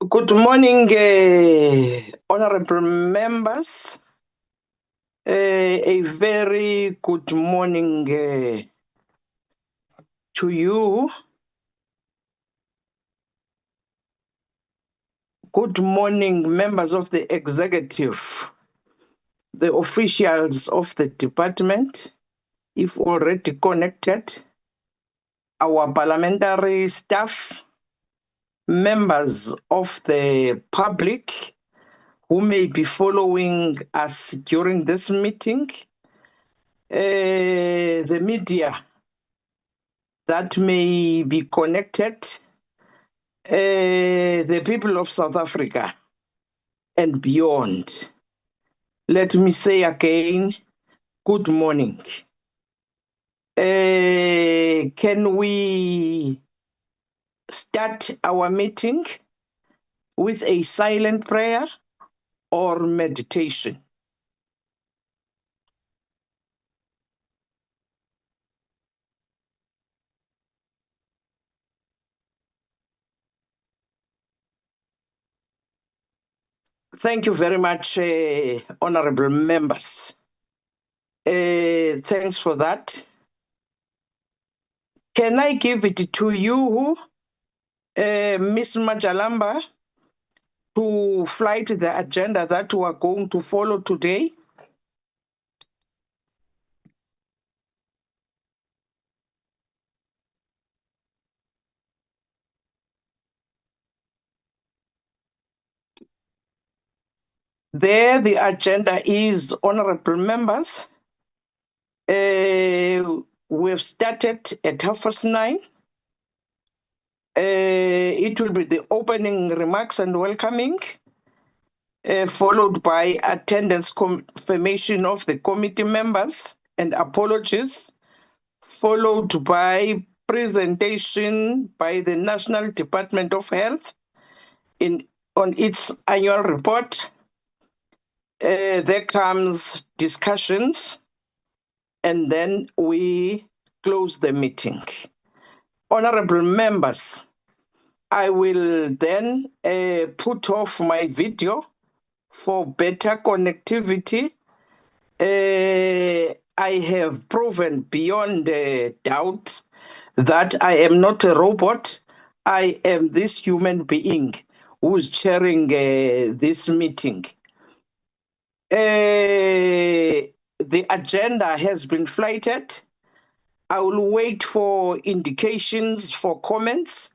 Good morning, honorable members. A very good morning to you. Good morning, members of the executive, the officials of the department, if already connected, our parliamentary staff, members of the public who may be following us during this meeting, the media that may be connected, the people of South Africa and beyond. Let me say again, good morning. Can we start our meeting with a silent prayer or meditation? Thank you very much, honorable members. Thanks for that. Can I give it to you, Ms. Majalamba, to flight the agenda that we are going to follow today? There, the agenda is, honorable members. We've started at 9:30. It will be the opening remarks and welcoming, followed by attendance confirmation of the committee members and apologies, followed by presentation by the National Department of Health on its annual report. There comes discussions, and then we close the meeting. Honorable members, I will then put off my video for better connectivity. I have proven beyond doubt that I am not a robot. I am this human being who's chairing this meeting. The agenda has been flighted. I will wait for indications for comments.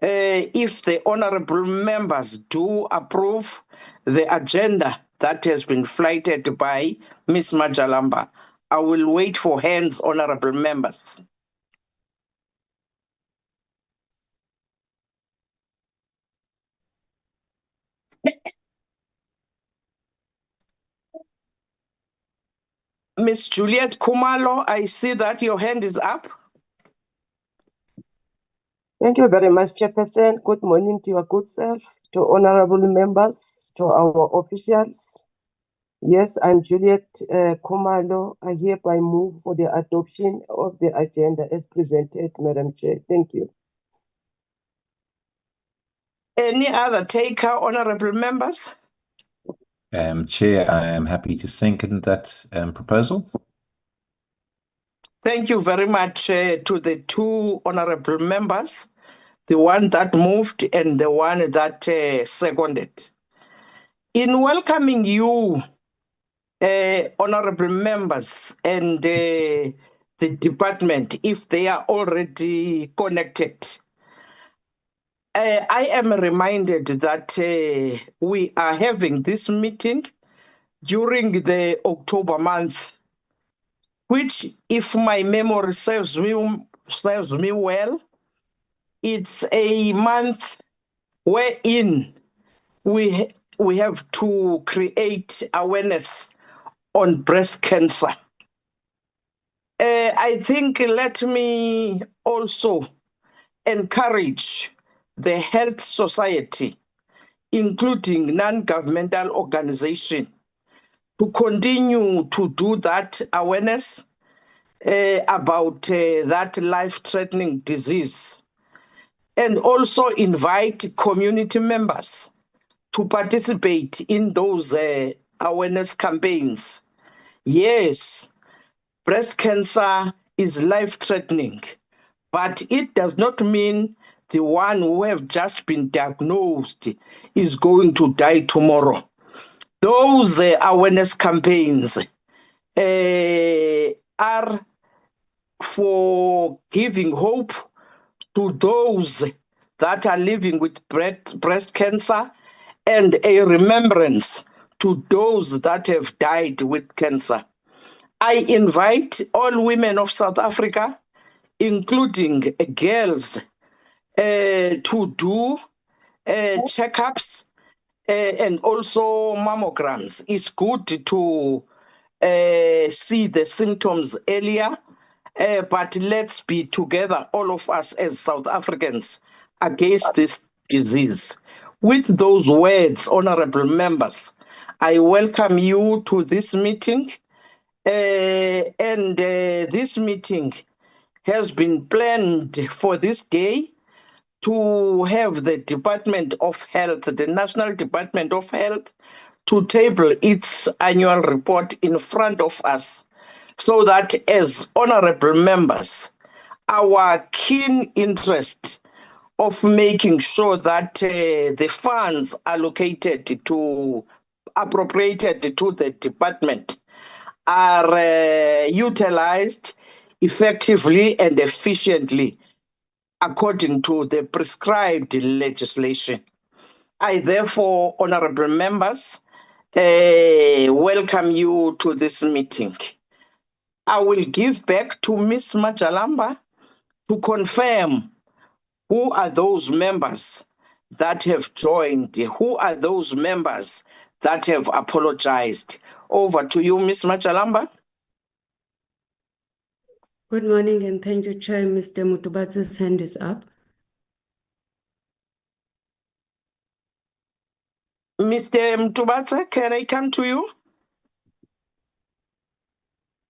If the honorable members do approve the agenda that has been flighted by Ms. Majalamba, I will wait for hands, honorable members. Ms. Juliet Kumalo, I see that your hand is up. Thank you very much, Chairperson. Good morning to your good self, to honorable members, to our officials. Yes, I'm Juliet Kumalo. I hereby move for the adoption of the agenda as presented, Madam Chair. Thank you. Any other taker, honorable members? Chair, I am happy to second that proposal. Thank you very much to the two honorable members, the one that moved and the one that seconded. In welcoming you, honorable members and the department, if they are already connected, I am reminded that we are having this meeting during the October month, which, if my memory serves me well, it's a month wherein we have to create awareness on breast cancer. I think let me also encourage the health society, including non-governmental organizations, to continue to do that awareness about that life-threatening disease. and also invite community members to participate in those awareness campaigns. Yes, breast cancer is life-threatening, but it does not mean the one who have just been diagnosed is going to die tomorrow. Those awareness campaigns are for giving hope to those that are living with breast cancer and a remembrance to those that have died with cancer. I invite all women of South Africa, including girls, to do checkups and also mammograms. It's good to see the symptoms earlier, but let's be together, all of us as South Africans, against this disease. With those words, honorable members, I welcome you to this meeting. This meeting has been planned for this day to have the Department of Health, the National Department of Health, to table its annual report in front of us, so that as honorable members, our keen interest of making sure that the funds allocated to appropriated to the department are utilized effectively and efficiently according to the prescribed legislation. I therefore, honorable members, welcome you to this meeting. I will give back to Ms. Majalamba to confirm who are those members that have joined, who are those members that have apologized. Over to you, Ms. Majalamba. Good morning and thank you, Chair. Mr. Mutubatse's hand is up. Mr. Mtubatse, can I come to you?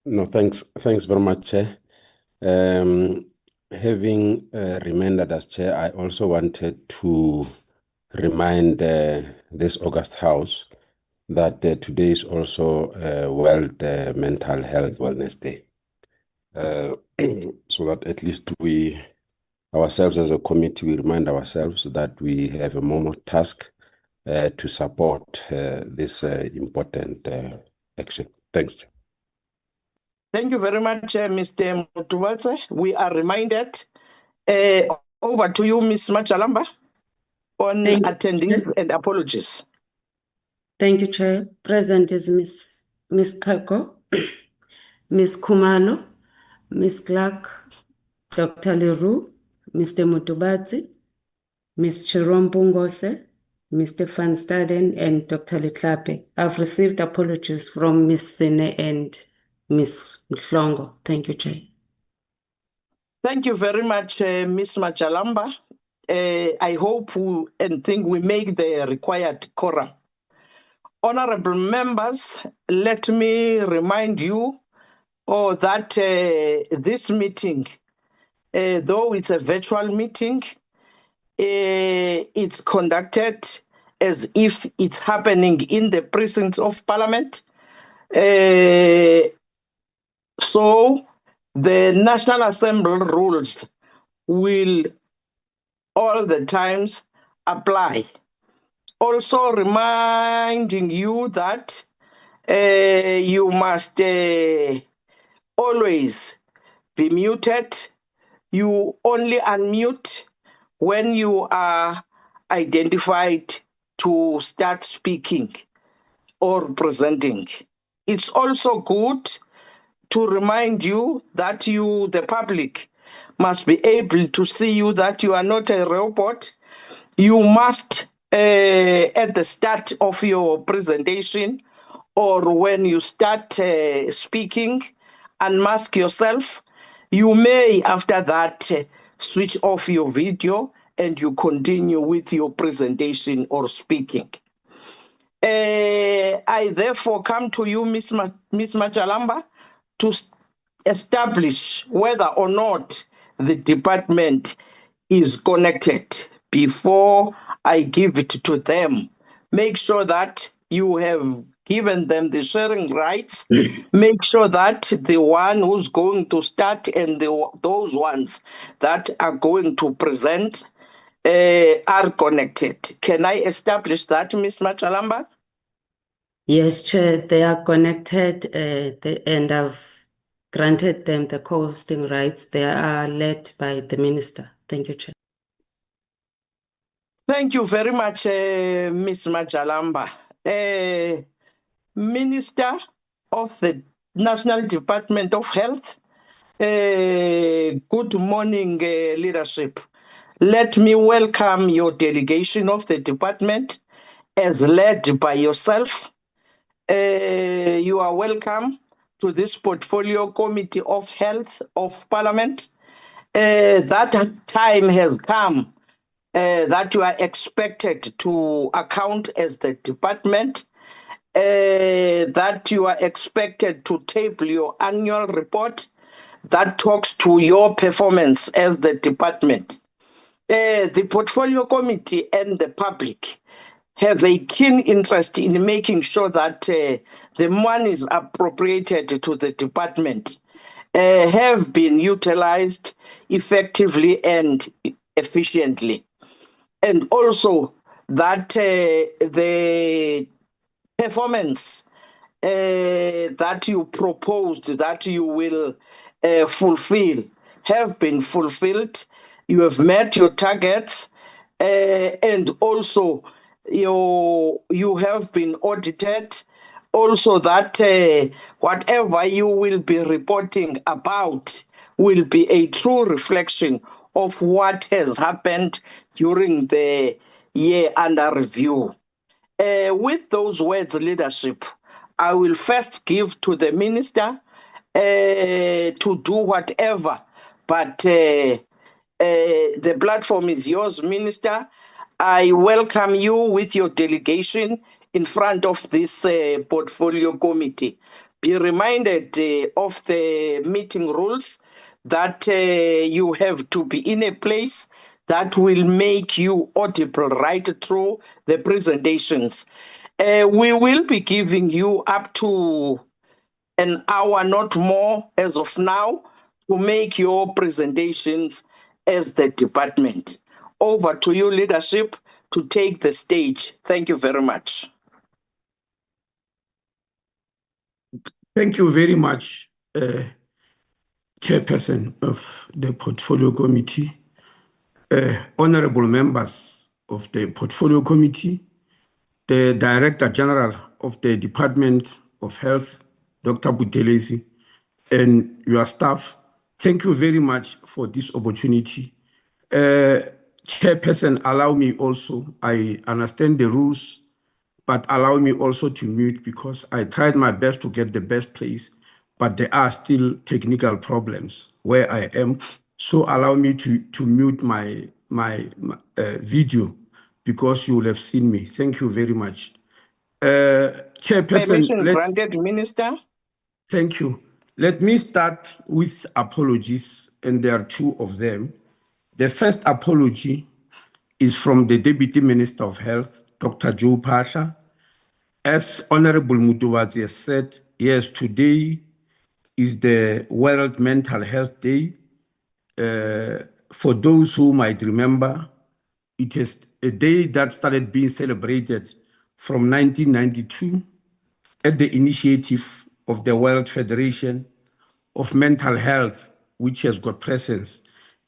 No, thanks very much, Chair. Having reminded us, Chair, I also wanted to remind this August House that today is also World Mental Health Wellness Day. So that at least we, ourselves as a committee, we remind ourselves that we have a more task to support this important action. Thanks, Chair. Thank you very much, Mr. Mutubatse. We are reminded. Over to you, Ms. Majalamba, on attendees and apologies. Thank you, Chair. Present is Ms. Kako, Ms. Kumalo, Ms. Clark, Dr. Leroux, Mr. Mutubatse, Ms. Chirompungose, Mr. Van Staden, and Dr. Leklape. I've received apologies from Ms. Sine and Ms. Mhlongo. Thank you, Chair. Thank you very much, Ms. Majalamba. I hope and think we make the required quorum. Honorable members, let me remind you that this meeting, though it's a virtual meeting, it's conducted as if it's happening in the precincts of Parliament. So the National Assembly rules will all the times apply. Also reminding you that you must always be muted. You only unmute when you are identified to start speaking or presenting. It's also good to remind you that you, the public, must be able to see you, that you are not a robot. You must, at the start of your presentation or when you start speaking, unmask yourself. You may, after that, switch off your video and you continue with your presentation or speaking. I therefore come to you, Ms. Majalamba, to establish whether or not the department is connected before I give it to them. Make sure that you have given them the sharing rights. Make sure that the one who's going to start and those ones that are going to present are connected. Can I establish that, Ms. Machalamba? Yes, Chair, they are connected and I've granted them the co-hosting rights. They are led by the Minister. Thank you, Chair. Thank you very much, Ms. Majalamba. Minister of the National Department of Health, good morning, leadership. Let me welcome your delegation of the department as led by yourself. You are welcome to this Portfolio Committee of Health of Parliament. That time has come that you are expected to account as the department, that you are expected to table your annual report that talks to your performance as the department. The Portfolio Committee and the public have a keen interest in making sure that the monies appropriated to the department have been utilized effectively and efficiently. And also that the performance that you proposed that you will fulfill have been fulfilled. You have met your targets, and also you have been audited. Also that whatever you will be reporting about will be a true reflection of what has happened during the year under review. With those words, leadership, I will first give to the minister to do whatever, but the platform is yours, Minister. I welcome you with your delegation in front of this Portfolio Committee. Be reminded of the meeting rules that you have to be in a place that will make you audible right through the presentations. We will be giving you up to an hour, not more, as of now, to make your presentations as the department. Over to you, leadership, to take the stage. Thank you very much. Thank you very much, Chairperson of the Portfolio Committee, honorable members of the Portfolio Committee, the Director General of the Department of Health, Dr. Buthelezi, and your staff. Thank you very much for this opportunity. Chairperson, allow me also, I understand the rules, but allow me also to mute because I tried my best to get the best place, but there are still technical problems where I am. So allow me to mute my video because you will have seen me. Thank you very much. Chairperson, Permission granted, Minister. Thank you. Let me start with apologies, and there are two of them. The first apology is from the Deputy Minister of Health, Dr. Joe Pasha. As Honorable Mutuwazi has said, yes, today is the World Mental Health Day. For those who might remember, it is a day that started being celebrated from 1992 at the initiative of the World Federation of Mental Health, which has got presence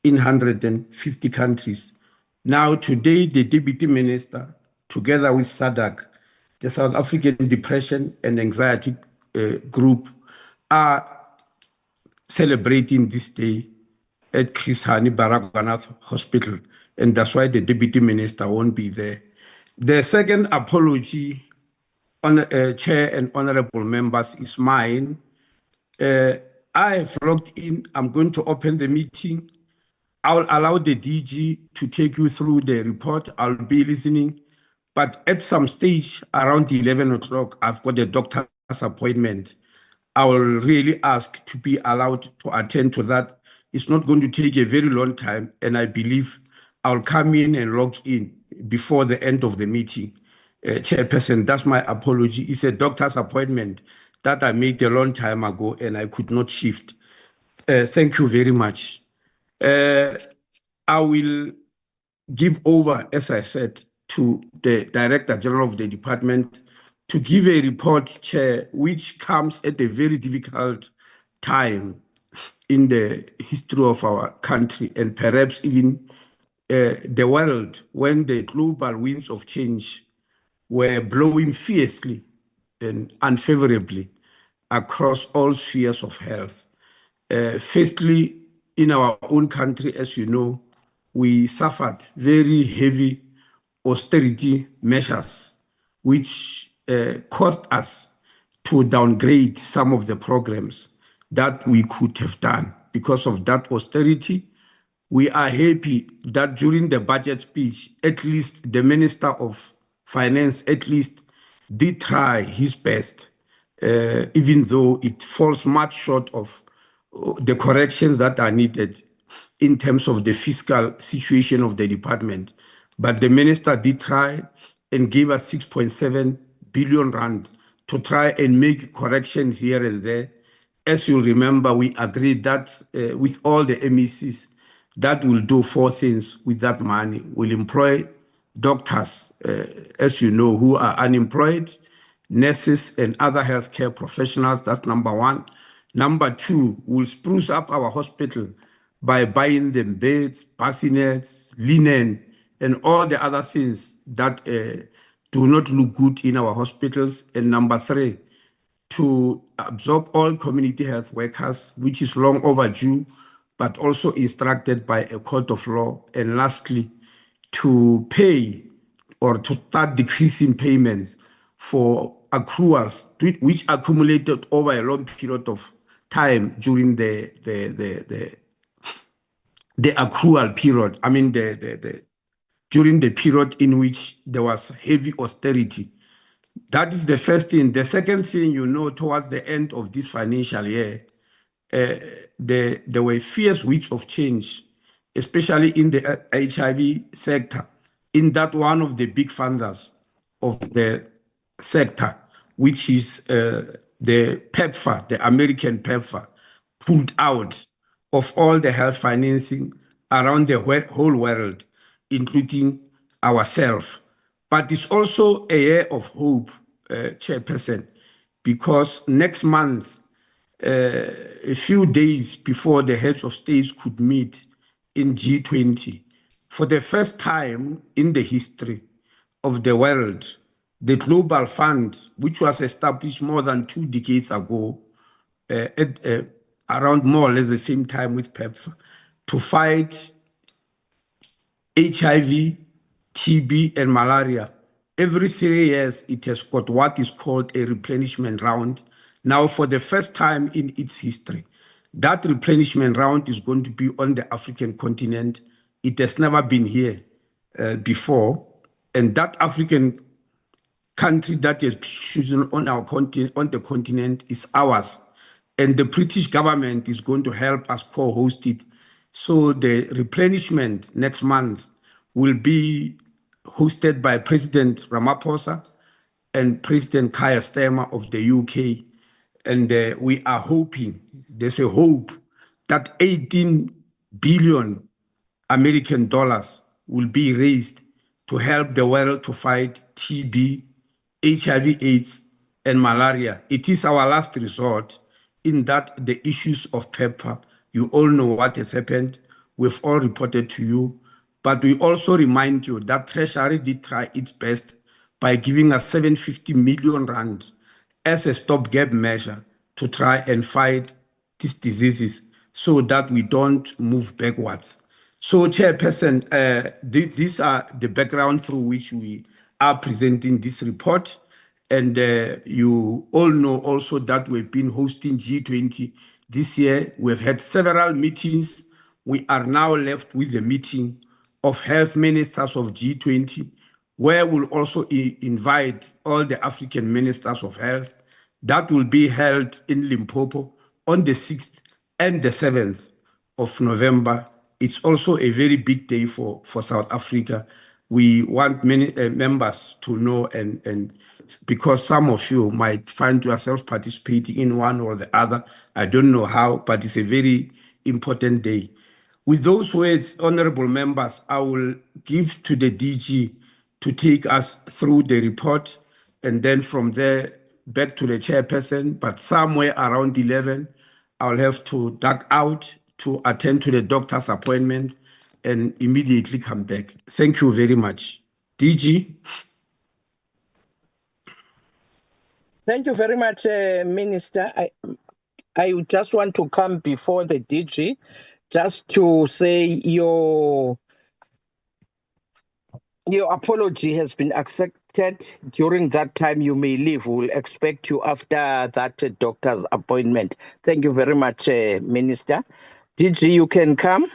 in 150 countries. Now, today, the Deputy Minister, together with SADC, the South African Depression and Anxiety Group, are celebrating this day at Chris Hani Baragwanath Hospital, and that's why the Deputy Minister won't be there. The second apology, Chair and honorable members, is mine. I have logged in. I'm going to open the meeting. I'll allow the DG to take you through the report. I'll be listening. But at some stage, around 11 o'clock, I've got a doctor's appointment. I will really ask to be allowed to attend to that. It's not going to take a very long time, and I believe I'll come in and log in before the end of the meeting. Chairperson, that's my apology. It's a doctor's appointment that I made a long time ago and I could not shift. Thank you very much. I will give over, as I said, to the Director General of the department to give a report, Chair, which comes at a very difficult time in the history of our country and perhaps even the world, when the global winds of change were blowing fiercely and unfavorably across all spheres of health. Firstly, in our own country, as you know, we suffered very heavy austerity measures, which caused us to downgrade some of the programs that we could have done. Because of that austerity, we are happy that during the budget speech, at least the Minister of Finance at least did try his best, even though it falls much short of the corrections that are needed in terms of the fiscal situation of the department. But the minister did try and gave us 6.7 billion rand to try and make corrections here and there. As you'll remember, we agreed that with all the MECs, that will do 4 things with that money. We'll employ doctors, as you know, who are unemployed, nurses and other healthcare professionals. That's number 1. Number 2, we'll spruce up our hospital by buying them beds, bassinets, linen, and all the other things that do not look good in our hospitals. And number 3, to absorb all community health workers, which is long overdue, but also instructed by a court of law. And lastly, to pay or to start decreasing payments for accruals which accumulated over a long period of time during the accrual period. I mean, during the period in which there was heavy austerity. That is the first thing. The second thing, you know, towards the end of this financial year, there were fierce winds of change, especially in the HIV sector, in that one of the big funders of the sector, which is the PEPFAR, the American PEPFAR, pulled out of all the health financing around the whole world, including ourselves. But it's also a year of hope, Chairperson, because next month, a few days before the heads of states could meet in G20, for the first time in the history of the world, the Global Fund, which was established more than 2 decades ago, around more or less the same time with PEPFAR, to fight HIV, TB, and malaria. Every 3 years, it has got what is called a replenishment round. Now, for the first time in its history, that replenishment round is going to be on the African continent. It has never been here before. And that African country that is chosen on our continent, on the continent, is ours. And the British government is going to help us co-host it. So the replenishment next month will be hosted by President Ramaphosa and President Keir Starmer of the UK. And we are hoping, there's a hope that 18 billion American dollars will be raised to help the world to fight TB, HIV, AIDS, and malaria. It is our last resort in that the issues of PEPFAR, you all know what has happened. We've all reported to you. But we also remind you that Treasury did try its best by giving us 750 million rand as a stopgap measure to try and fight these diseases so that we don't move backwards. So, Chairperson, these are the background through which we are presenting this report. And you all know also that we've been hosting G20 this year. We've had several meetings. We are now left with the meeting of health ministers of G20, where we'll also invite all the African ministers of health. That will be held in Limpopo on the 6th and the 7th of November it's also a very big day for South Africa. We want many members to know, and because some of you might find yourself participating in one or the other, I don't know how, but it's a very important day. With those words, honorable members, I will give to the DG to take us through the report, and then from there back to the chairperson, but somewhere around 11, I'll have to duck out to attend to the doctor's appointment and immediately come back. Thank you very much. DG. Thank you very much, Minister. I just want to come before the DG just to say your apology has been accepted. During that time, you may leave. We'll expect you after that doctor's appointment. Thank you very much, Minister. DG, you can come.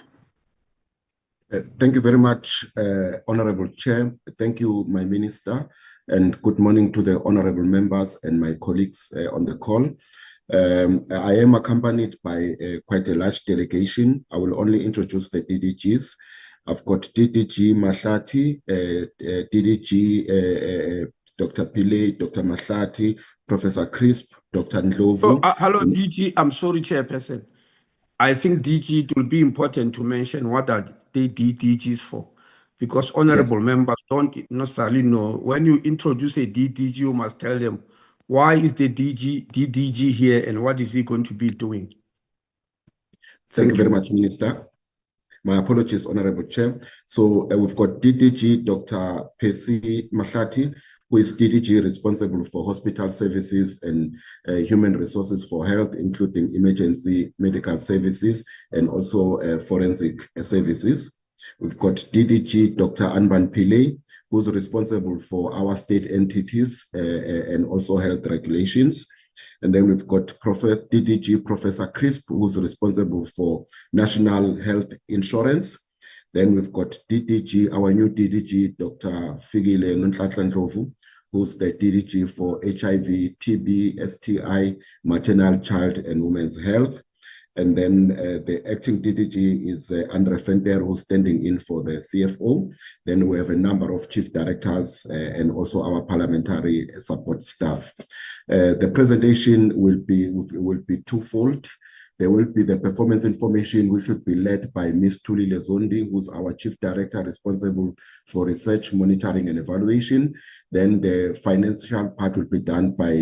Thank you very much, Honorable Chair. Thank you, my Minister, and good morning to the honorable members and my colleagues on the call. I am accompanied by quite a large delegation. I will only introduce the DDGs. I've got DDG Mahlati, DDG Dr. Pillay, Dr. Mahlati, Professor Crisp, Dr. Ndlovu. Hello, DG. I'm sorry, Chairperson. I think DG, it will be important to mention what are the DDGs for, because honorable members don't necessarily know. When you introduce a DDG, you must tell them why is the DDG here and what is he going to be doing. Thank you very much, Minister. My apologies, Honorable Chair. So we've got DDG Dr. Percy Mahlati, who is DDG responsible for hospital services and human resources for health, including emergency medical services and also forensic services. We've got DDG Dr. Anban Pillay, who's responsible for our state entities and also health regulations. And then we've got DDG Professor Crisp, who's responsible for national health insurance. Then we've got DDG, our new DDG, Dr. Fikile Ndlovu, who's the DDG for HIV, TB, STI, maternal, child, and women's health. And then the acting DDG is Andre Venter, who's standing in for the CFO. Then we have a number of chief directors and also our parliamentary support staff. The presentation will be twofold. There will be the performance information, which will be led by Ms. Thulile Zondi, who's our Chief Director responsible for research, monitoring, and evaluation. Then the financial part will be done by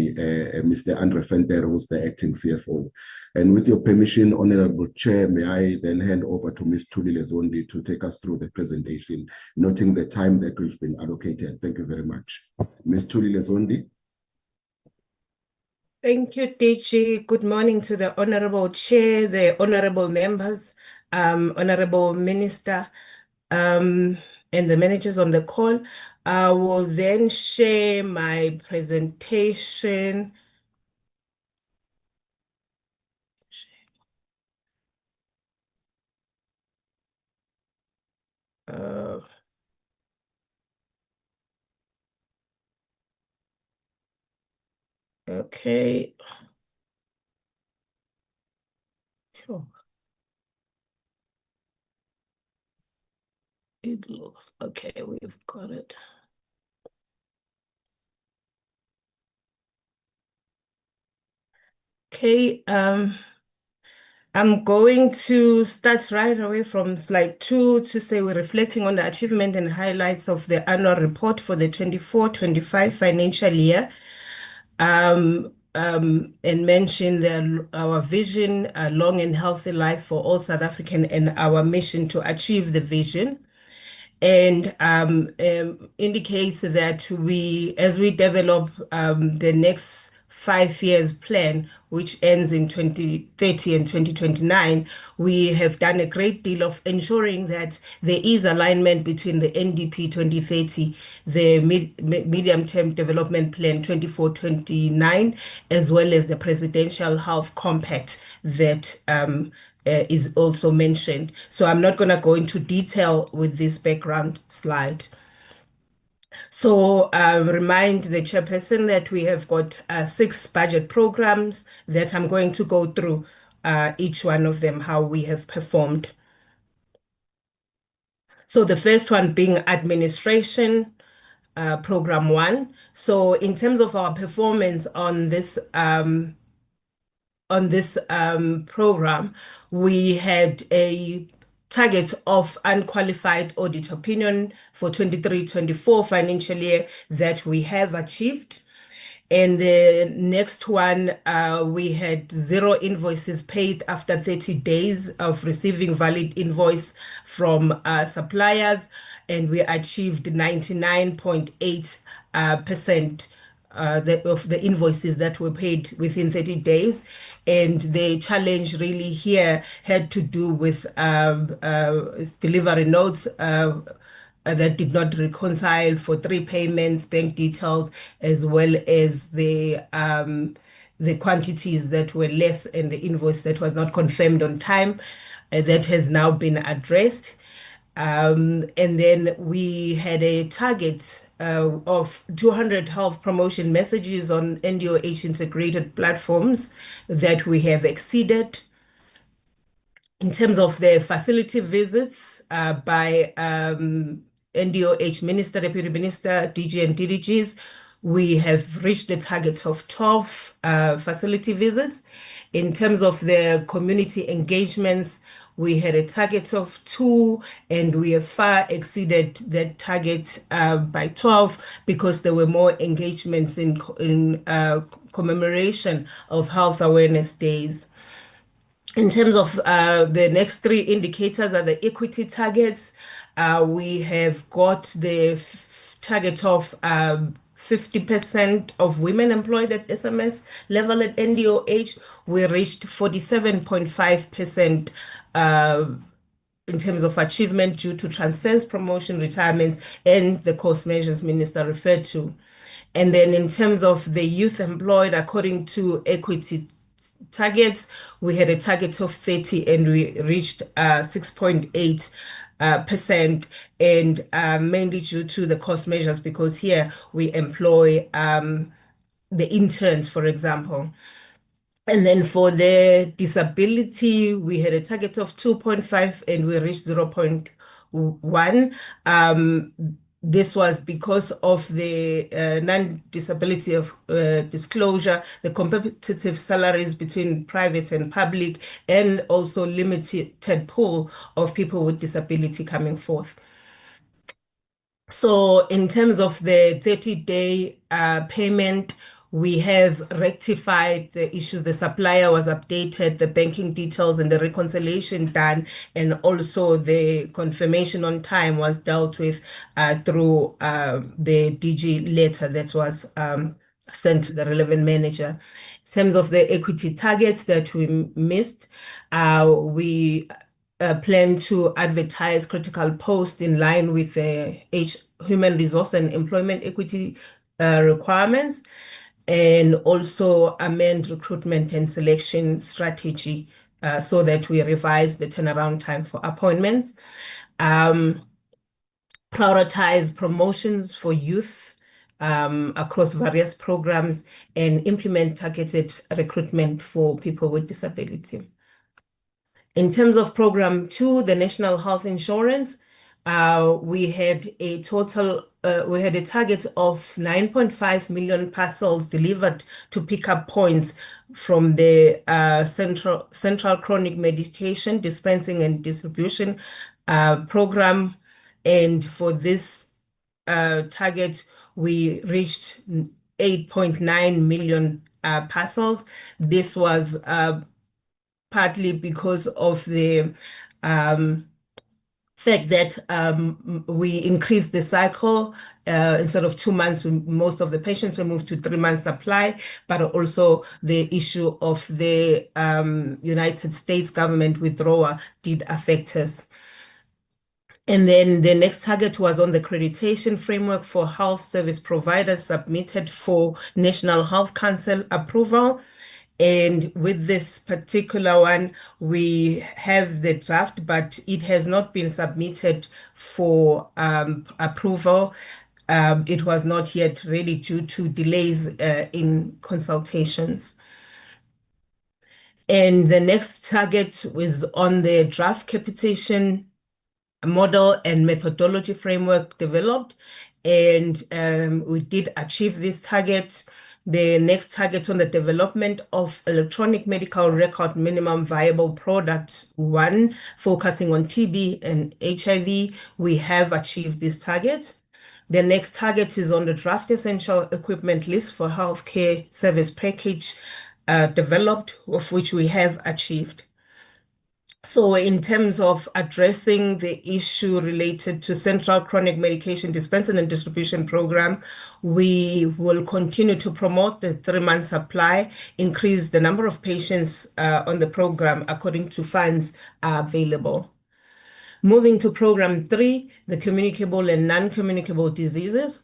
Mr. Andre Venter, who's the acting CFO. And with your permission, Honorable Chair, may I then hand over to Ms. Thulile Zondi to take us through the presentation, noting the time that we've been allocated. Thank you very much. Ms. Thulile Zondi. Thank you, DG. Good morning to the Honorable Chair, the honorable members, Honorable Minister, and the managers on the call. I will then share my presentation. Okay. Sure. It looks okay. We've got it. Okay. I'm going to start right away from slide 2 to say we're reflecting on the achievement and highlights of the annual report for the 24-25 financial year. And mention our vision, a long and healthy life for all South African, and our mission to achieve the vision. And indicates that as we develop the next 5 years plan, which ends in 2030 and 2029, we have done a great deal of ensuring that there is alignment between the NDP 2030, the medium-term development plan 24-29, as well as the presidential health compact that is also mentioned. So I'm not going to go into detail with this background slide. So remind the chairperson that we have got 6 budget programs that I'm going to go through each one of them, how we have performed. So the first one being administration, program 1. So in terms of our performance on this program, we had a target of unqualified audit opinion for 23-24 financial year that we have achieved. And the next one, we had 0 invoices paid after 30 days of receiving valid invoice from suppliers, and we achieved 99.8% of the invoices that were paid within 30 days. And the challenge really here had to do with delivery notes that did not reconcile for 3 payments, bank details, as well as the quantities that were less and the invoice that was not confirmed on time. That has now been addressed. And then we had a target of 200 health promotion messages on NDOH integrated platforms that we have exceeded. In terms of the facility visits by NDOH Minister, Deputy Minister, DG and DDGs, we have reached the target of 12 facility visits. In terms of the community engagements, we had a target of 2, and we have far exceeded that target by 12 because there were more engagements in commemoration of Health Awareness Days. In terms of the next 3 indicators are the equity targets. We have got the target of 50% of women employed at SMS level at NDOH. We reached 47.5% in terms of achievement due to transfers, promotion, retirements, and the cost measures Minister referred to. And then in terms of the youth employed, according to equity targets, we had a target of 30 and we reached 6.8%, and mainly due to the cost measures, because here we employ the interns, for example. And then for the disability, we had a target of 2.5 and we reached 0.1. This was because of the non-disability of disclosure, the competitive salaries between private and public, and also limited pool of people with disability coming forth. So in terms of the 30-day payment, we have rectified the issues. The supplier was updated, the banking details and the reconciliation done, and also the confirmation on time was dealt with through the DG letter that was sent to the relevant manager. In terms of the equity targets that we missed, we plan to advertise critical posts in line with the human resource and employment equity requirements, and also amend recruitment and selection strategy so that we revise the turnaround time for appointments, prioritize promotions for youth across various programs, and implement targeted recruitment for people with disability. In terms of program 2, the National Health Insurance, we had a target of 9.5 million parcels delivered to pickup points from the Central Chronic Medication Dispensing and Distribution program. And for this target, we reached 8.9 million parcels. This was partly because of the fact that we increased the cycle. Instead of 2 months, most of the patients were moved to 3 months supply, but also the issue of the United States government withdrawal did affect us. And then the next target was on the accreditation framework for health service providers submitted for National Health Council approval. And with this particular one, we have the draft, but it has not been submitted for approval. It was not yet ready due to delays in consultations. And the next target was on the draft capitation model and methodology framework developed, and we did achieve this target. The next target on the development of electronic medical record minimum viable product 1, focusing on TB and HIV, we have achieved this target. The next target is on the draft essential equipment list for healthcare service package developed, of which we have achieved. So in terms of addressing the issue related to Central Chronic Medication Dispensing and Distribution Program, we will continue to promote the 3-month supply, increase the number of patients on the program according to funds available. Moving to Program 3, the communicable and non-communicable diseases.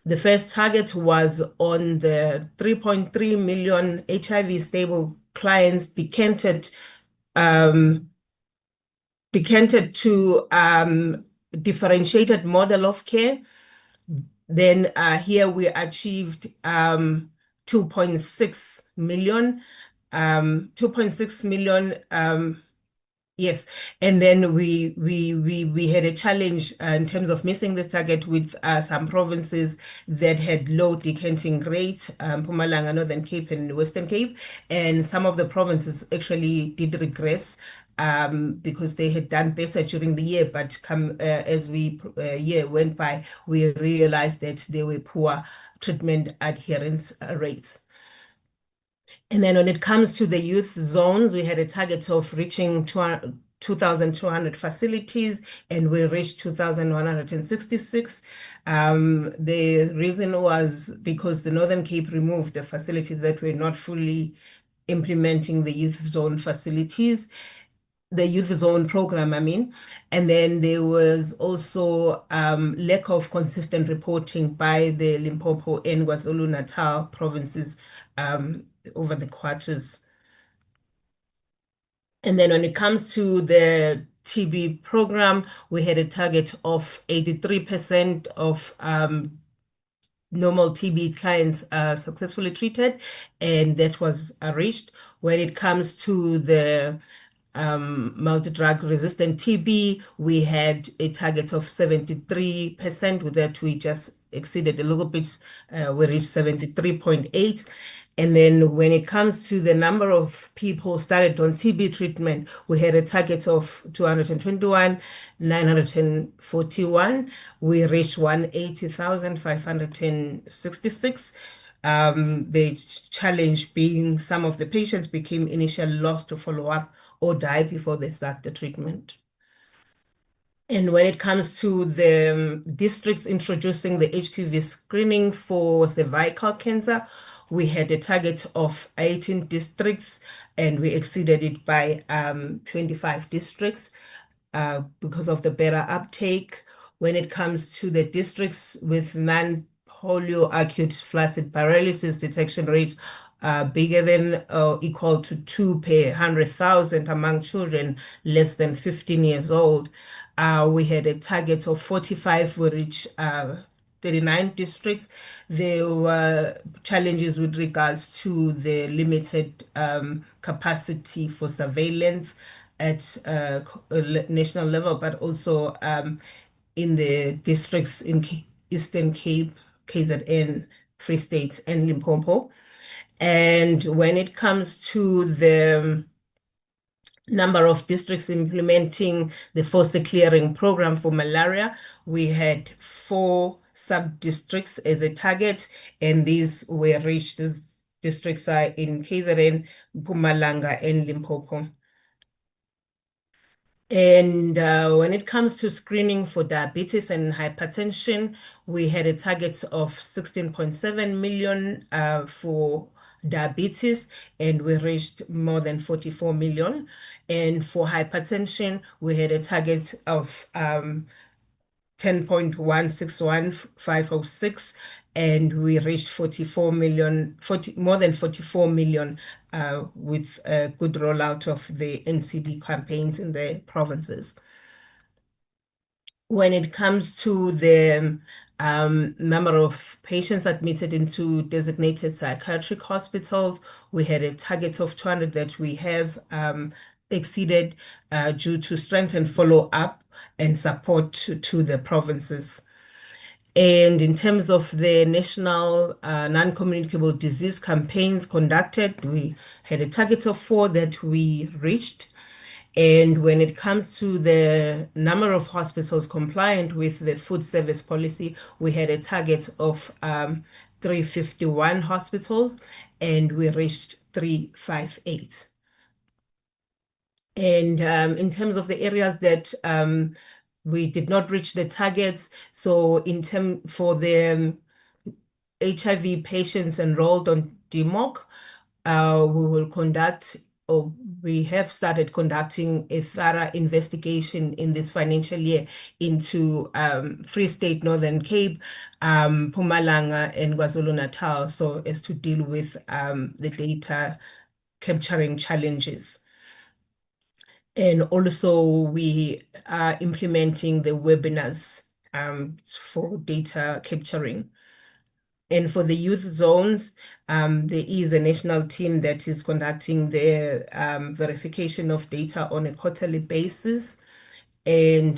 The first target was on the 3.3 million HIV stable clients decanted to differentiated model of care. Then here we achieved 2.6 million, yes, and then we had a challenge in terms of missing this target with some provinces that had low decanting rates, Mpumalanga, Northern Cape, and Western Cape, and some of the provinces actually did regress because they had done better during the year, but as year went by, we realized that there were poor treatment adherence rates. And then when it comes to the youth zones, we had a target of reaching 2,200 facilities, and we reached 2,166. The reason was because the Northern Cape removed the facilities that were not fully implementing the youth zone facilities, the youth zone program, and then there was also lack of consistent reporting by the Limpopo and KwaZulu-Natal provinces over the quarters. And then when it comes to the TB program, we had a target of 83% of normal TB clients successfully treated, and that was reached. When it comes to the multi-drug resistant TB, we had a target of 73%. With that, we just exceeded a little bit. We reached 73.8. And then when it comes to the number of people started on TB treatment, we had a target of 221, 941. We reached 180,566. The challenge being some of the patients became initially lost to follow-up or die before they start the treatment. And when it comes to the districts introducing the HPV screening for cervical cancer, we had a target of 18 districts, and we exceeded it by 25 districts because of the better uptake. When it comes to the districts with non-polio acute flaccid paralysis detection rates bigger than or equal to 2 per 100,000 among children less than 15 years old, we had a target of 45. We reached 39 districts. There were challenges with regards to the limited capacity for surveillance at national level, but also in the districts in Eastern Cape, KZN, Free State, and Limpopo. And when it comes to the number of districts implementing the foster clearing program for malaria, we had 4 sub-districts as a target, and these were reached. These districts are in KZN, Mpumalanga, and Limpopo. And when it comes to screening for diabetes and hypertension, we had a target of 16.7 million for diabetes, and we reached more than 44 million. And for hypertension, we had a target of 10.161506, and we reached 44 million, more than 44 million with a good rollout of the NCD campaigns in the provinces. When it comes to the number of patients admitted into designated psychiatric hospitals, we had a target of 200 that we have exceeded due to strengthened follow-up and support to the provinces. And in terms of the national non-communicable disease campaigns conducted, we had a target of 4 that we reached. And when it comes to the number of hospitals compliant with the food service policy, we had a target of 351 hospitals, and we reached 358. And in terms of the areas that we did not reach the targets, so for the HIV patients enrolled on DMOC, we will conduct, or we have started conducting, a thorough investigation in this financial year into Free State, Northern Cape, Mpumalanga, and KwaZulu-Natal, so as to deal with the data capturing challenges. And also we are implementing the webinars for data capturing. And for the youth zones, there is a national team that is conducting the verification of data on a quarterly basis. And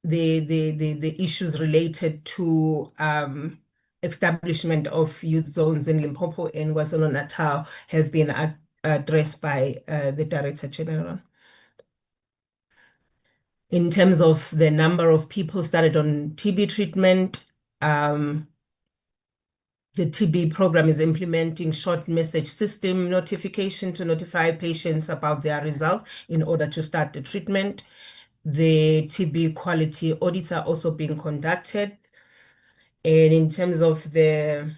the issues related to establishment of youth zones in Limpopo and KwaZulu-Natal have been addressed by the Director General. In terms of the number of people started on TB treatment, the TB program is implementing short message system notification to notify patients about their results in order to start the treatment. The TB quality audits are also being conducted. And in terms of the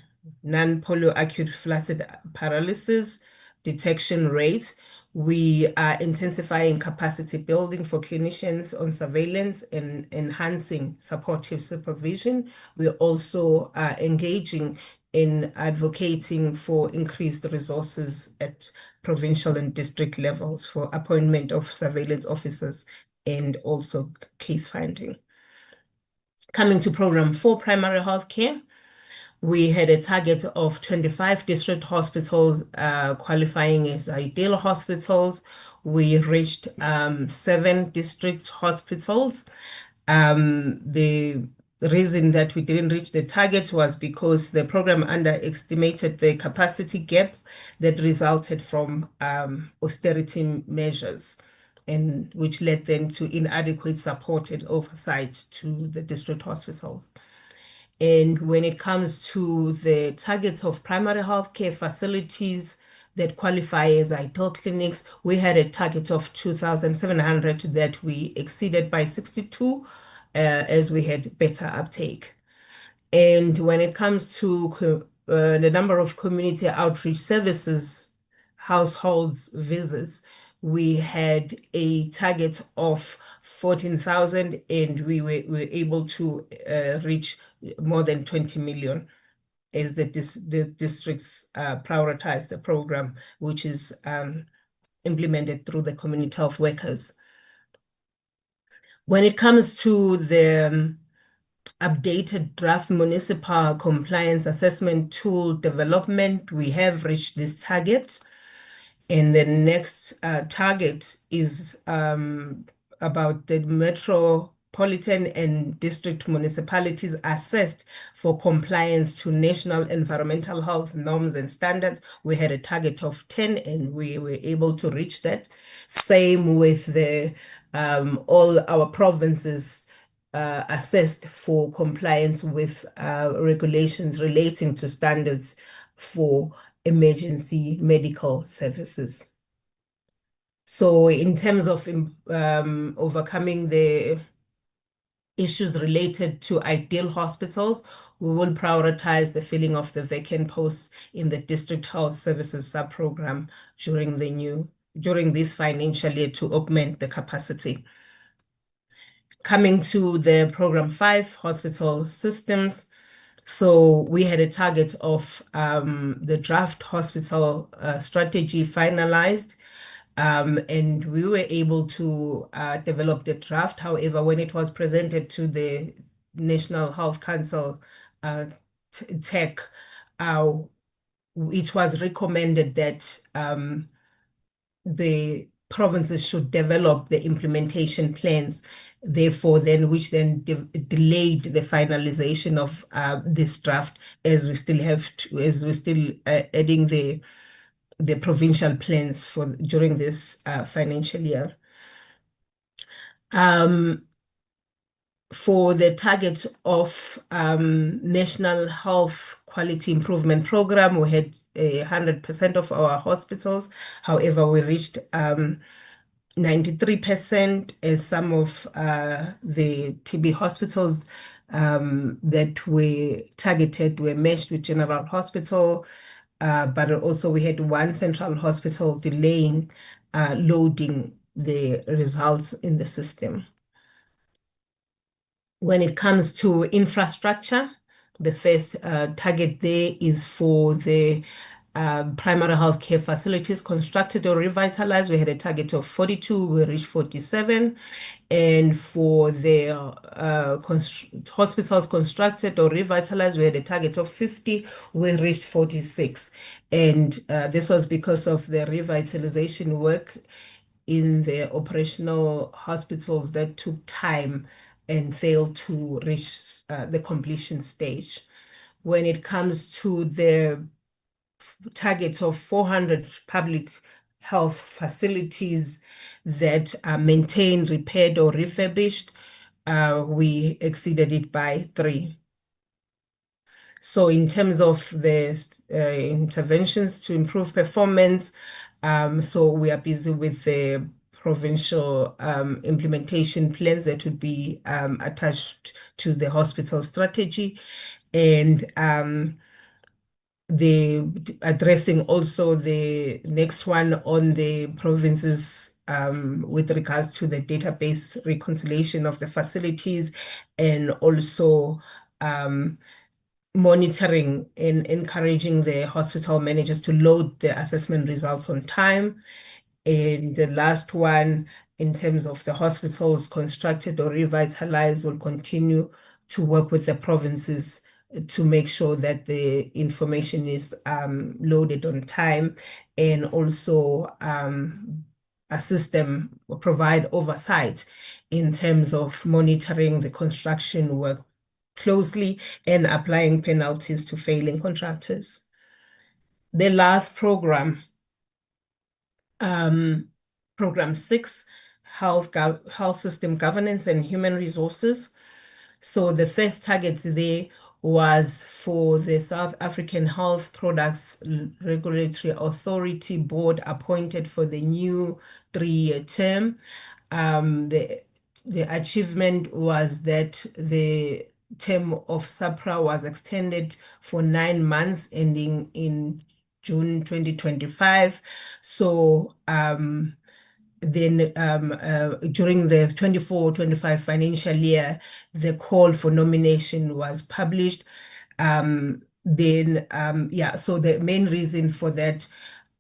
non-polio acute flaccid paralysis detection rate, we are intensifying capacity building for clinicians on surveillance and enhancing supportive supervision. We are also engaging in advocating for increased resources at provincial and district levels for appointment of surveillance officers and also case finding. Coming to Program 4, primary health care, we had a target of 25 district hospitals qualifying as ideal hospitals. We reached 7 district hospitals. The reason that we didn't reach the target was because the program underestimated the capacity gap that resulted from austerity measures, and which led then to inadequate support and oversight to the district hospitals. And when it comes to the targets of primary health care facilities that qualify as ideal clinics, we had a target of 2,700 that we exceeded by 62 as we had better uptake. And when it comes to the number of community outreach services, households visits, we had a target of 14,000, and we were able to reach more than 20 million as the districts prioritize the program, which is implemented through the community health workers. When it comes to the updated draft municipal compliance assessment tool development, we have reached this target. And the next target is about the metropolitan and district municipalities assessed for compliance to national environmental health norms and standards. We had a target of 10, and we were able to reach that. Same with the all our provinces assessed for compliance with regulations relating to standards for emergency medical services. So in terms of overcoming the issues related to ideal hospitals, we will prioritize the filling of the vacant posts in the district health services sub-program during this financial year to augment the capacity. Coming to the Program 5, hospital systems. So we had a target of the draft hospital strategy finalized, and we were able to develop the draft. However, when it was presented to the National Health Council TEC, it was recommended that the provinces should develop the implementation plans, therefore then which then delayed the finalization of this draft, as we still adding the provincial plans for during this financial year. For the target of National Health Quality Improvement Program, we had 100% of our hospitals. However, we reached 93%, as some of the TB hospitals that were targeted were matched with General Hospital, but also we had one central hospital delaying loading the results in the system. When it comes to infrastructure, the first target there is for the primary healthcare facilities constructed or revitalized. We had a target of 42, we reached 47. And for the hospitals constructed or revitalized, we had a target of 50, we reached 46. And this was because of the revitalization work in the operational hospitals that took time and failed to reach the completion stage. When it comes to the target of 400 public health facilities that are maintained, repaired, or refurbished, we exceeded it by 3. So in terms of the interventions to improve performance, so we are busy with the provincial implementation plans that would be attached to the hospital strategy, and addressing also the next one on the provinces with regards to the database reconciliation of the facilities, and also monitoring and encouraging the hospital managers to load the assessment results on time. And the last one, in terms of the hospitals constructed or revitalized, will continue to work with the provinces to make sure that the information is loaded on time, and also assist them or provide oversight in terms of monitoring the construction work closely and applying penalties to failing contractors. The last program, Program 6, Health System Governance and Human Resources. So the first target there was for the South African Health Products Regulatory Authority Board appointed for the new 3-year term. The achievement was that the term of SAPRA was extended for 9 months, ending in June 2025. So then during the 24-25 financial year, the call for nomination was published. So the main reason for that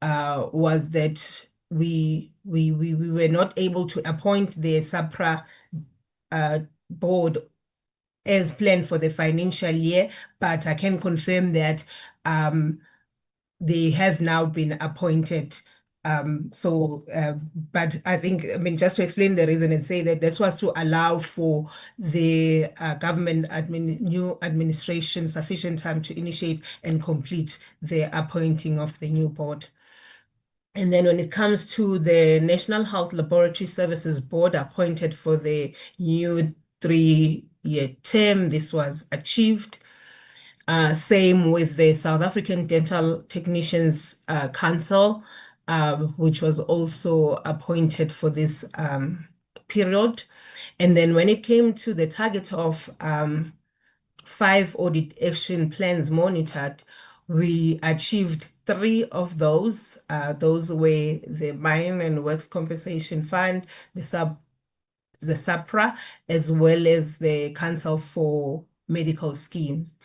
was that we were not able to appoint the SAPRA board as planned for the financial year, but I can confirm that they have now been appointed. But I think, just to explain the reason and say that this was to allow for the new administration sufficient time to initiate and complete the appointing of the new board. And then when it comes to the National Health Laboratory Services Board appointed for the new 3-year term, this was achieved. Same with the South African Dental Technicians Council, which was also appointed for this period. And then when it came to the target of 5 audit action plans monitored, we achieved 3 of those. Those were the Mine and Works Compensation Fund, the SAPRA, as well as the Council for Medical Schemes.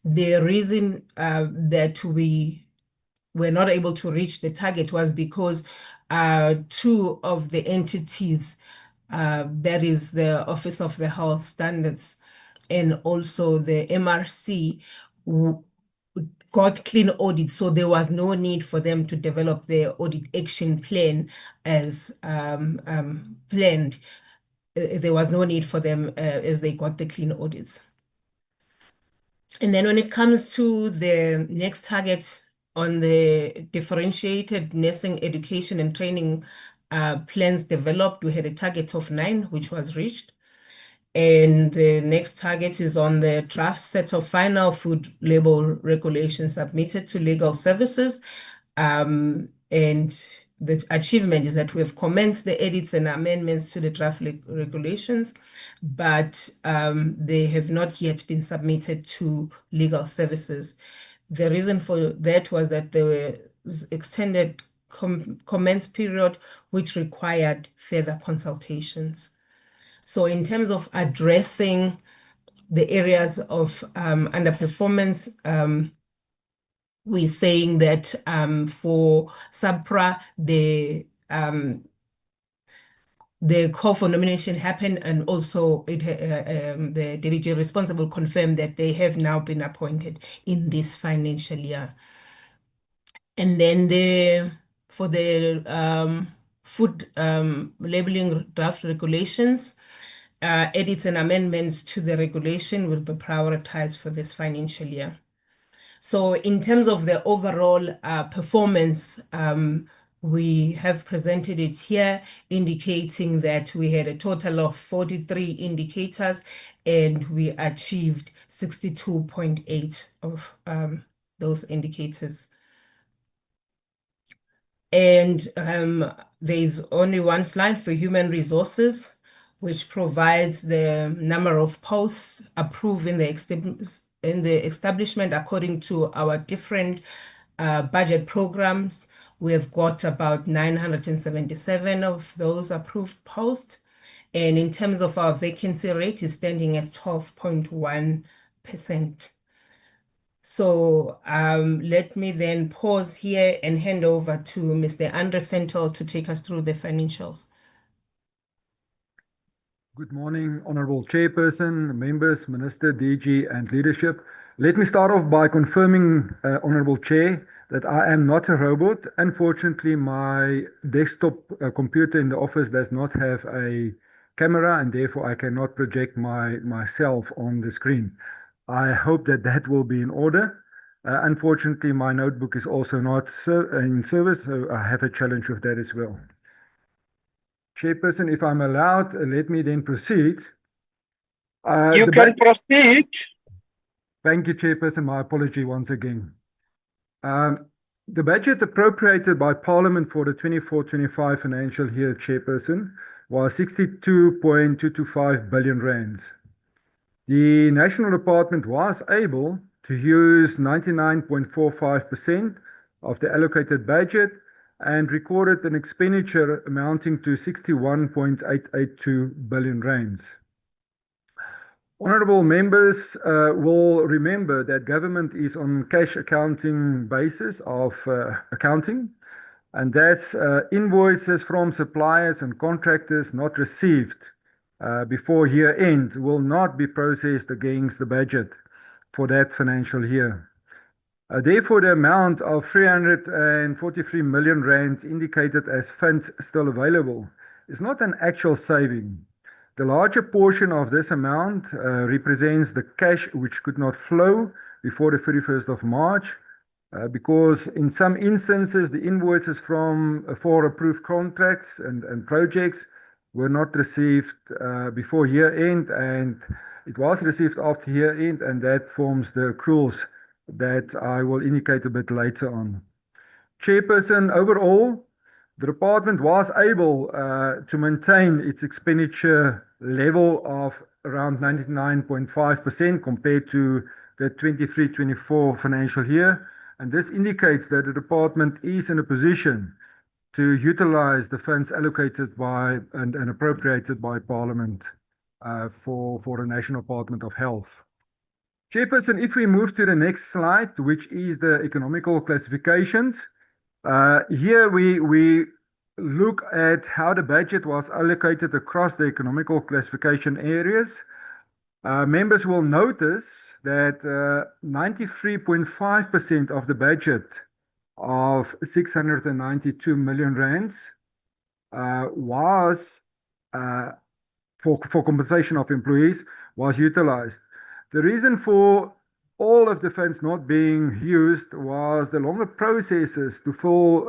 The reason that we were not able to reach the target was because 2 of the entities, that is the Office of the Health Standards and also the MRC, got clean audit, so there was no need for them to develop their audit action plan as planned. There was no need for them as they got the clean audits. And then when it comes to the next target on the differentiated nursing education and training plans developed, we had a target of 9, which was reached. And the next target is on the draft set of final food label regulations submitted to legal services. And the achievement is that we have commenced the edits and amendments to the draft regulations, but they have not yet been submitted to legal services. The reason for that was that there was extended commence period, which required further consultations. So in terms of addressing the areas of underperformance, we're saying that for SAPRA, the call for nomination happened, and also the DDG responsible confirmed that they have now been appointed in this financial year. And then for the food labeling draft regulations, edits and amendments to the regulation will be prioritized for this financial year. So in terms of the overall performance, we have presented it here, indicating that we had a total of 43 indicators and we achieved 62.8 of those indicators. And there's only one slide for human resources, which provides the number of posts approved in the establishment according to our different budget programs. We have got about 977 of those approved posts. And in terms of our vacancy rate, is standing at 12.1%. So let me then pause here and hand over to Mr. Andre Fentel to take us through the financials. Good morning, Honorable Chairperson, members, Minister, DG, and leadership. Let me start off by confirming, Honorable Chair, that I am not a robot. Unfortunately, my desktop computer in the office does not have a camera, and therefore I cannot project myself on the screen. I hope that that will be in order. Unfortunately, my notebook is also not in service, so I have a challenge with that as well. Chairperson, if I'm allowed, let me then proceed. You can proceed. Thank you, Chairperson. My apology once again. The budget appropriated by Parliament for the 24-25 financial year, Chairperson, was 62.225 billion rands. The National Department was able to use 99.45% of the allocated budget and recorded an expenditure amounting to 61.882 billion rands. Honourable members will remember that government is on cash accounting basis of accounting, and that's invoices from suppliers and contractors not received before year end will not be processed against the budget for that financial year. Therefore, the amount of 343 million rands indicated as funds still available is not an actual saving. The larger portion of this amount represents the cash which could not flow before the 31st of March because in some instances the invoices for approved contracts and projects were not received before year end, and it was received after year end, and that forms the accruals that I will indicate a bit later on. Chairperson, overall, the department was able to maintain its expenditure level of around 99.5% compared to the 23-24 financial year, and this indicates that the department is in a position to utilize the funds allocated by and appropriated by Parliament for the National Department of Health. Chairperson, if we move to the next slide, which is the economical classifications, here we look at how the budget was allocated across the economical classification areas. Members will notice that 93.5% of the budget of 692 million rands was for compensation of employees was utilized. The reason for all of the funds not being used was the longer processes to fill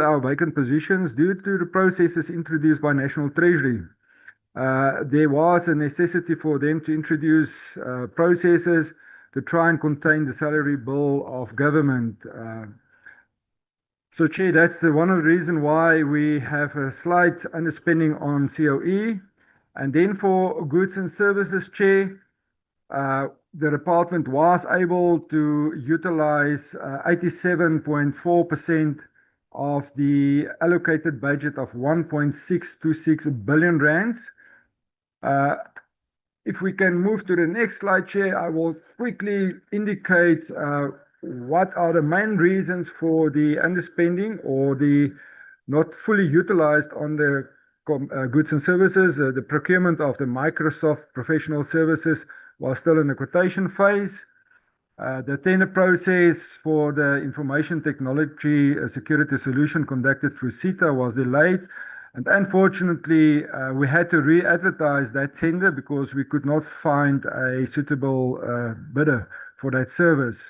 our vacant positions due to the processes introduced by National Treasury. There was a necessity for them to introduce processes to try and contain the salary bill of government. So, Chair, that's one of the reasons why we have a slight underspending on COE. And then for goods and services, Chair, the department was able to utilize 87.4% of the allocated budget of 1.626 billion rands. If we can move to the next slide, Chair, I will quickly indicate what are the main reasons for the underspending or the not fully utilized on the goods and services. The procurement of the Microsoft professional services was still in the quotation phase. The tender process for the information technology security solution conducted through CETA was delayed. And unfortunately, we had to re-advertise that tender because we could not find a suitable bidder for that service.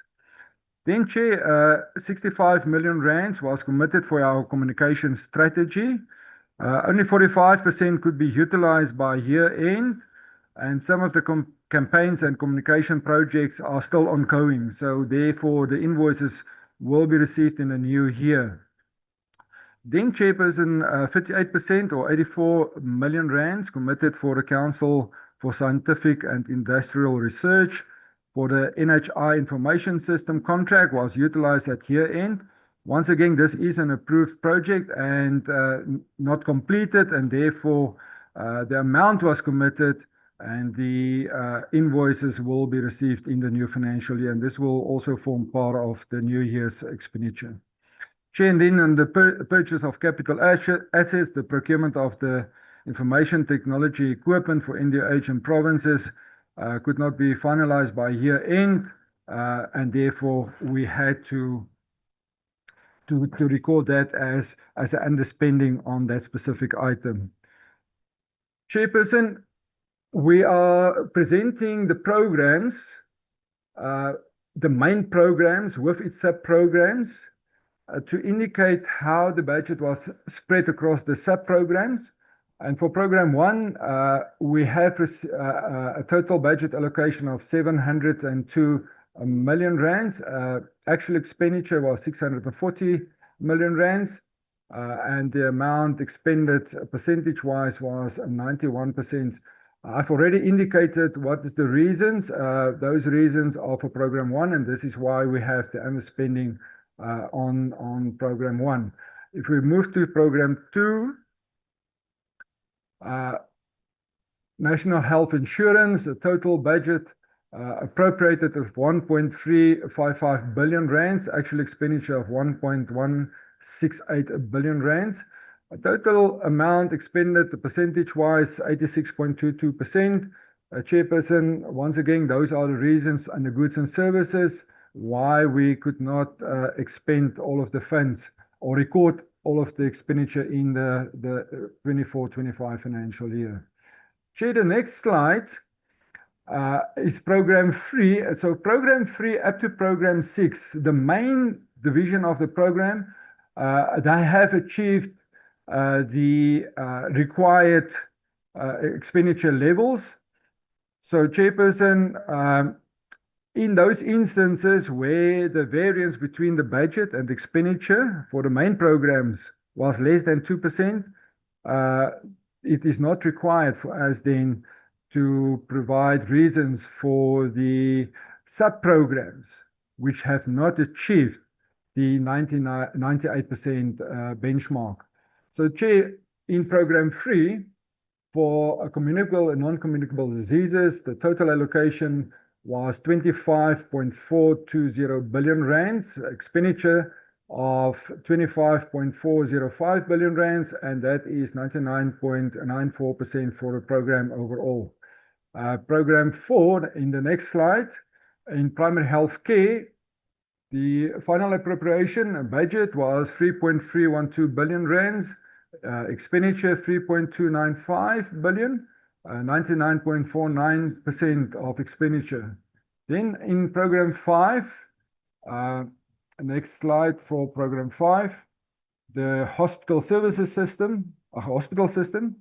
Then, Chair, 65 million rands was committed for our communication strategy. Only 45% could be utilized by year end, and some of the campaigns and communication projects are still ongoing. So therefore, the invoices will be received in the new year. Then, Chairperson, 58% or 84 million rands committed for the Council for Scientific and Industrial Research for the NHI information system contract was utilized at year end. Once again, this is an approved project and not completed, and therefore the amount was committed and the invoices will be received in the new financial year, and this will also form part of the new year's expenditure. Chair, and then on the purchase of capital assets, the procurement of the information technology equipment for NDOH and provinces could not be finalized by year end, and therefore we had to record that as an underspending on that specific item. Chairperson, we are presenting the programs, the main programs with its sub-programs, to indicate how the budget was spread across the sub-programs. And for program 1, we have a total budget allocation of 702 million rands. Actual expenditure was 640 million rands, and the amount expended percentage-wise was 91%. I've already indicated what is the reasons. Those reasons are for program 1, and this is why we have the underspending on program 1. If we move to program 2, National Health Insurance, the total budget appropriated of 1.355 billion rands, actual expenditure of 1.168 billion rands. A total amount expended percentage-wise 86.22%. Chairperson, once again, those are the reasons under goods and services why we could not expend all of the funds or record all of the expenditure in the 24-25 financial year. Chair, the next slide is program 3. So program 3 up to program 6, the main division of the program, they have achieved the required expenditure levels. So, Chairperson, in those instances where the variance between the budget and expenditure for the main programs was less than 2%, it is not required for us then to provide reasons for the sub-programs which have not achieved the 98% benchmark. So, Chair, in program 3, for communicable and non-communicable diseases, the total allocation was 25.420 billion rands, expenditure of 25.405 billion rands, and that is 99.94% for the program overall. Program 4, in the next slide, in primary health care, the final appropriation budget was 3.312 billion rands, expenditure 3.295 billion, 99.49% of expenditure. Then in program 5, next slide for program 5, the hospital services system, hospital system,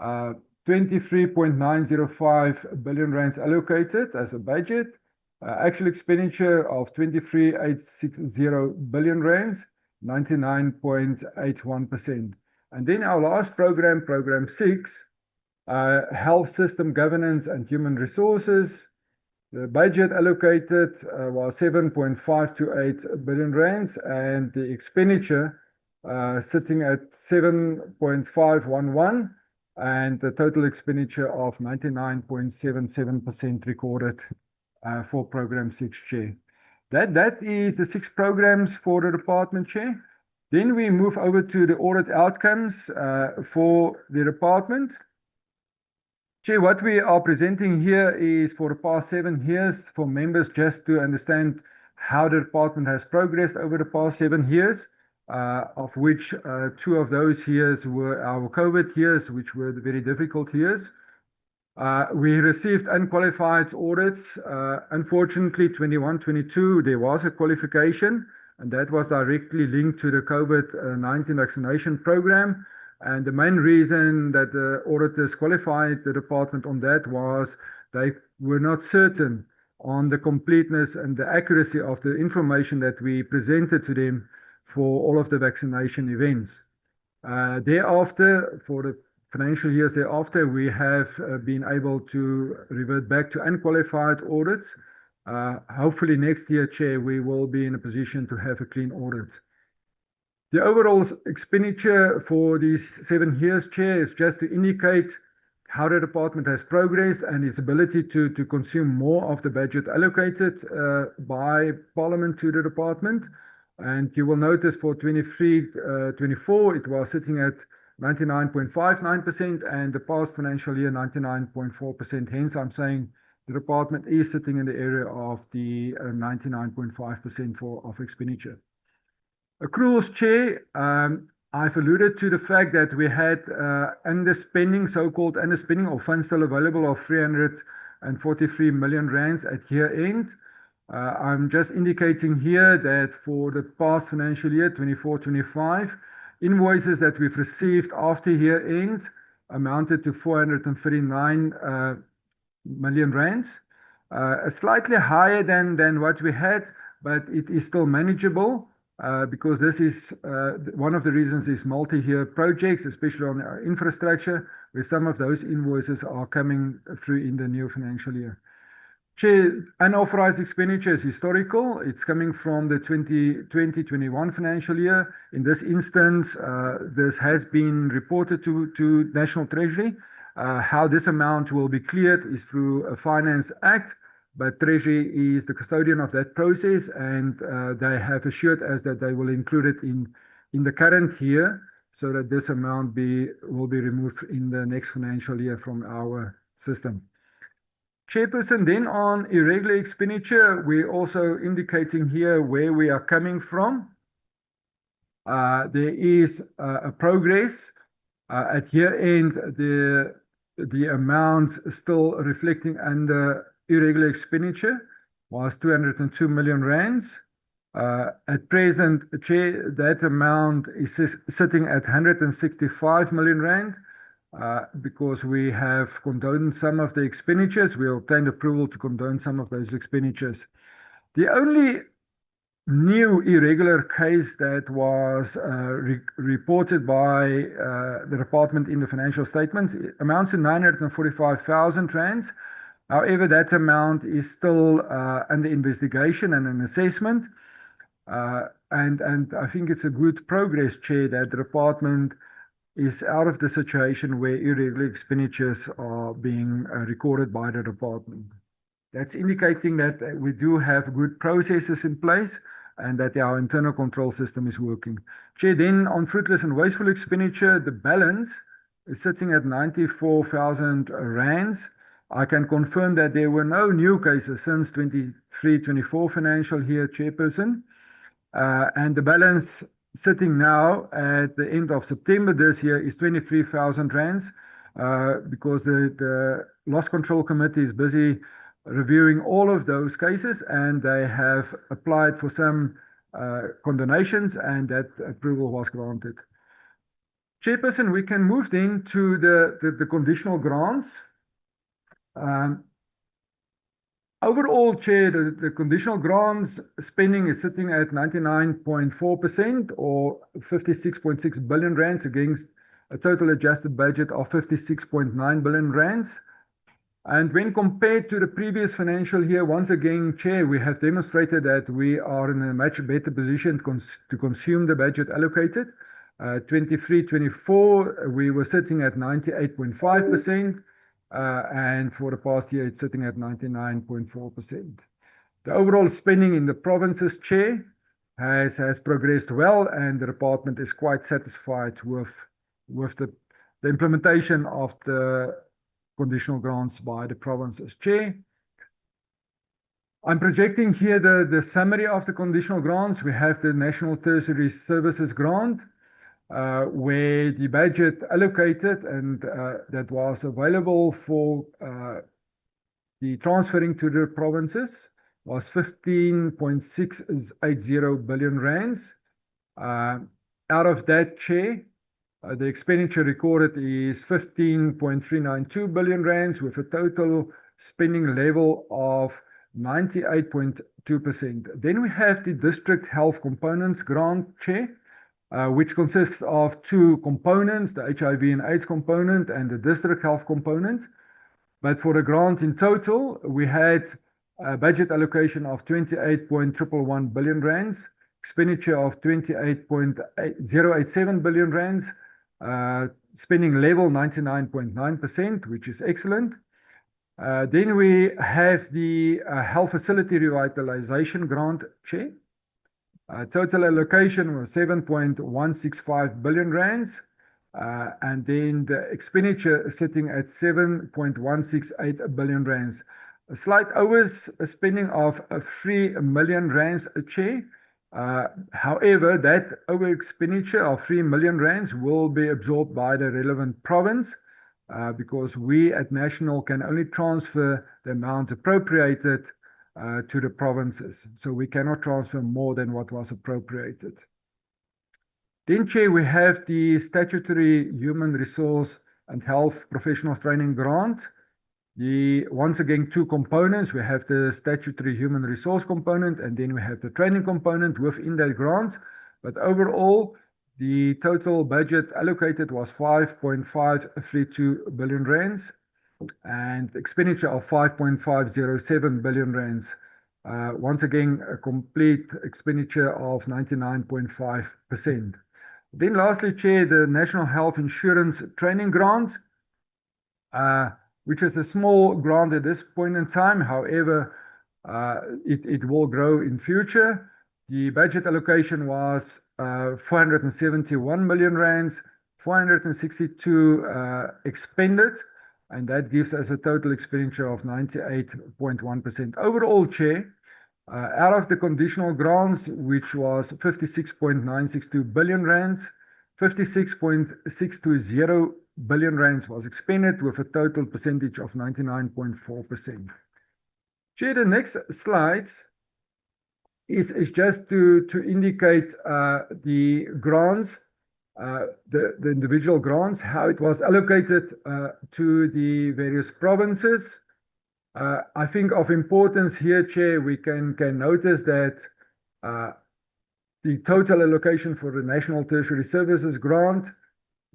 23.905 billion rands allocated as a budget, actual expenditure of 23.860 billion rands, 99.81%. And then our last program, program 6, health system governance and human resources. The budget allocated was 7.528 billion rands, and the expenditure sitting at 7.511, and the total expenditure of 99.77% recorded for program 6, Chair. That is the 6 programs for the department, Chair. Then we move over to the audit outcomes for the department. Chair, what we are presenting here is for the past 7 years for members just to understand how the department has progressed over the past 7 years, of which 2 of those years were our COVID years, which were the very difficult years. We received unqualified audits. Unfortunately, 21-22, there was a qualification, and that was directly linked to the COVID-19 vaccination program. And the main reason that the auditors qualified the department on that was they were not certain on the completeness and the accuracy of the information that we presented to them for all of the vaccination events. Thereafter, for the financial years thereafter, we have been able to revert back to unqualified audits. Hopefully next year, Chair, we will be in a position to have a clean audit. The overall expenditure for these 7 years, Chair, is just to indicate how the department has progressed and its ability to consume more of the budget allocated by Parliament to the department. And you will notice for 23-24, it was sitting at 99.59%, and the past financial year, 99.4%. Hence, I'm saying the department is sitting in the area of the 99.5% of expenditure. Accruals, Chair, I've alluded to the fact that we had underspending, so-called underspending of funds still available of 343 million rands at year end. I'm just indicating here that for the past financial year, 24-25, invoices that we've received after year end amounted to 439 million rands. Slightly higher than what we had, but it is still manageable. Because this is one of the reasons is multi-year projects, especially on our infrastructure, where some of those invoices are coming through in the new financial year. Chair, unauthorized expenditure is historical. It's coming from the 2020-21 financial year. In this instance, this has been reported to National Treasury. How this amount will be cleared is through a Finance Act. But Treasury is the custodian of that process, and they have assured us that they will include it in the current year, so that this amount will be removed in the next financial year from our system. Chairperson, then on irregular expenditure, we're also indicating here where we are coming from. There is a progress. At year end, the amount still reflecting under irregular expenditure was 202 million rands. At present, Chair, that amount is sitting at 165 million rand because we have condoned some of the expenditures. We obtained approval to condone some of those expenditures. The only new irregular case that was reported by the department in the financial statements amounts to 945,000 rands. However, that amount is still under investigation and an assessment. And I think it's a good progress, Chair, that the department is out of the situation where irregular expenditures are being recorded by the department. That's indicating that we do have good processes in place and that our internal control system is working. Chair, then on fruitless and wasteful expenditure, the balance is sitting at 94,000 rands. I can confirm that there were no new cases since 23-24 financial year, Chairperson. And the balance sitting now at the end of September this year is 23,000 rands, because the Loss Control Committee is busy reviewing all of those cases, and they have applied for some condemnations, and that approval was granted. Chairperson, we can move then to the conditional grants. Overall, Chair, the conditional grants spending is sitting at 99.4% or 56.6 billion rands against a total adjusted budget of 56.9 billion rands. And when compared to the previous financial year, once again, Chair, we have demonstrated that we are in a much better position to consume the budget allocated. 23-24, we were sitting at 98.5%. And for the past year, it's sitting at 99.4%. The overall spending in the provinces, Chair, has progressed well, and the department is quite satisfied with the implementation of the conditional grants by the provinces. Chair, I'm projecting here the summary of the conditional grants. We have the National Tertiary Services Grant, where the budget allocated and that was available for the transferring to the provinces was 15.680 billion rands. Out of that, Chair, the expenditure recorded is 15.392 billion rands with a total spending level of 98.2%. Then we have the district health components grant, Chair, which consists of two components, the HIV and AIDS component and the district health component. But for the grant in total, we had a budget allocation of 28.111 billion rands, expenditure of 28.087 billion rands, spending level 99.9%, which is excellent. Then we have the health facility revitalization grant, Chair. Total allocation was 7.165 billion rands, and then the expenditure sitting at 7.168 billion rands. A slight overspending of 3 million rands, Chair. However, that over expenditure of 3 million rands will be absorbed by the relevant province, because we at National can only transfer the amount appropriated to the provinces. So we cannot transfer more than what was appropriated. Then, Chair, we have the Statutory Human Resource and Health Professional Training Grant. Once again, two components. We have the Statutory Human Resource component, and then we have the training component within that grant. But overall, the total budget allocated was 5.532 billion rands and expenditure of 5.507 billion rands. Once again, a complete expenditure of 99.5%. Then lastly, Chair, the National Health Insurance Training Grant, which is a small grant at this point in time. However, it will grow in future. The budget allocation was 471 million rands, 462 expended, and that gives us a total expenditure of 98.1%. Overall, Chair, out of the conditional grants, which was 56.962 billion rands, 56.620 billion rands was expended with a total percentage of 99.4%. Chair, the next slides is just to indicate the grants, the individual grants, how it was allocated to the various provinces. I think of importance here, Chair, we can notice that the total allocation for the National Tertiary Services Grant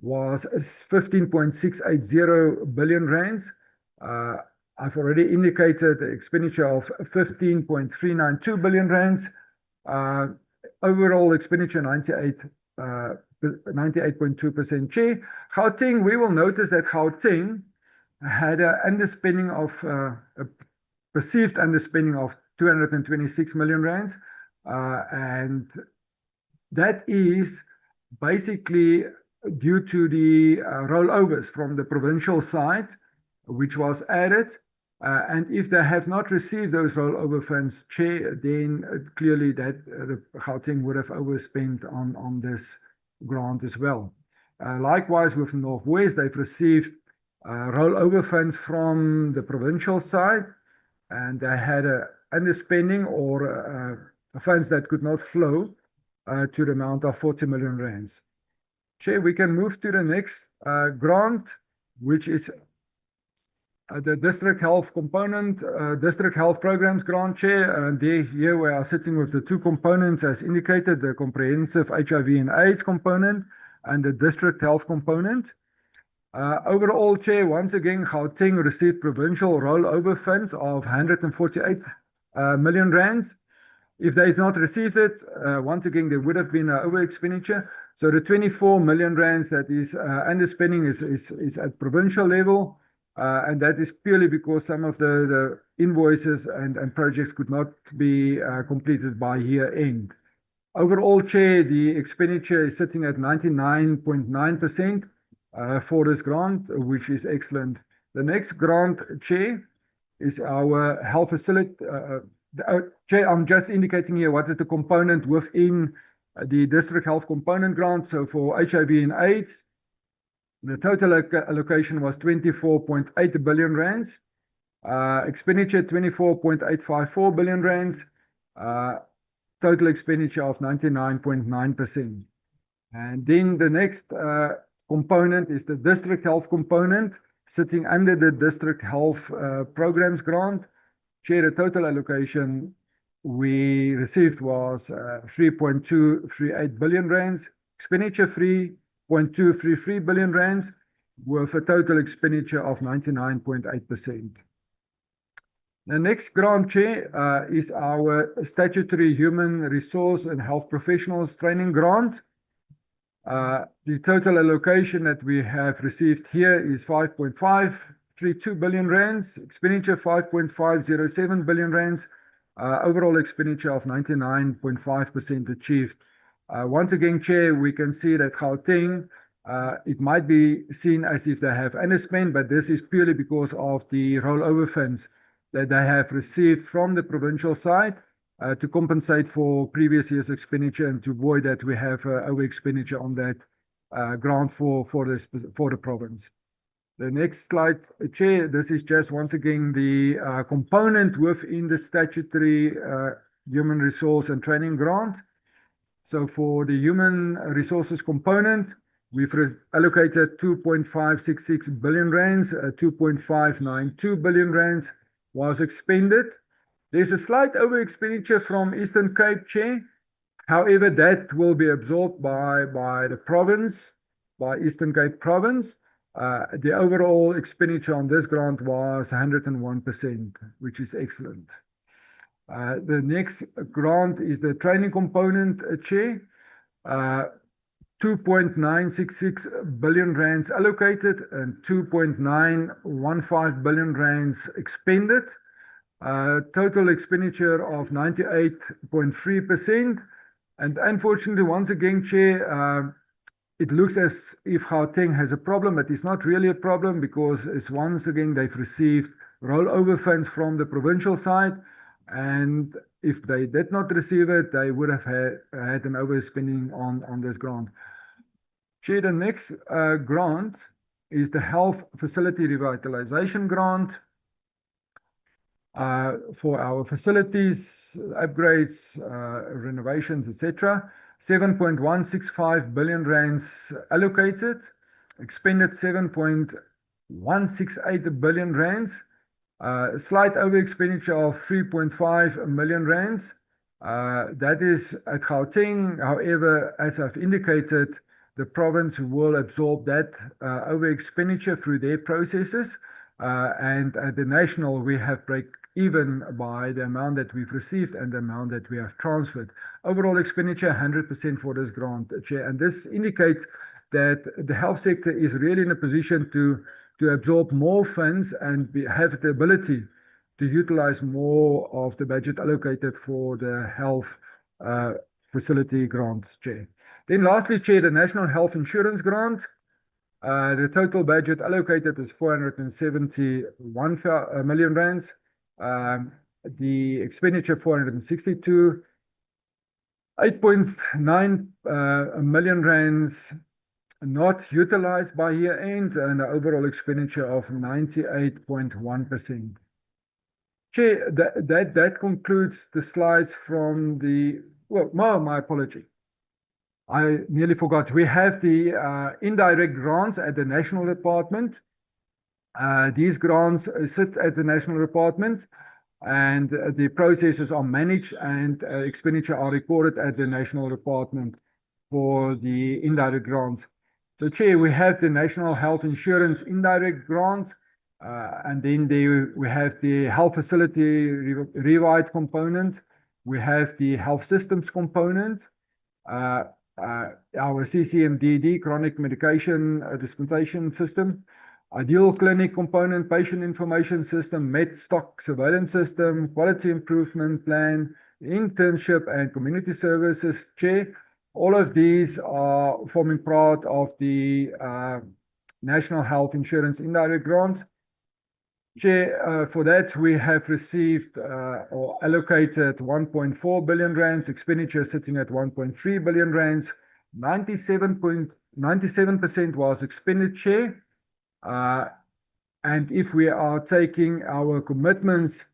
was 15.680 billion rands. I've already indicated the expenditure of 15.392 billion rands. Overall expenditure 98.2%. Chair, Gauteng, we will notice that Gauteng had a underspending of a perceived underspending of 226 million rands, and that is basically due to the rollovers from the provincial side, which was added And if they have not received those rollover funds, Chair, then clearly that the Gauteng would have overspent on this grant as well. Likewise, with Northwest, they've received rollover funds from the provincial side, and they had a underspending or funds that could not flow to the amount of 40 million rands. Chair, we can move to the next grant, which is the district health component, district health programs grant, Chair. And here we are sitting with the two components as indicated, the comprehensive HIV and AIDS component and the district health component. Overall, Chair, once again, Gauteng received provincial rollover funds of 148 million rands. If they've not received it, once again, there would have been an over expenditure. So the 24 million rands that is underspending is at provincial level. And that is purely because some of the invoices and projects could not be completed by year end. Overall, Chair, the expenditure is sitting at 99.9% for this grant, which is excellent. The next grant, Chair, is our health facility. Chair, I'm just indicating here what is the component within the district health component grant. So for HIV and AIDS, the total allocation was 24.8 billion rands. Expenditure 24.854 billion rands. Total expenditure of 99.9%. And then the next component is the district health component, sitting under the district health programs grant. Chair, the total allocation we received was 3.238 billion rands. Expenditure 3.233 billion rands, with a total expenditure of 99.8%. The next grant, Chair, is our statutory human resource and health professionals training grant. The total allocation that we have received here is 5.532 billion rands, expenditure 5.507 billion rands, overall expenditure of 99.5% achieved. Once again, Chair, we can see that Gauteng, it might be seen as if they have underspent, but this is purely because of the rollover funds that they have received from the provincial side to compensate for previous year's expenditure and to avoid that we have over expenditure on that grant for the province. The next slide, Chair, this is just once again the component within the statutory human resource and training grant. So for the human resources component, we've allocated 2.566 billion rands, 2.592 billion rands was expended. There's a slight over expenditure from Eastern Cape, Chair. However, that will be absorbed by the province, by Eastern Cape province. The overall expenditure on this grant was 101%, which is excellent. The next grant is the training component, Chair. 2.966 billion rands allocated and 2.915 billion rands expended. Total expenditure of 98.3%. And unfortunately, once again, Chair, it looks as if Gauteng has a problem, but it's not really a problem because it's once again they've received rollover funds from the provincial side. And if they did not receive it, they would have had an overspending on this grant. Chair, the next grant is the Health Facility Revitalization Grant for our facilities, upgrades, renovations, etc. 7.165 billion rands allocated, expended 7.168 billion rands. Slight over expenditure of 3.5 million rands. That is at Gauteng. However, as I've indicated, the province will absorb that over expenditure through their processes. And at the national, we have break even by the amount that we've received and the amount that we have transferred. Overall expenditure 100% for this grant, Chair. And this indicates that the health sector is really in a position to absorb more funds and have the ability to utilize more of the budget allocated for the health facility grants, Chair. Then lastly, Chair, the National Health Insurance Grant. The total budget allocated is 471 million rands. The expenditure 462, 8.9 million rands not utilized by year end, and an overall expenditure of 98.1%. Chair, that concludes the slides from the, well, my apology. I nearly forgot. We have the indirect grants at the National Department. These grants sit at the National Department, and the processes are managed and expenditure are recorded at the National Department for the indirect grants. So, Chair, we have the National Health Insurance indirect grant, and then we have the health facility rewrite component. We have the health systems component. Our CCMDD, chronic medication dispensation system, ideal clinic component, patient information system, med stock surveillance system, quality improvement plan, internship and community services. Chair, all of these are forming part of the National Health Insurance indirect grant. Chair, for that we have received or allocated 1.4 billion rands, expenditure sitting at 1.3 billion rands. 97% was expenditure. And if we are taking our commitments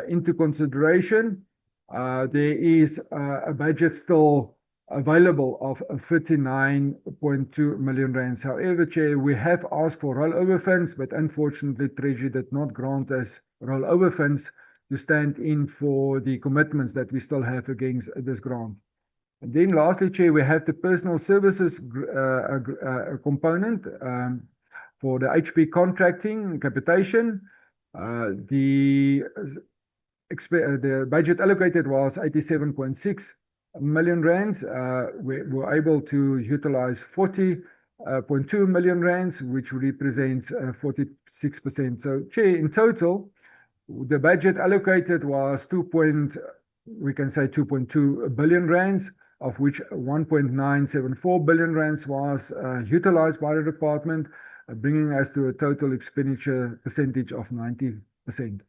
into consideration, there is a budget still available of 39.2 million rands. However, Chair, we have asked for rollover funds, but unfortunately Treasury did not grant us rollover funds to stand in for the commitments that we still have against this grant. And then lastly, Chair, we have the personal services component for the HP contracting capitation. The budget allocated was 87.6 million rands. We were able to utilize 40.2 million rands, which represents 46%. So, Chair, in total, the budget allocated was 2.2 billion rands, of which 1.974 billion rands was utilized by the department, bringing us to a total expenditure percentage of 90%.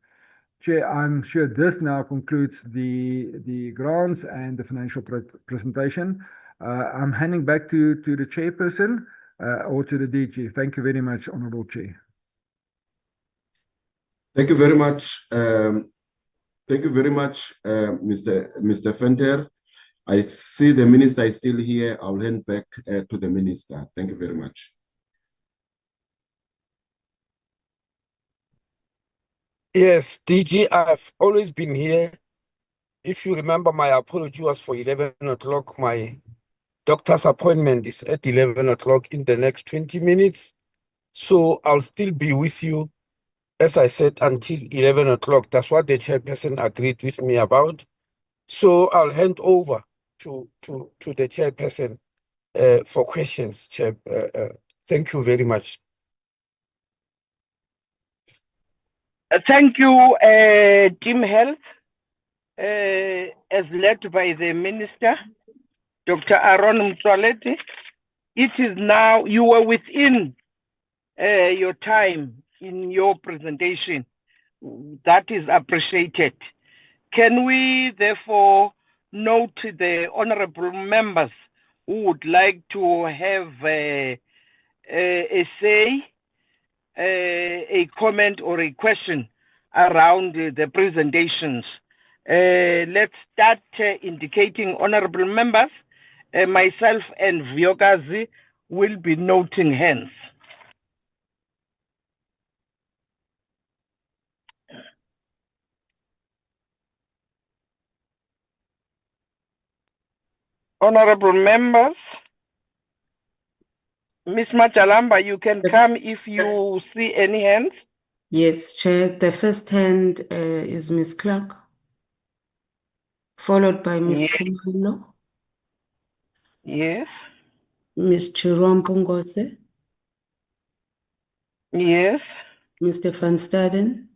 Chair, I'm sure this now concludes the grants and the financial presentation. I'm handing back to the chairperson or to the DG. Thank you very much, Honourable Chair. Thank you very much. Thank you very much, Mr. Venter. I see the minister is still here. I'll hand back to the minister. Thank you very much. Yes, DG, I've always been here. If you remember, my apology was for 11 o'clock. My doctor's appointment is at 11 o'clock in the next 20 minutes. So I'll still be with you, as I said, until 11 o'clock. That's what the chairperson agreed with me about. So I'll hand over to the chairperson for questions, Chair. Thank you very much. Thank you, Team Health, as led by the Minister, Dr. Aaron Motsoaledi. It is now, you were within your time in your presentation. That is appreciated. Can we therefore note the honorable members who would like to have a say, a comment or a question around the presentations? Let's start indicating honorable members. Myself and Vyokazi will be noting hands. Honorable members, Ms. Machalamba, you can come if you see any hands. Yes, Chair. The first hand is Ms. Clark, followed by Ms. Khumalo, Yes. Ms. Chirwampungose, Yes. Mr. Van Staden,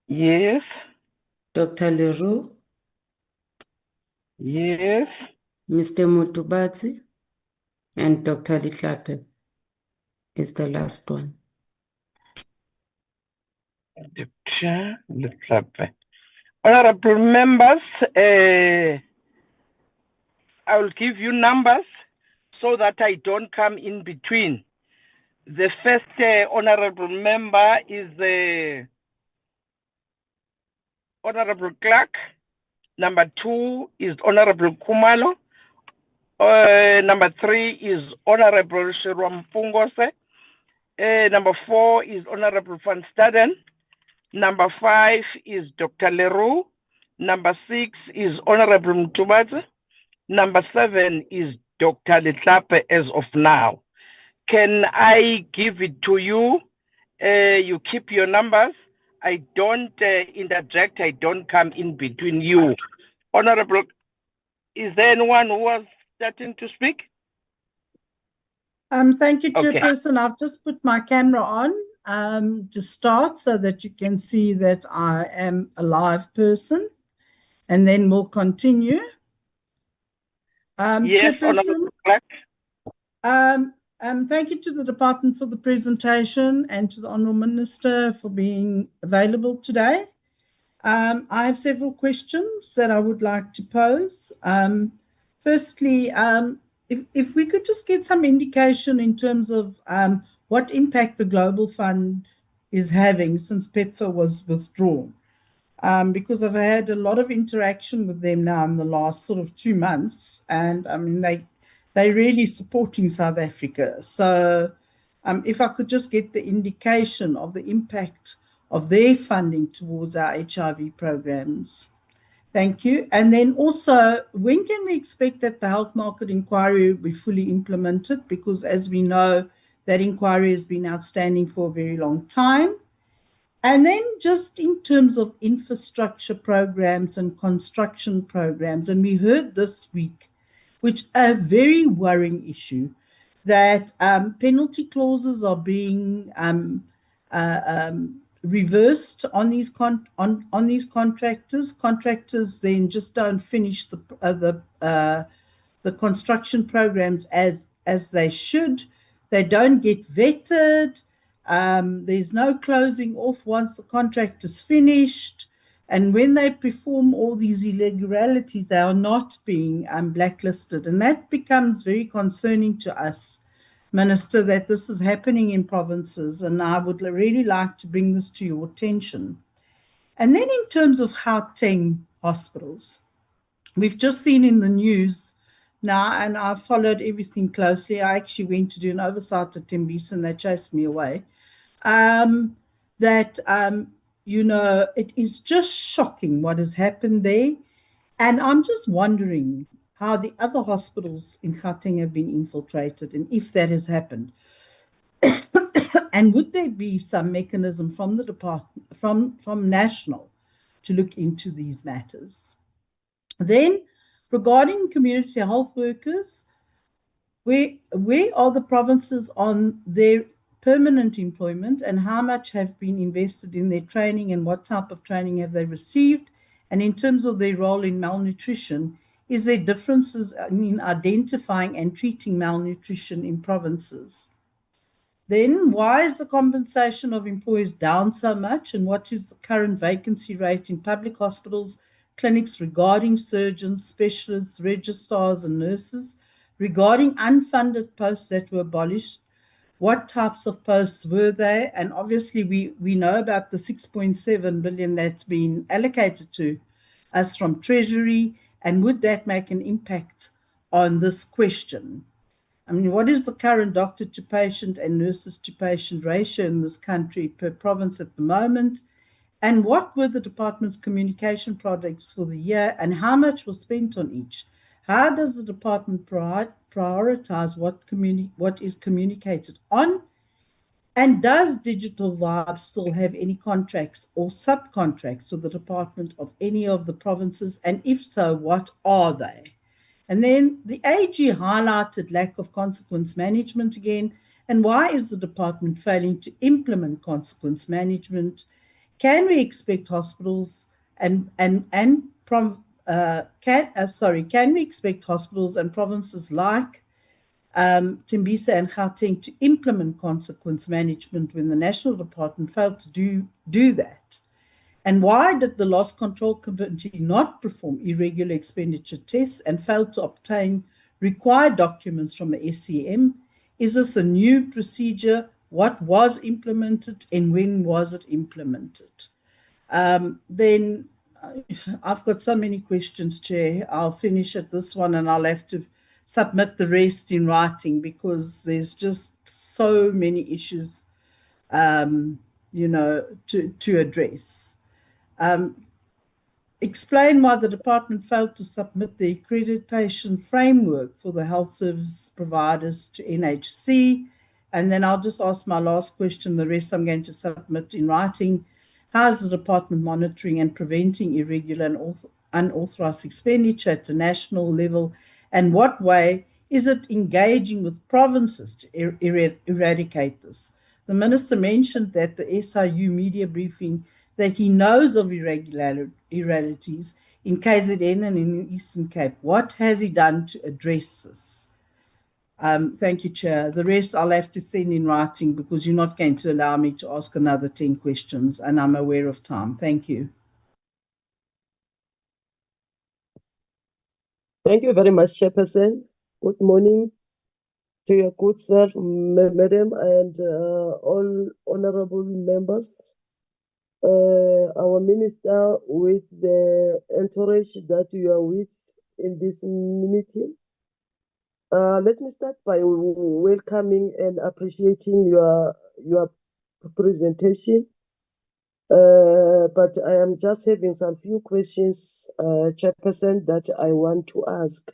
Yes. Dr. Leroux, Yes. Mr. Motubadzi, and Dr. Lihlape. is the last one. Honorable members, I will give you numbers so that I don't come in between. The first honorable member is the Honorable Clark. Number 2 is Honorable Kumalo. Number 3 is Honorable Shirwampungose. Number 4 is Honorable Van Staden. Number 5 is Dr. Leroux. Number 6 is Honorable Mtubazi. Number 7 is Dr. Letlape as of now. Can I give it to you? You keep your numbers. I don't interject. I don't come in between you. Honorable, is there anyone who was starting to speak? Thank you, Okay. Chairperson. I've just put my camera on to start so that you can see that I am a live person, and then we'll continue. Yes, Chairperson, Honorable Clark. thank you to the department for the presentation and to the Honourable Minister for being available today. I have several questions that I would like to pose. Firstly, if we could just get some indication in terms of what impact the Global Fund is having since PEPFAR was withdrawn. Because I've had a lot of interaction with them now in the last sort of 2 months, and I mean they're really supporting South Africa. So if I could just get the indication of the impact of their funding towards our HIV programs. Thank you. And then also, when can we expect that the health market inquiry will be fully implemented? Because as we know, that inquiry has been outstanding for a very long time. And then just in terms of infrastructure programs and construction programs, and we heard this week, which a very worrying issue, that penalty clauses are being reversed on these contractors. Contractors then just don't finish the construction programs as they should. They don't get vetted. There's no closing off once the contract is finished. And when they perform all these irregularities, they are not being blacklisted. And that becomes very concerning to us, Minister, that this is happening in provinces. And I would really like to bring this to your attention. And then in terms of Gauteng hospitals, we've just seen in the news now, and I've followed everything closely. I actually went to do an oversight at Tembisa and they chased me away. You know, it is just shocking what has happened there. And I'm just wondering how the other hospitals in Gauteng have been infiltrated and if that has happened. And would there be some mechanism from the department, from national, to look into these matters? Then, regarding community health workers, where are the provinces on their permanent employment and how much have been invested in their training and what type of training have they received? And in terms of their role in malnutrition, is there differences in identifying and treating malnutrition in provinces? Then why is the compensation of employees down so much, and what is the current vacancy rate in public hospitals, clinics regarding surgeons, specialists, registrars and nurses? Regarding unfunded posts that were abolished, what types of posts were they? And obviously we know about the 6.7 billion that's been allocated to us from Treasury, and would that make an impact on this question? I mean, what is the current doctor to patient and nurses to patient ratio in this country per province at the moment? And what were the department's communication projects for the year, and how much was spent on each? How does the department prioritize what is communicated on? And does Digital Vibe still have any contracts or subcontracts with the department of any of the provinces? And if so, what are they? And then the AG highlighted lack of consequence management again. And why is the department failing to implement consequence management? Can we expect hospitals can we expect hospitals and provinces like Tembisa and Gauteng to implement consequence management when the National Department failed to do that? And why did the Loss Control Committee not perform irregular expenditure tests and fail to obtain required documents from the SCM? Is this a new procedure? What was implemented and when was it implemented? Then I've got so many questions, Chair. I'll finish at this one and I'll have to submit the rest in writing because there's just so many issues, you know, to address. Explain why the department failed to submit the accreditation framework for the health service providers to NHC. And then I'll just ask my last question. The rest I'm going to submit in writing. How is the department monitoring and preventing irregular and unauthorized expenditure at the national level? And what way is it engaging with provinces to eradicate this? The minister mentioned that the SIU media briefing that he knows of irregularities in KZN and in the Eastern Cape. What has he done to address this? Thank you, Chair. The rest I'll have to send in writing because you're not going to allow me to ask another 10 questions and I'm aware of time. Thank you. Thank you very much, Chairperson. Good morning to your good self, Madam, and all honorable members. Our minister with the entourage that you are with in this meeting. Let me start by welcoming and appreciating your presentation. But I am just having some few questions, Chairperson, that I want to ask.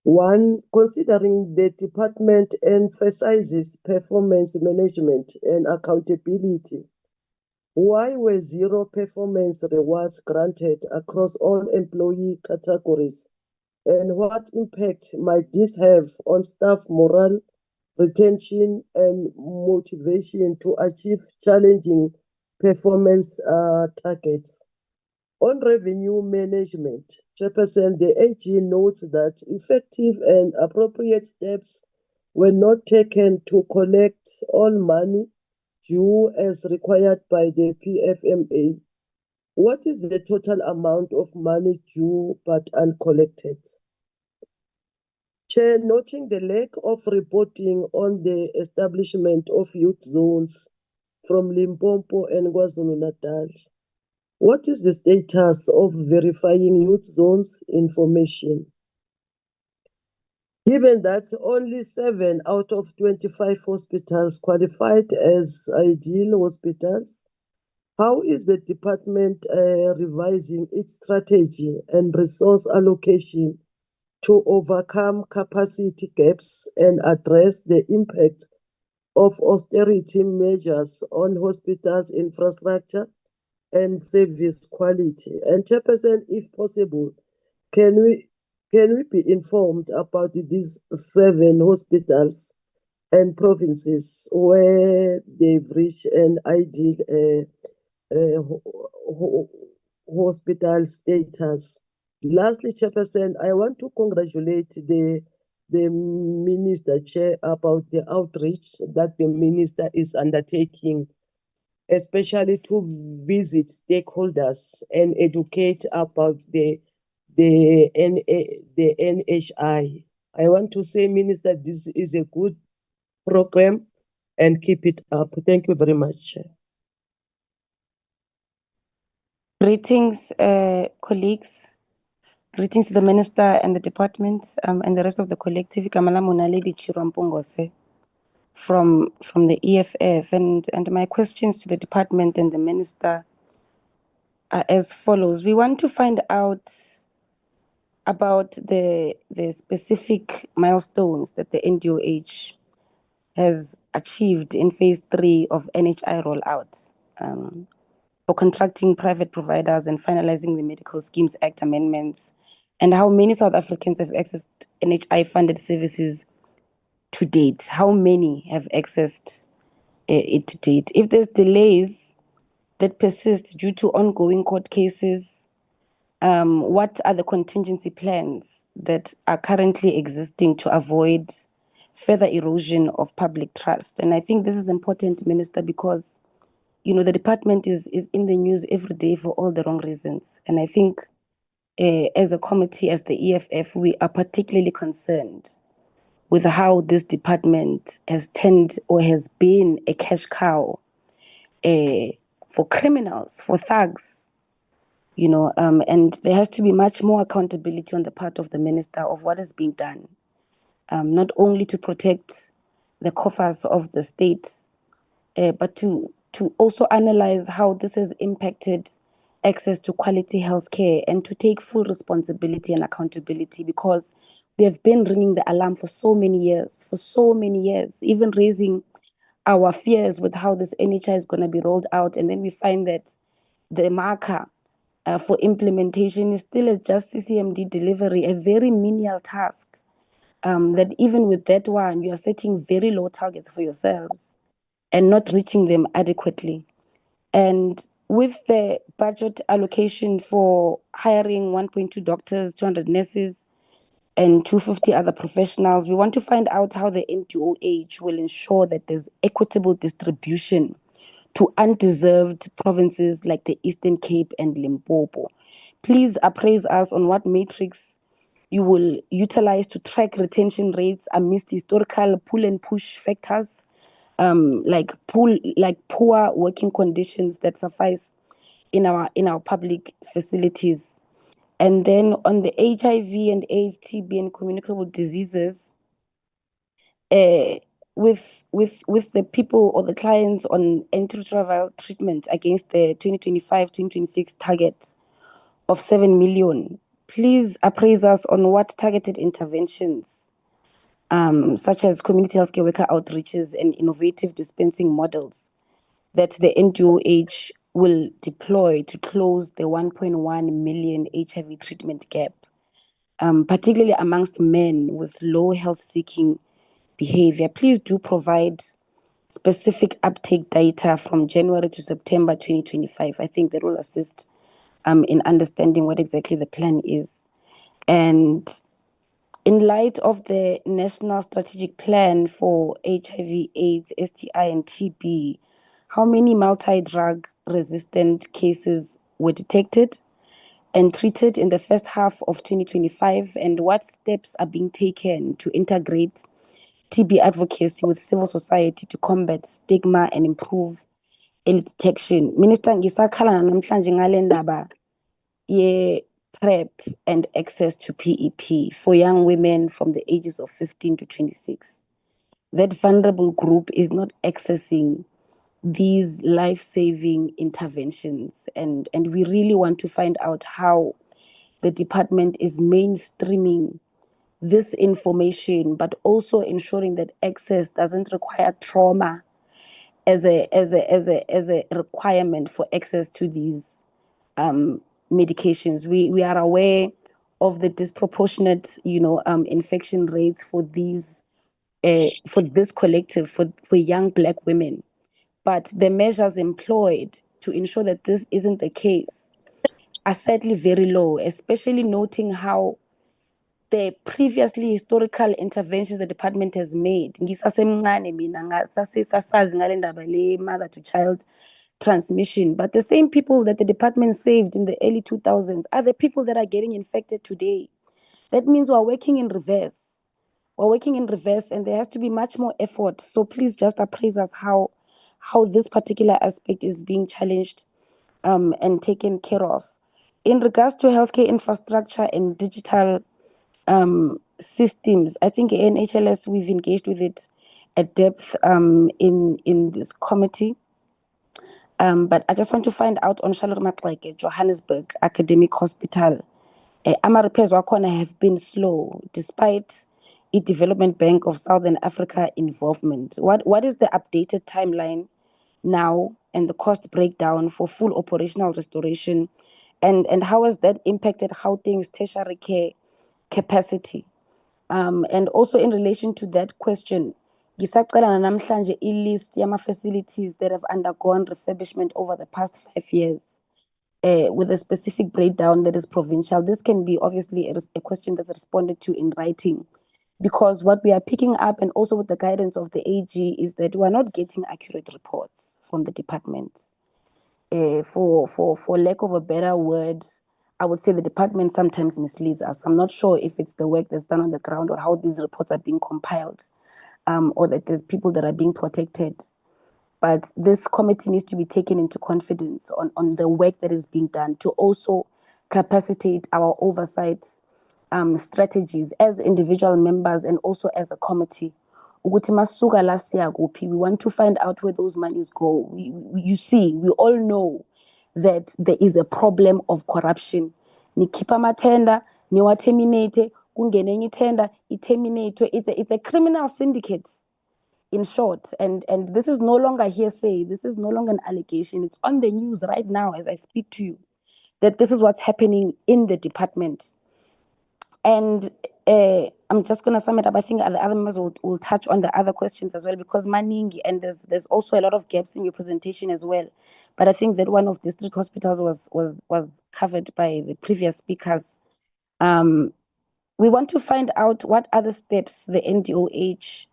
One, considering the department emphasizes performance management and accountability, why were zero performance rewards granted across all employee categories? And what impact might this have on staff morale, retention, and motivation to achieve challenging performance targets? On revenue management, Chairperson, the AG notes that effective and appropriate steps were not taken to collect all money due as required by the PFMA. What is the total amount of money due but uncollected? Chair, noting the lack of reporting on the establishment of youth zones from Limpopo and KwaZulu-Natal, what is the status of verifying youth zones information? Given that only 7 out of 25 hospitals qualified as ideal hospitals, how is the department revising its strategy and resource allocation to overcome capacity gaps and address the impact of austerity measures on hospitals' infrastructure and service quality? And Chairperson, if possible, can we be informed about these 7 hospitals and provinces where they've reached an ideal hospital status? Lastly, Chairperson, I want to congratulate the Minister, Chair, about the outreach that the Minister is undertaking, especially to visit stakeholders and educate about the NHI. I want to say, Minister, this is a good program and keep it up. Thank you very much, Chair. Greetings, colleagues. Greetings to the Minister and the department and the rest of the collective. Kamala Monaledi Chirampongose from the EFF. And my questions to the department and the Minister are as follows. We want to find out about the specific milestones that the NDOH has achieved in phase 3 of NHI rollout. For contracting private providers and finalizing the Medical Schemes Act amendments, and how many South Africans have accessed NHI-funded services to date? How many have accessed it to date? If there's delays that persist due to ongoing court cases, what are the contingency plans that are currently existing to avoid further erosion of public trust. And I think this is important, Minister, because the department is in the news every day for all the wrong reasons. And I think as a committee, as the EFF, we are particularly concerned with how this department has turned or has been a cash cow for criminals, for thugs, and there has to be much more accountability on the part of the minister of what is being done, not only to protect the coffers of the state, but to also analyze how this has impacted access to quality healthcare and to take full responsibility and accountability, because we have been ringing the alarm for so many years, even raising our fears with how this NHI is going to be rolled out. And then we find that the marker for implementation is still a just CCMD delivery, a very menial task. That even with that one, you are setting very low targets for yourselves and not reaching them adequately. And with the budget allocation for hiring 1.2 doctors, 200 nurses, and 250 other professionals, we want to find out how the NDOH will ensure that there's equitable distribution to undeserved provinces like the Eastern Cape and Limpopo. Please appraise us on what matrix you will utilize to track retention rates amidst historical pull and push factors, like poor working conditions that suffice in our public facilities. And then on the HIV and AIDS, TB, and communicable diseases, with the people or the clients on antiretroviral treatment against the 2025-2026 targets of 7 million, please appraise us on what targeted interventions, such as community healthcare worker outreaches and innovative dispensing models, that the NDOH will deploy to close the 1.1 million HIV treatment gap, particularly amongst men with low health-seeking behavior. Please do provide specific uptake data from January to September 2025. I think that will assist in understanding what exactly the plan is. And in light of the National Strategic Plan for HIV, AIDS, STI, and TB, how many multi-drug resistant cases were detected and treated in the first half of 2025, and what steps are being taken to integrate TB advocacy with civil society to combat stigma and improve early detection? Minister, ngisakhala namhlanje ngale ndaba PrEP and access to PEP for young women from the ages of 15 to 26. That vulnerable group is not accessing these life-saving interventions, and we really want to find out how the department is mainstreaming this information, but also ensuring that access doesn't require trauma as a requirement for access to these medications. We are aware of the disproportionate infection rates for these for this collective, for young Black women, but the measures employed to ensure that this isn't the case are sadly very low, especially noting how the previously historical interventions the department has made. Ngisasemncane mina sasazi ngale ndaba le mother to child transmission, but the same people that the department saved in the early 2000s are the people that are getting infected today. That means we're working in reverse. And there has to be much more effort. So please just appraise us how this particular aspect is being challenged and taken care of. In regards to healthcare infrastructure and digital systems, I think NHLS, we've engaged with it at depth in this committee. But I just want to find out on Charlotte Maxeke, Johannesburg Academic Hospital. Ama repairs have been slow despite the Development Bank of Southern Africa involvement. What is the updated timeline now and the cost breakdown for full operational restoration, and how has that impacted Gauteng's tertiary care capacity? And also in relation to that question, ngisacela namhlanje i-list yama-facilities that have undergone refurbishment over the past 5 years, with a specific breakdown that is provincial. This can be obviously a question that's responded to in writing. because what we are picking up, and also with the guidance of the AG, is that we are not getting accurate reports from the department. For lack of a better word, I would say the department sometimes misleads us. I'm not sure if it's the work that's done on the ground or how these reports are being compiled, or that there's people that are being protected. But this committee needs to be taken into confidence on the work that is being done to also capacitate our oversight strategies as individual members and also as a committee. Ukuthi masuka la siya kuphi, we want to find out where those monies go. You see, we all know that there is a problem of corruption. Nikhipha amathenda, niwa terminate, kungene enye ithenda, terminate. It's a criminal syndicate, in short. And this is no longer hearsay. This is no longer an allegation. It's on the news right now as I speak to you, that this is what's happening in the department. And I'm just going to sum it up. I think the other members will touch on the other questions as well, because Maningi, and there's also a lot of gaps in your presentation as well. But I think that one of district hospitals was covered by the previous speakers. We want to find out what other steps the NDOH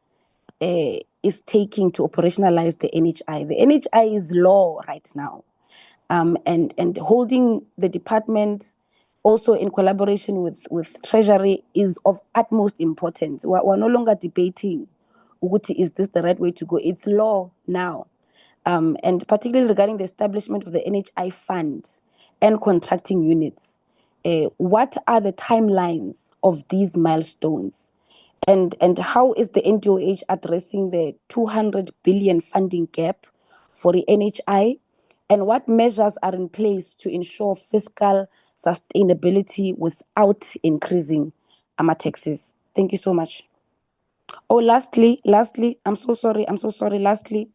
is taking to operationalize the NHI. The NHI is law right now, and holding the department also in collaboration with Treasury is of utmost importance. We're no longer debating, is this the right way to go? It's law now. And particularly regarding the establishment of the NHI fund and contracting units, what are the timelines of these milestones? And how is the NDOH addressing the 200 billion funding gap for the NHI? And what measures are in place to ensure fiscal sustainability without increasing our taxes? Thank you so much. Oh, lastly, I'm so sorry. Lastly,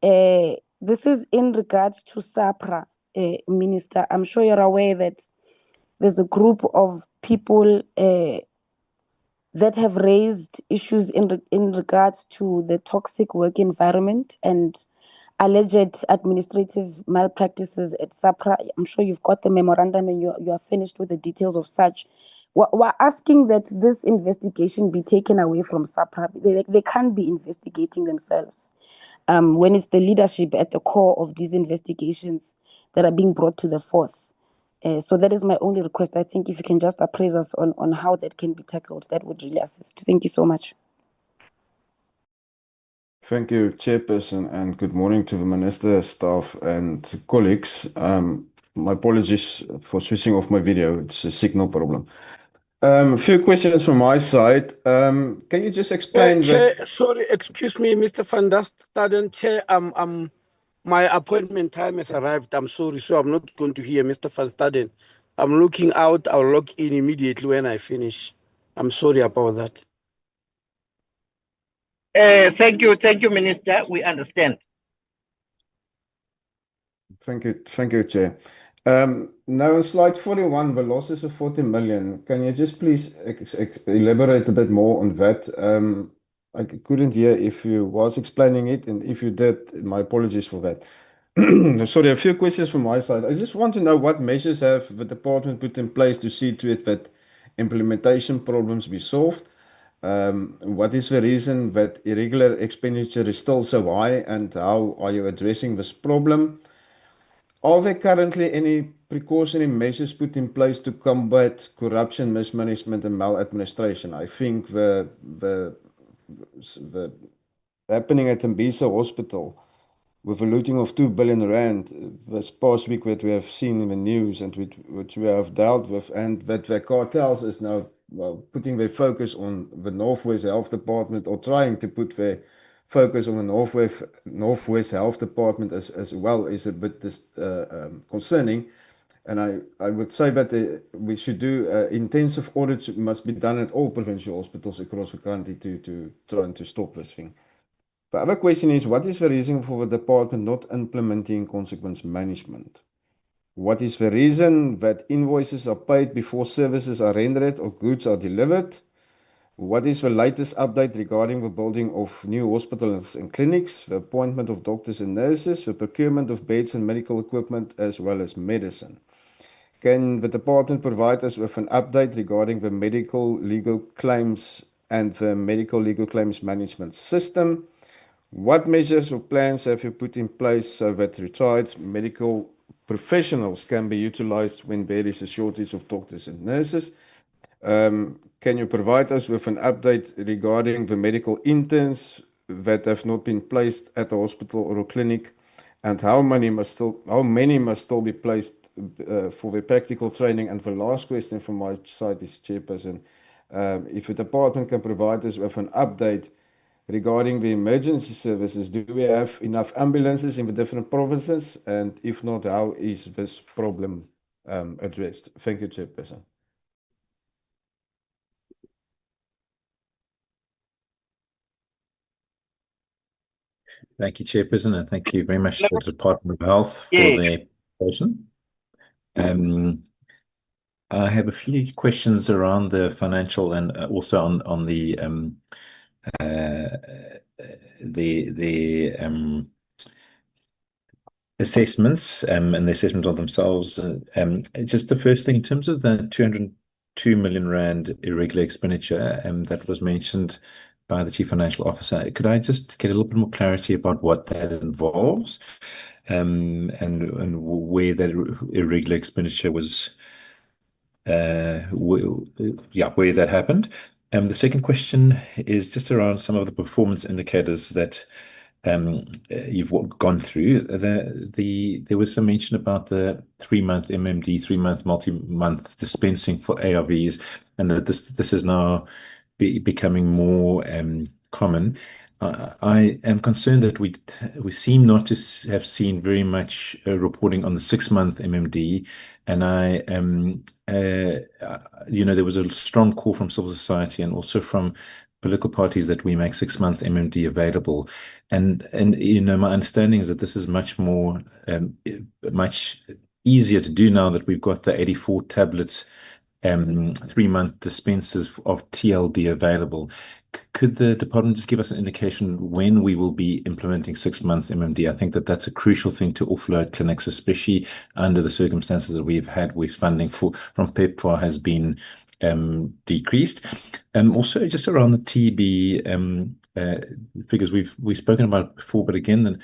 this is in regards to SAPRA, Minister. I'm sure you're aware that there's a group of people that have raised issues in regards to the toxic work environment and alleged administrative malpractices at SAPRA. I'm sure you've got the memorandum and you are finished with the details of such. We're asking that this investigation be taken away from SAPRA. They can't be investigating themselves when it's the leadership at the core of these investigations that are being brought to the forth. So that is my only request. I think if you can just appraise us on how that can be tackled, that would really assist. Thank you so much. Thank you, Chairperson, and good morning to the Minister, staff, and colleagues. My apologies for switching off my video. It's a signal problem. A few questions from my side. Can you just explain Chair, sorry, excuse me, Mr. Van der Staden. Chair, my appointment time has arrived. I'm sorry, so I'm not going to hear Mr. Van Staden. I'm looking out. I'll log in immediately when I finish. I'm sorry about that. Thank you, Minister. We understand. Thank you, Chair. Now on slide 41, the losses of 40 million. Can you just please elaborate a bit more on that? I couldn't hear if you was explaining it, and if you did, my apologies for that. Sorry, a few questions from my side. I just want to know what measures have the department put in place to see to it that implementation problems be solved. What is the reason that irregular expenditure is still so high, and how are you addressing this problem? Are there currently any precautionary measures put in place to combat corruption, mismanagement, and maladministration? I think the happening at Mbisa Hospital with a looting of 2 billion rand this past week that we have seen in the news and which we have dealt with, and that the cartels is now putting their focus on the Northwest Health Department, or trying to put their focus on the Northwest Health Department as well, is a bit concerning. And I would say that we should do intensive audits must be done at all provincial hospitals across the country to try and to stop this thing. The other question is, what is the reason for the department not implementing consequence management? What is the reason that invoices are paid before services are rendered or goods are delivered? What is the latest update regarding the building of new hospitals and clinics, the appointment of doctors and nurses, the procurement of beds and medical equipment, as well as medicine? Can the department provide us with an update regarding the medical legal claims and the medical legal claims management system. What measures or plans have you put in place so that retired medical professionals can be utilized when there is a shortage of doctors and nurses? Can you provide us with an update regarding the medical interns that have not been placed at the hospital or a clinic, and how many must still be placed for the practical training? And the last question from my side is, Chairperson, if the department can provide us with an update regarding the emergency services, do we have enough ambulances in the different provinces? And if not, how is this problem addressed? Thank you, Chairperson. Thank you, Chairperson, and thank you very much to the Department of Health for their presentation. I have a few questions around the financial and also on the assessments and the assessment of themselves. Just the first thing, in terms of the 202 million rand irregular expenditure that was mentioned by the Chief Financial Officer, could I just get a little bit more clarity about what that involves and where that irregular expenditure was, where that happened? The second question is just around some of the performance indicators that you've gone through. There was some mention about the 3-month MMD, 3-month multi-month dispensing for ARVs, and that this is now becoming more common. I am concerned that we seem not to have seen very much reporting on the 6-month MMD, and there was a strong call from civil society and also from political parties that we make 6-month MMD available, and my understanding is that this is much easier to do now that we've got the 84 tablets 3-month dispensers of TLD available. Could the department just give us an indication when we will be implementing 6 months MMD? I think that that's a crucial thing to offload clinics, especially under the circumstances that we've had with funding from PEPFAR has been decreased. Also, just around the TB figures we've spoken about before, but again,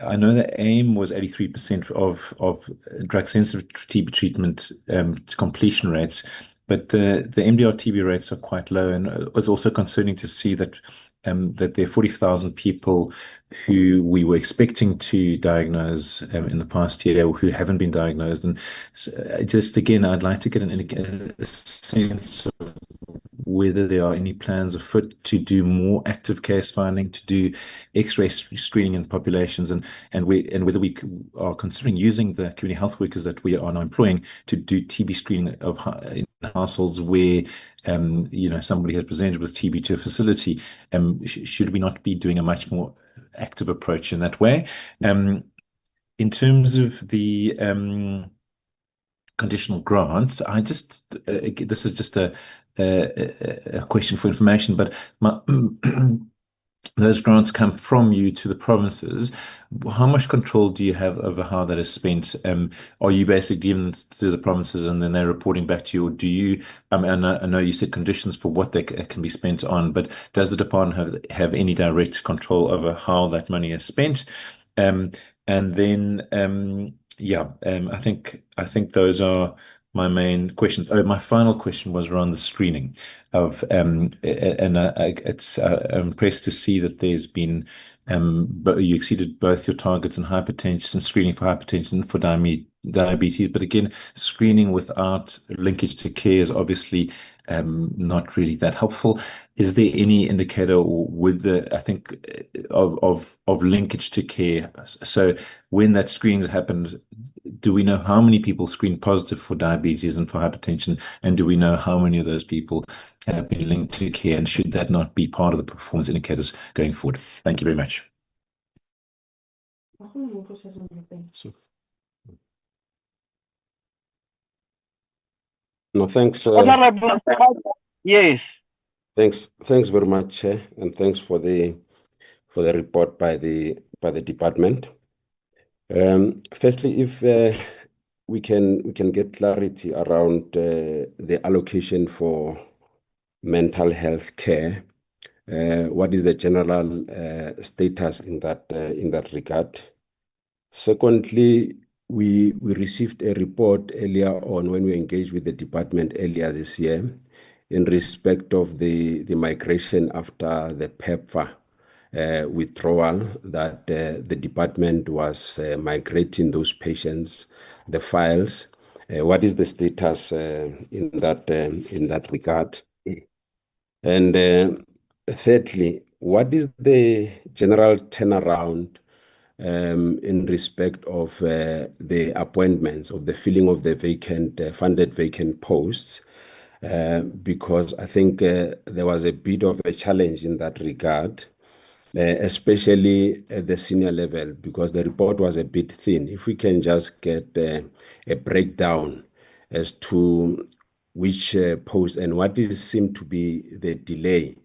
I know the aim was 83% of drug-sensitive TB treatment completion rates, but the MDR TB rates are quite low, and it's also concerning to see that there are 40,000 people who we were expecting to diagnose in the past year who haven't been diagnosed. And just again, I'd like to get a sense of whether there are any plans afoot to do more active case finding, to do X-ray screening in populations, and whether we are considering using the community health workers that we are now employing to do TB screening in households where somebody has presented with TB to a facility. Should we not be doing a much more active approach in that way? In terms of the conditional grants, this is just a question for information, but those grants come from you to the provinces. How much control do you have over how that is spent? Are you basically giving it to the provinces and then they're reporting back to you, or do you? I know you said conditions for what they can be spent on, but does the department have any direct control over how that money is spent? And then, I think those are my main questions. My final question was around the screening of, I'm impressed to see that there's been, you exceeded both your targets in hypertension, screening for hypertension, for diabetes, but again, screening without linkage to care is obviously not really that helpful. Is there any indicator or of linkage to care? So when that screening happened, do we know how many people screened positive for diabetes and for hypertension? And do we know how many of those people have been linked to care? And should that not be part of the performance indicators going forward? Thank you very much. No, thanks. Yes. Thanks very much, Chair, and thanks for the report by the department. Firstly, if we can get clarity around the allocation for mental health care. What is the general status in that regard? Secondly, we received a report earlier on when we engaged with the department earlier this year in respect of the migration after the PEPFAR withdrawal, that the department was migrating those patients, the files. What is the status in that regard? And thirdly, what is the general turnaround in respect of the appointments, of the filling of the funded vacant posts? Because I think there was a bit of a challenge in that regard, especially at the senior level, because the report was a bit thin. If we can just get a breakdown as to which post and what seemed to be the delay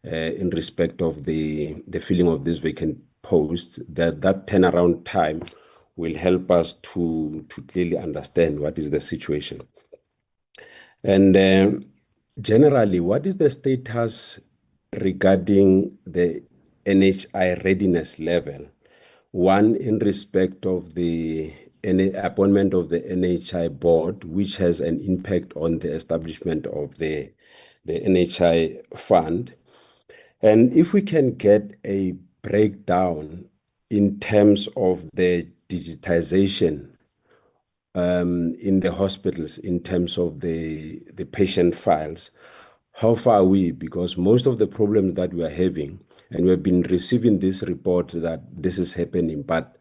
in respect of the filling of these vacant posts, that turnaround time will help us to clearly understand what is the situation. And generally, what is the status regarding the NHI readiness level? One, in respect of the appointment of the NHI board, which has an impact on the establishment of the NHI fund. And if we can get a breakdown in terms of the digitization in the hospitals, in terms of the patient files, how far are we? Because most of the problems that we are having, and we've been receiving this report that this is happening, but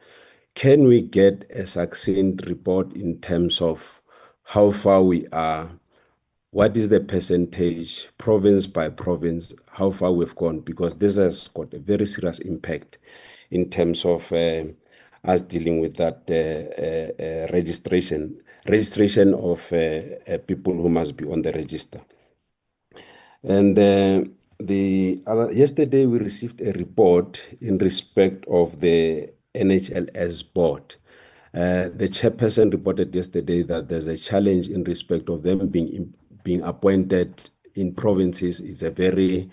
can we get a succinct report in terms of how far we are? What is the percentage, province by province, how far we've gone? Because this has got a very serious impact in terms of us dealing with that registration of people who must be on the register. And yesterday we received a report in respect of the NHLS board. The chairperson reported yesterday that there's a challenge in respect of them being appointed in provinces. It's a very,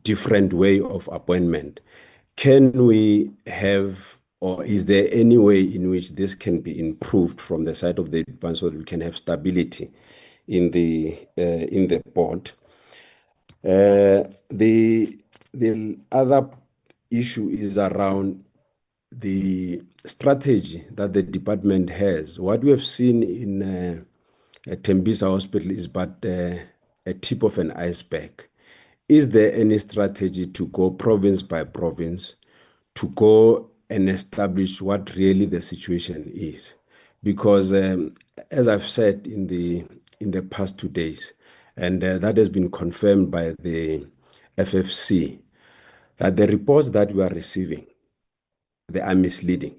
different way of appointment. Can we have, or is there any way in which this can be improved from the side of the department so that we can have stability in the board? The other issue is around the strategy that the department has. What we have seen in Tembisa Hospital is but a tip of an iceberg. Is there any strategy to go province by province to go and establish what really the situation is? Because as I've said in the past 2 days, and that has been confirmed by the FFC, that the reports that we are receiving, they are misleading.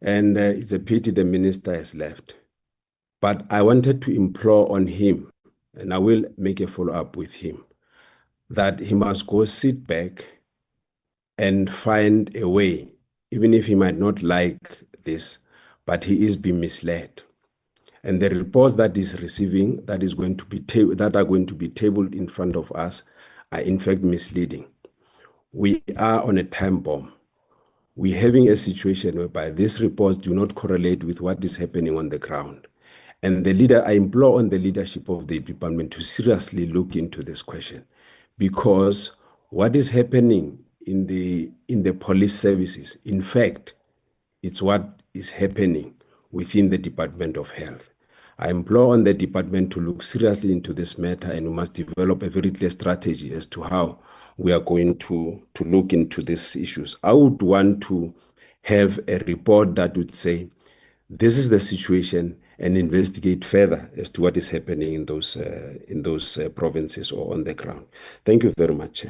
And it's a pity the minister has left. But I wanted to implore on him, and I will make a follow-up with him, that he must go sit back and find a way, even if he might not like this, but he is being misled. And the reports that he's receiving that are going to be tabled in front of us are in fact misleading. We are on a time bomb. We're having a situation whereby these reports do not correlate with what is happening on the ground. And I implore on the leadership of the department to seriously look into this question, because what is happening in the police services, in fact, it's what is happening within the Department of Health. I implore on the department to look seriously into this matter, and we must develop a very clear strategy as to how we are going to look into these issues. I would want to have a report that would say, this is the situation, and investigate further as to what is happening in those provinces or on the ground. Thank you very much.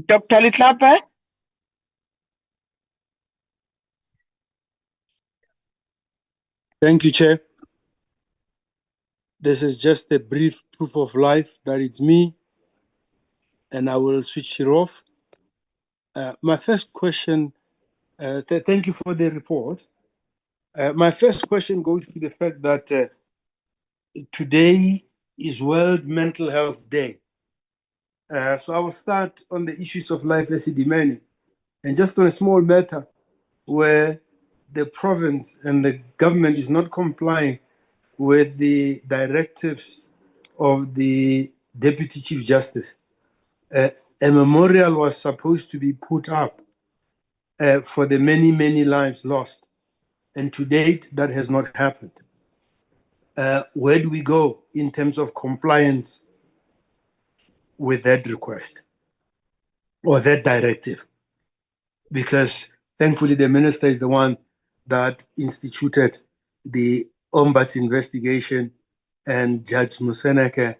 Dr. Litlape? Thank you, Chair. This is just a brief proof of life that it's me, and I will switch it off. My first question Thank you for the report. My first question goes to the fact that today is World Mental Health Day. So I will start on the issues of life as demanding, and just on a small matter where the province and the government is not complying with the directives of the Deputy Chief Justice. A memorial was supposed to be put up for the many, many lives lost. And to date, that has not happened. Where do we go in terms of compliance with that request or that directive? Because thankfully, the minister is the one that instituted the Ombuds investigation and Judge Museneke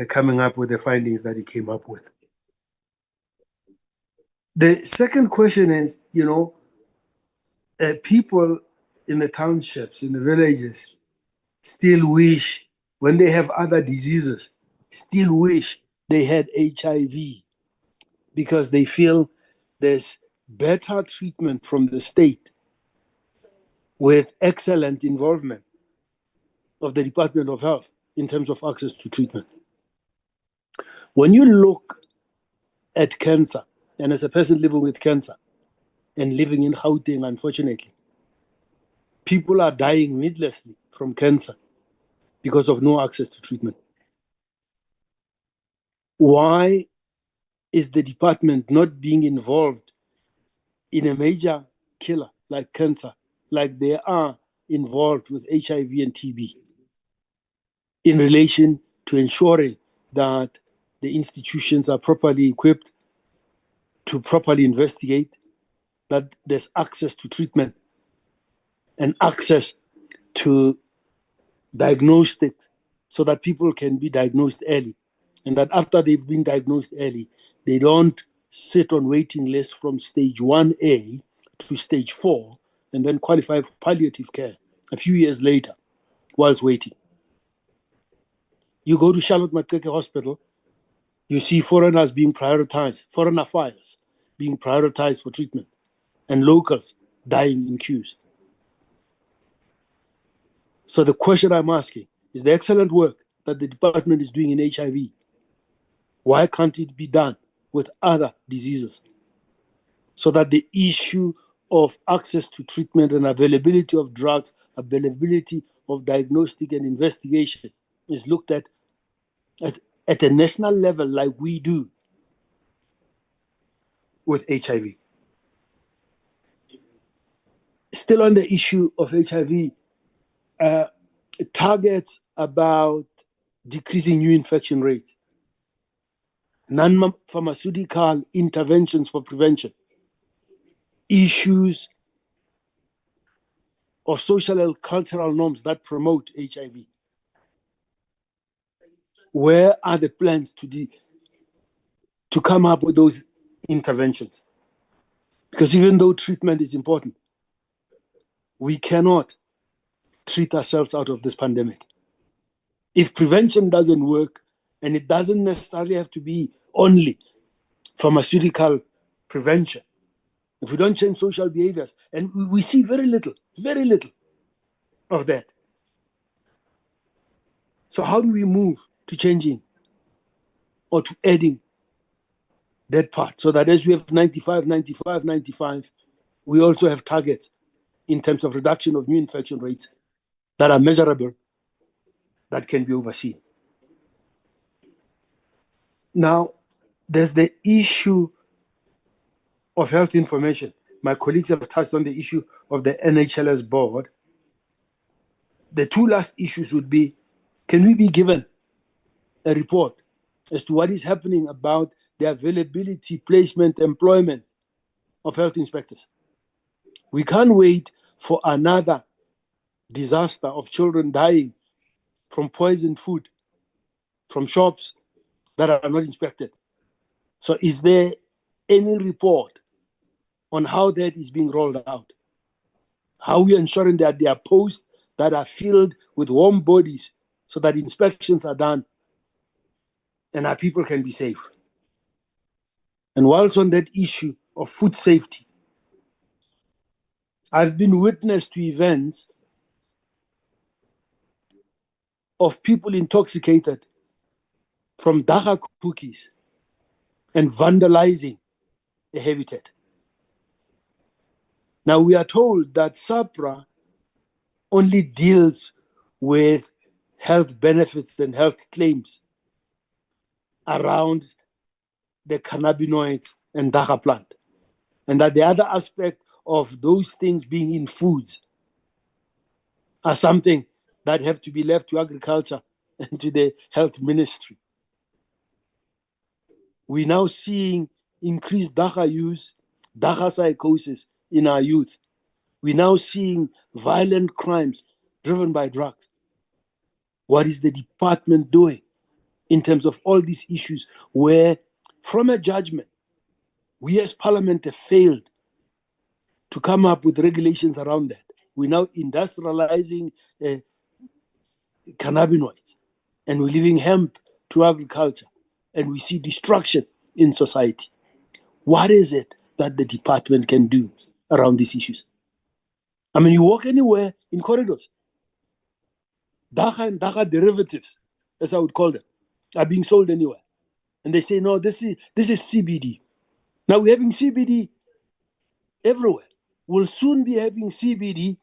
coming up with the findings that he came up with. The second question is, people in the townships, in the villages, still wish, when they have other diseases, still wish they had HIV because they feel there's better treatment from the state with excellent involvement of the Department of Health in terms of access to treatment. When you look at cancer, and as a person living with cancer and living in Gauteng, unfortunately, people are dying needlessly from cancer because of no access to treatment. Why is the department not being involved in a major killer like cancer, like they are involved with HIV and TB, in relation to ensuring that the institutions are properly equipped to properly investigate, that there's access to treatment and access to diagnostics so that people can be diagnosed early, and that after they've been diagnosed early, they don't sit on waiting lists from stage 1A to stage 4 and then qualify for palliative care a few years later whilst waiting. You go to Charlotte Maxeke Hospital, you see foreigners being prioritized, foreigner files being prioritized for treatment, and locals dying in queues. So the question I'm asking is the excellent work that the department is doing in HIV, why can't it be done with other diseases? So that the issue of access to treatment and availability of drugs, availability of diagnostic and investigation is looked at a national level like we do with HIV. Still on the issue of HIV, targets about decreasing new infection rates, non-pharmaceutical interventions for prevention, issues of social and cultural norms that promote HIV. Where are the plans to come up with those interventions? Because even though treatment is important, we cannot treat ourselves out of this pandemic. If prevention doesn't work, and it doesn't necessarily have to be only pharmaceutical prevention, if we don't change social behaviors, and we see very little of that. So how do we move to changing or to adding that part so that as we have 95, 95, 95, we also have targets in terms of reduction of new infection rates that are measurable, that can be overseen. Now, there's the issue of health information. My colleagues have touched on the issue of the NHLS board. The two last issues would be, can we be given a report as to what is happening about the availability, placement, employment of health inspectors? We can't wait for another disaster of children dying from poisoned food, from shops that are not inspected. So is there any report on how that is being rolled out? How are we ensuring that there are posts that are filled with warm bodies so that inspections are done and our people can be safe? And whilst on that issue of food safety, I've been witness to events of people intoxicated from dagga cookies and vandalizing a habitat. Now we are told that SAPRA only deals with health benefits and health claims around the cannabinoids and dagga plant, and that the other aspect of those things being in foods are something that have to be left to agriculture and to the health ministry. We're now seeing increased dagga use, dagga psychosis in our youth. We're now seeing violent crimes driven by drugs. What is the department doing in terms of all these issues where, from a judgment, we as Parliament have failed to come up with regulations around that? We're now industrializing cannabinoids, and we're leaving hemp to agriculture, and we see destruction in society. What is it that the department can do around these issues? I mean, you walk anywhere in corridors, dagga and dagga derivatives, as I would call them, are being sold anywhere. And they say, no, this is CBD. Now we're having CBD everywhere. We'll soon be having CBD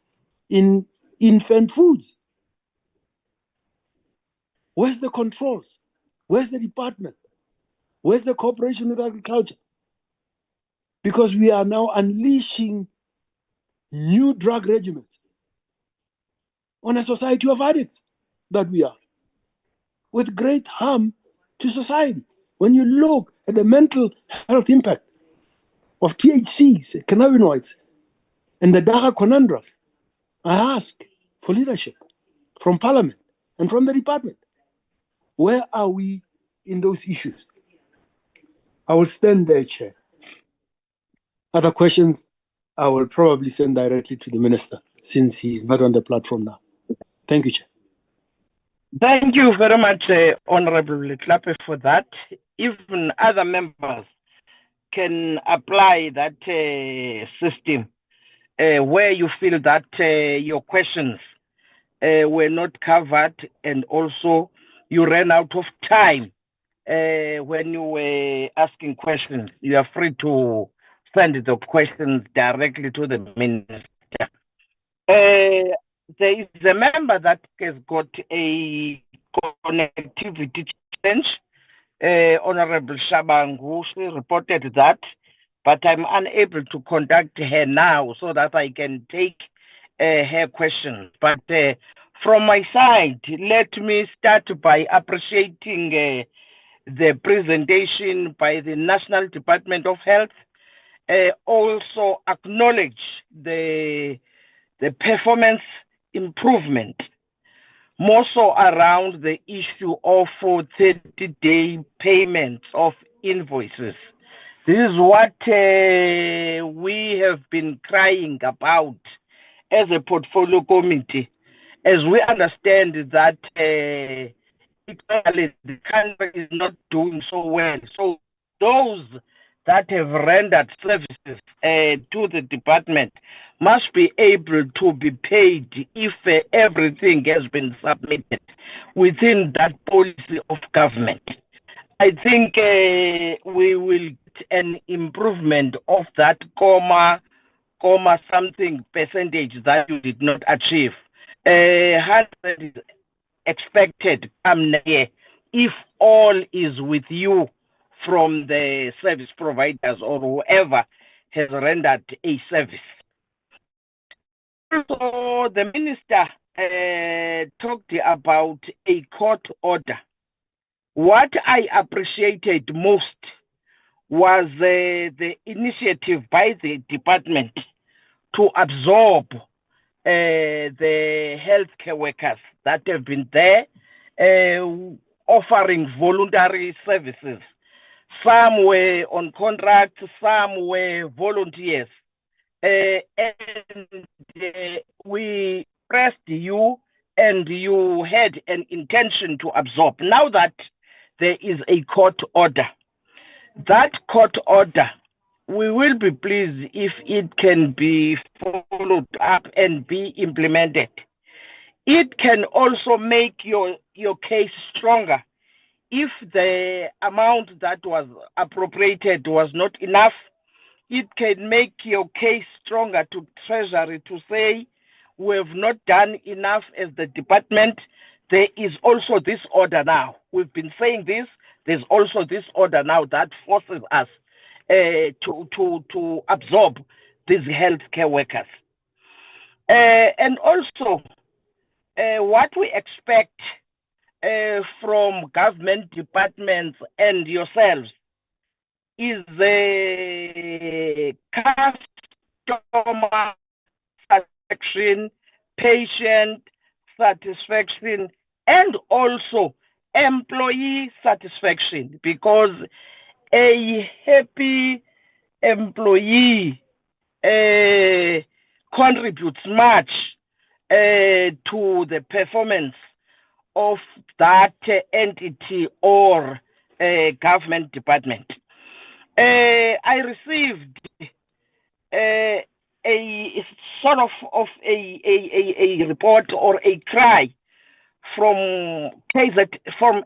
in infant foods. Where's the controls? Where's the department? Where's the cooperation with agriculture? Because we are now unleashing new drug regimens on a society of addicts that we are, with great harm to society. When you look at the mental health impact of THCs, cannabinoids, and the dagga conundrum, I ask for leadership from Parliament and from the department. Where are we in those issues? I will stand there, Chair. Other questions, I will probably send directly to the Minister, since he's not on the platform now. Thank you, Chair. Thank you very much, Honorable Klape, for that. Even other members can apply that system where you feel that your questions were not covered, and also you ran out of time when you were asking questions. You are free to send the questions directly to the Minister. There is a member that has got a connectivity challenge, Honorable Shabangu. She reported that, but I'm unable to contact her now so that I can take her questions. But from my side, let me start by appreciating the presentation by the National Department of Health. Also acknowledge the performance improvement, more so around the issue of 30-day payments of invoices. This is what we have been crying about as a portfolio committee, as we understand that the country is not doing so well. So those that have rendered services to the department must be able to be paid if everything has been submitted within that policy of government. I think we will get an improvement of that comma something percentage that you did not achieve. 100 is expected come year if all is with you from the service providers or whoever has rendered a service. So the minister talked about a court order. What I appreciated most was the initiative by the department to absorb the healthcare workers that have been there offering voluntary services. Some were on contract, some were volunteers. And we pressed you, and you had an intention to absorb. Now that there is a court order, that court order we will be pleased if it can be followed up and be implemented. It can also make your case stronger. If the amount that was appropriated was not enough, it can make your case stronger to Treasury to say, we have not done enough as the department. There is also this order now. We've been saying this. There's also this order now that forces us to absorb these healthcare workers. And also, what we expect from government departments and yourselves is the customer satisfaction, patient satisfaction, and also employee satisfaction, because a happy employee contributes much to the performance of that entity or government department. I received a sort of a report or a cry from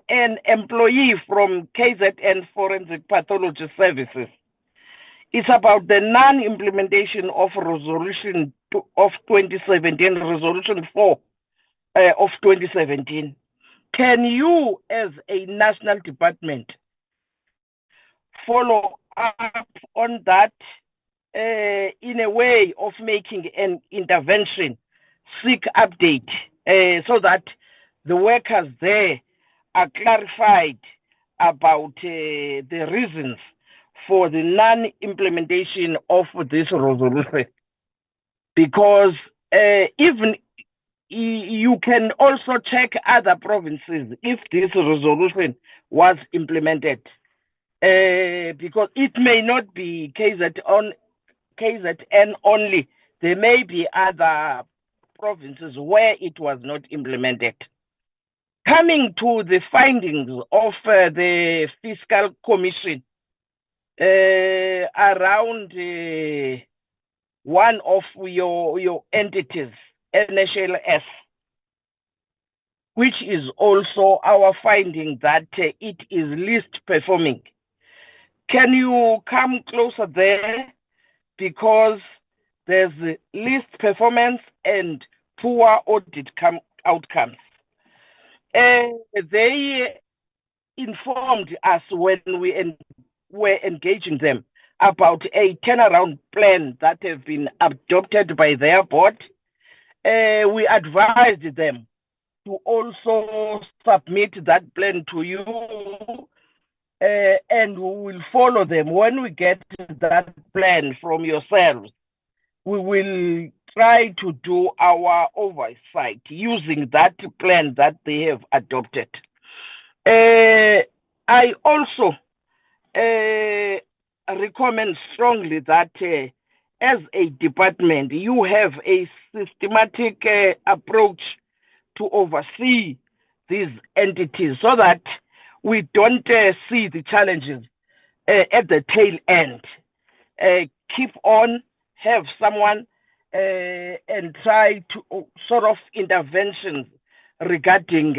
an employee from KZN Forensic Pathology Services. It's about the non-implementation of resolution of 2017, resolution 4 of 2017. Can you, as a national department, follow up on that in a way of making an intervention, seek update, so that the workers there are clarified about the reasons for the non-implementation of this resolution? Because even you can also check other provinces if this resolution was implemented, because it may not be KZN only. There may be other provinces where it was not implemented. Coming to the findings of the Fiscal Commission around one of your entities, NHLS, which is also our finding that it is least performing. Can you come closer there? Because there's least performance and poor audit outcomes. They informed us when we were engaging them about a turnaround plan that have been adopted by their board. We advised them to also submit that plan to you, and we will follow them. When we get that plan from yourselves, we will try to do our oversight using that plan that they have adopted. I also recommend strongly that as a department, you have a systematic approach to oversee these entities so that we don't see the challenges at the tail end. Keep on, have someone and try to sort of interventions regarding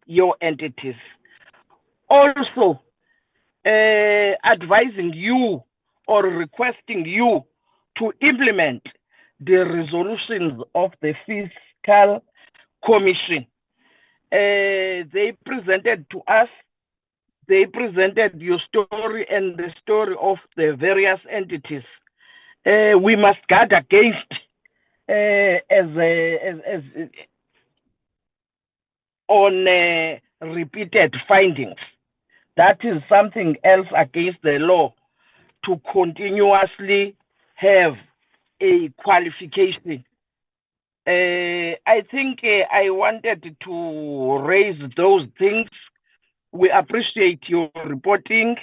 your entities. Also, advising you or requesting you to implement the resolutions of the Fiscal Commission. They presented to us, they presented your story and the story of the various entities. We must guard against repeated findings. That is something else against the law, to continuously have a qualification. I think I wanted to raise those things. We appreciate your reporting.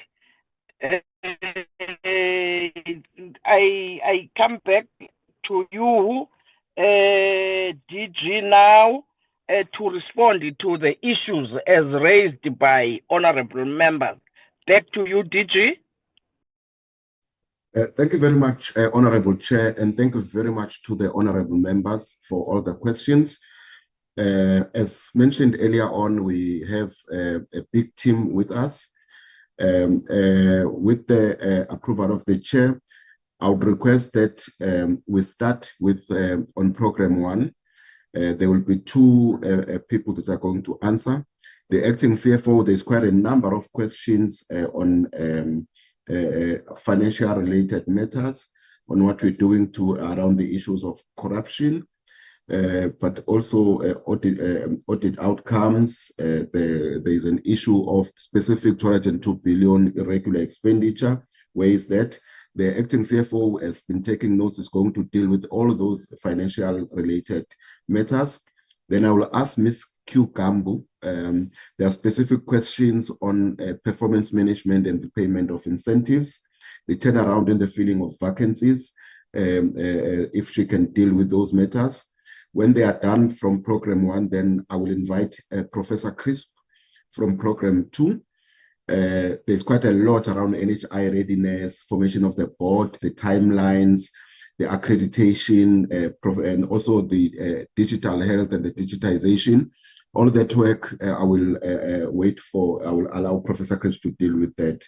I come back to you, DG, now to respond to the issues as raised by honorable members. Back to you, DG. Thank you very much, Honorable Chair, and thank you very much to the honorable members for all the questions. As mentioned earlier on, we have a big team with us. With the approval of the chair, I would request that we start with on program 1. There will be 2 people that are going to answer. The acting CFO, there's quite a number of questions on financial related matters, on what we're doing around the issues of corruption, but also audit outcomes. There is an issue of specific 202 billion irregular expenditure. Where is that? The acting CFO has been taking notes, is going to deal with all of those financial related matters. Then I will ask Ms. Q. Gambu. There are specific questions on performance management and the payment of incentives, the turnaround and the filling of vacancies, if she can deal with those matters. When they are done from program 1, then I will invite Professor Crisp from program 2. There's quite a lot around NHI readiness, formation of the board, the timelines, the accreditation, and also the digital health and the digitization. All that work, I will allow Professor Crisp to deal with that.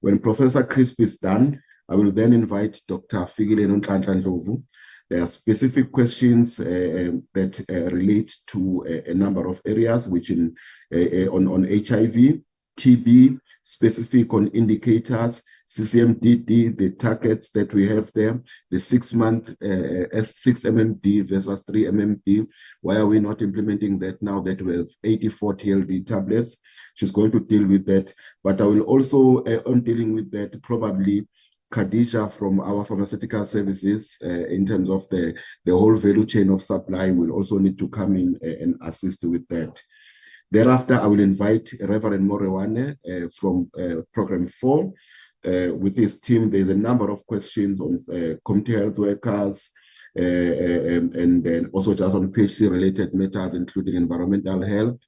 When Professor Crisp is done, I will then invite Dr. Fikile Nonhlanhla-Ndlovu. There are specific questions that relate to a number of areas, which on HIV, TB, specific on indicators, CCMDD, the targets that we have there, the 6-month 6 MMD versus 3 MMD. Why are we not implementing that now that we have 84 TLD tablets? She's going to deal with that. But I will also, on dealing with that, probably Khadija from our pharmaceutical services, in terms of the whole value chain of supply, will also need to come in and assist with that. Thereafter, I will invite Reverend Morewane from program 4. With his team, there's a number of questions on community health workers, and then also just on PHC related matters, including environmental health,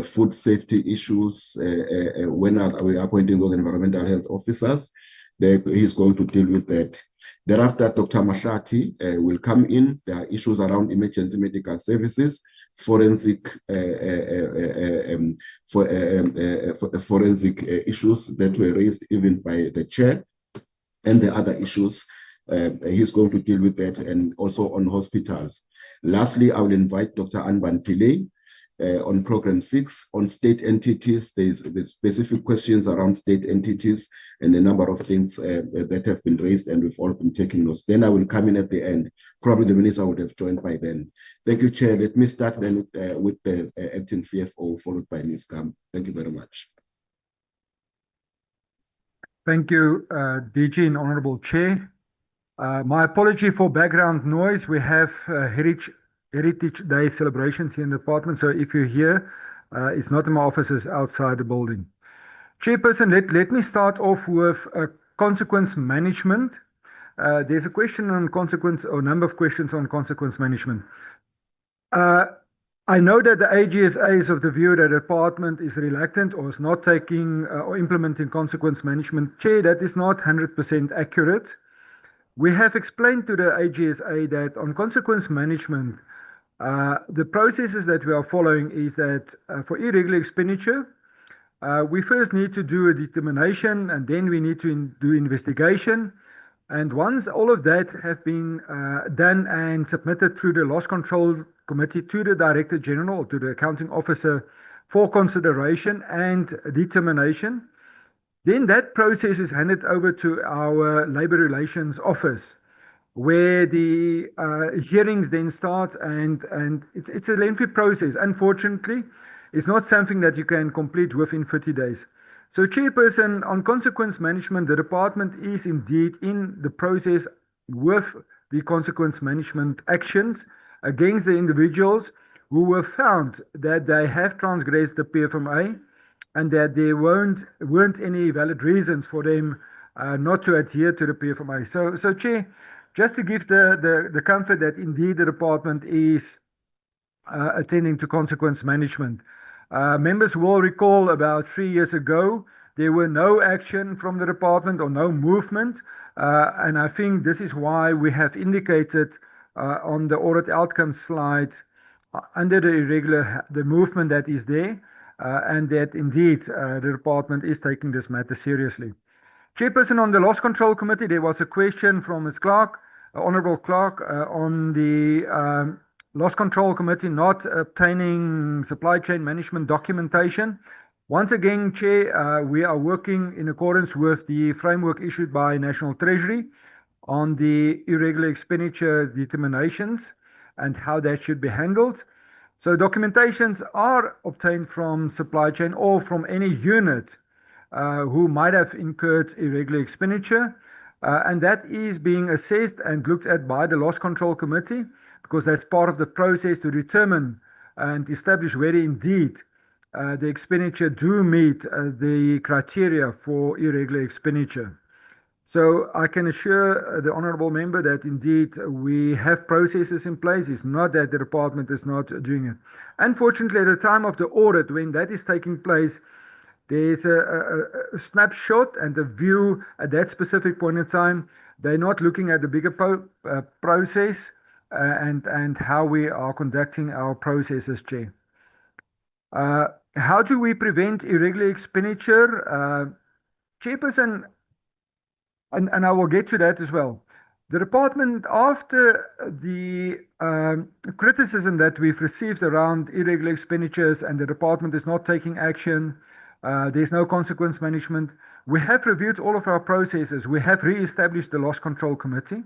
food safety issues, when are we appointing those environmental health officers. He's going to deal with that. Thereafter, Dr. Mahlati will come in. There are issues around emergency medical services, forensic forensic issues that were raised even by the chair, and the other issues. He's going to deal with that, and also on hospitals. Lastly, I will invite Dr. Anban Pillay on program 6 on state entities. There's specific questions around state entities and a number of things that have been raised, and we've all been taking notes. Then I will come in at the end. Probably the minister would have joined by then. Thank you, Chair. Let me start then with the acting CFO, followed by Ms. Gam. Thank you very much. Thank you, DG and Honorable Chair. My apology for background noise. We have Heritage Day celebrations here in the department, so if you're here, it's not in my office, it's outside the building. Chairperson, let me start off with consequence management. There's a question on consequence, or a number of questions on consequence management. I know that the AGSA is of the view that the department is reluctant or is not taking or implementing consequence management. Chair, that is not 100% accurate. We have explained to the AGSA that on consequence management, the processes that we are following is that for irregular expenditure, we first need to do a determination, and then we need to do investigation. And once all of that have been done and submitted through the Loss Control Committee to the Director General or to the Accounting Officer for consideration and determination, then that process is handed over to our Labour Relations Office, where the hearings then start, and it's a lengthy process. Unfortunately, it's not something that you can complete within 30 days. So, Chairperson, on consequence management, the department is indeed in the process with the consequence management actions against the individuals who were found that they have transgressed the PFMA and that there weren't any valid reasons for them not to adhere to the PFMA. So, Chair, just to give the comfort that indeed the department is attending to consequence management. Members will recall about 3 years ago, there were no action from the department or no movement. And I think this is why we have indicated on the audit outcome slide under the movement that is there, and that indeed the department is taking this matter seriously. Chairperson, on the Loss Control Committee, there was a question from Ms. Clark, Honourable Clark, on the Loss Control Committee not obtaining supply chain management documentation. Once again, Chair, we are working in accordance with the framework issued by National Treasury on the irregular expenditure determinations and how that should be handled. So documentations are obtained from supply chain or from any unit who might have incurred irregular expenditure, and that is being assessed and looked at by the Loss Control Committee, because that's part of the process to determine and establish whether indeed the expenditure do meet the criteria for irregular expenditure. So I can assure the honourable member that indeed we have processes in place. It's not that the department is not doing it. Unfortunately, at the time of the audit, when that is taking place, there's a snapshot and a view at that specific point in time. They're not looking at the bigger process and how we are conducting our processes, Chair. How do we prevent irregular expenditure? Chairperson, and I will get to that as well. The department, after the criticism that we've received around irregular expenditures and the department is not taking action, there's no consequence management, we have reviewed all of our processes. We have re-established the Loss Control Committee.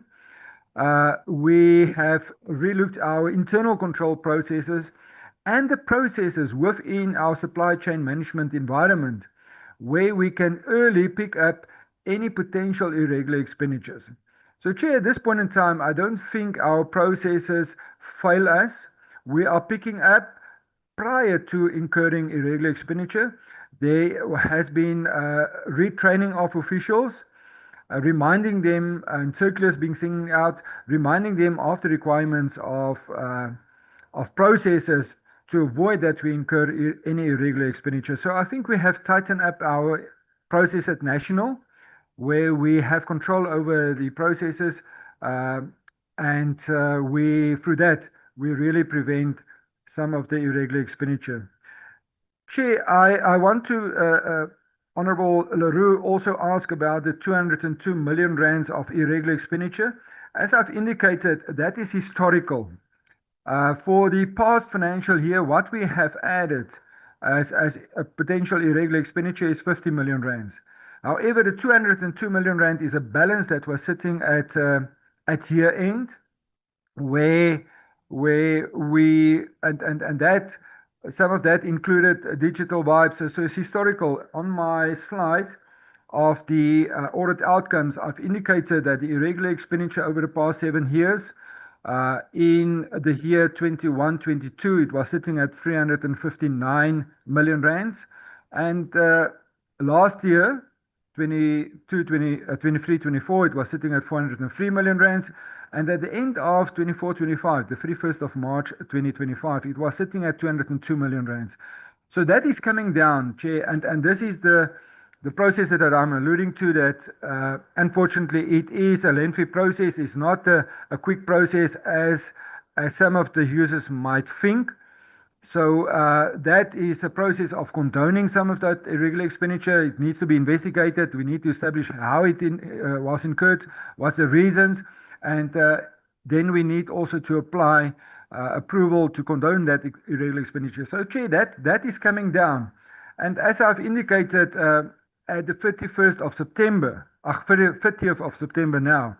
We have relooked our internal control processes and the processes within our supply chain management environment, where we can early pick up any potential irregular expenditures. So, Chair, at this point in time, I don't think our processes fail us. We are picking up prior to incurring irregular expenditure. There has been retraining of officials, reminding them, and circulars being sent out, reminding them of the requirements of processes to avoid that we incur any irregular expenditure. So I think we have tightened up our process at national, where we have control over the processes, and through that, we really prevent some of the irregular expenditure. Chair, I want to, Honourable Leroux, also ask about the 202 million rands of irregular expenditure. As I've indicated, that is historical. For the past financial year, what we have added as a potential irregular expenditure is 50 million rands. However, the 202 million rand is a balance that was sitting at year end, where we and that some of that included digital vibes. So it's historical. On my slide of the audit outcomes, I've indicated that the irregular expenditure over the past 7 years, in the year 21-22, it was sitting at 359 million rands, and last year, 23-24, it was sitting at 403 million rands. And at the end of 24-25, the 31st of March 2025, it was sitting at 202 million rands. So that is coming down, Chair, and this is the process that I'm alluding to, that unfortunately it is a lengthy process. It's not a quick process as some of the users might think. So that is a process of condoning some of that irregular expenditure. It needs to be investigated. We need to establish how it was incurred, what's the reasons, and then we need also to apply approval to condone that irregular expenditure. So, Chair, that is coming down. And as I've indicated, at the 30th of September now,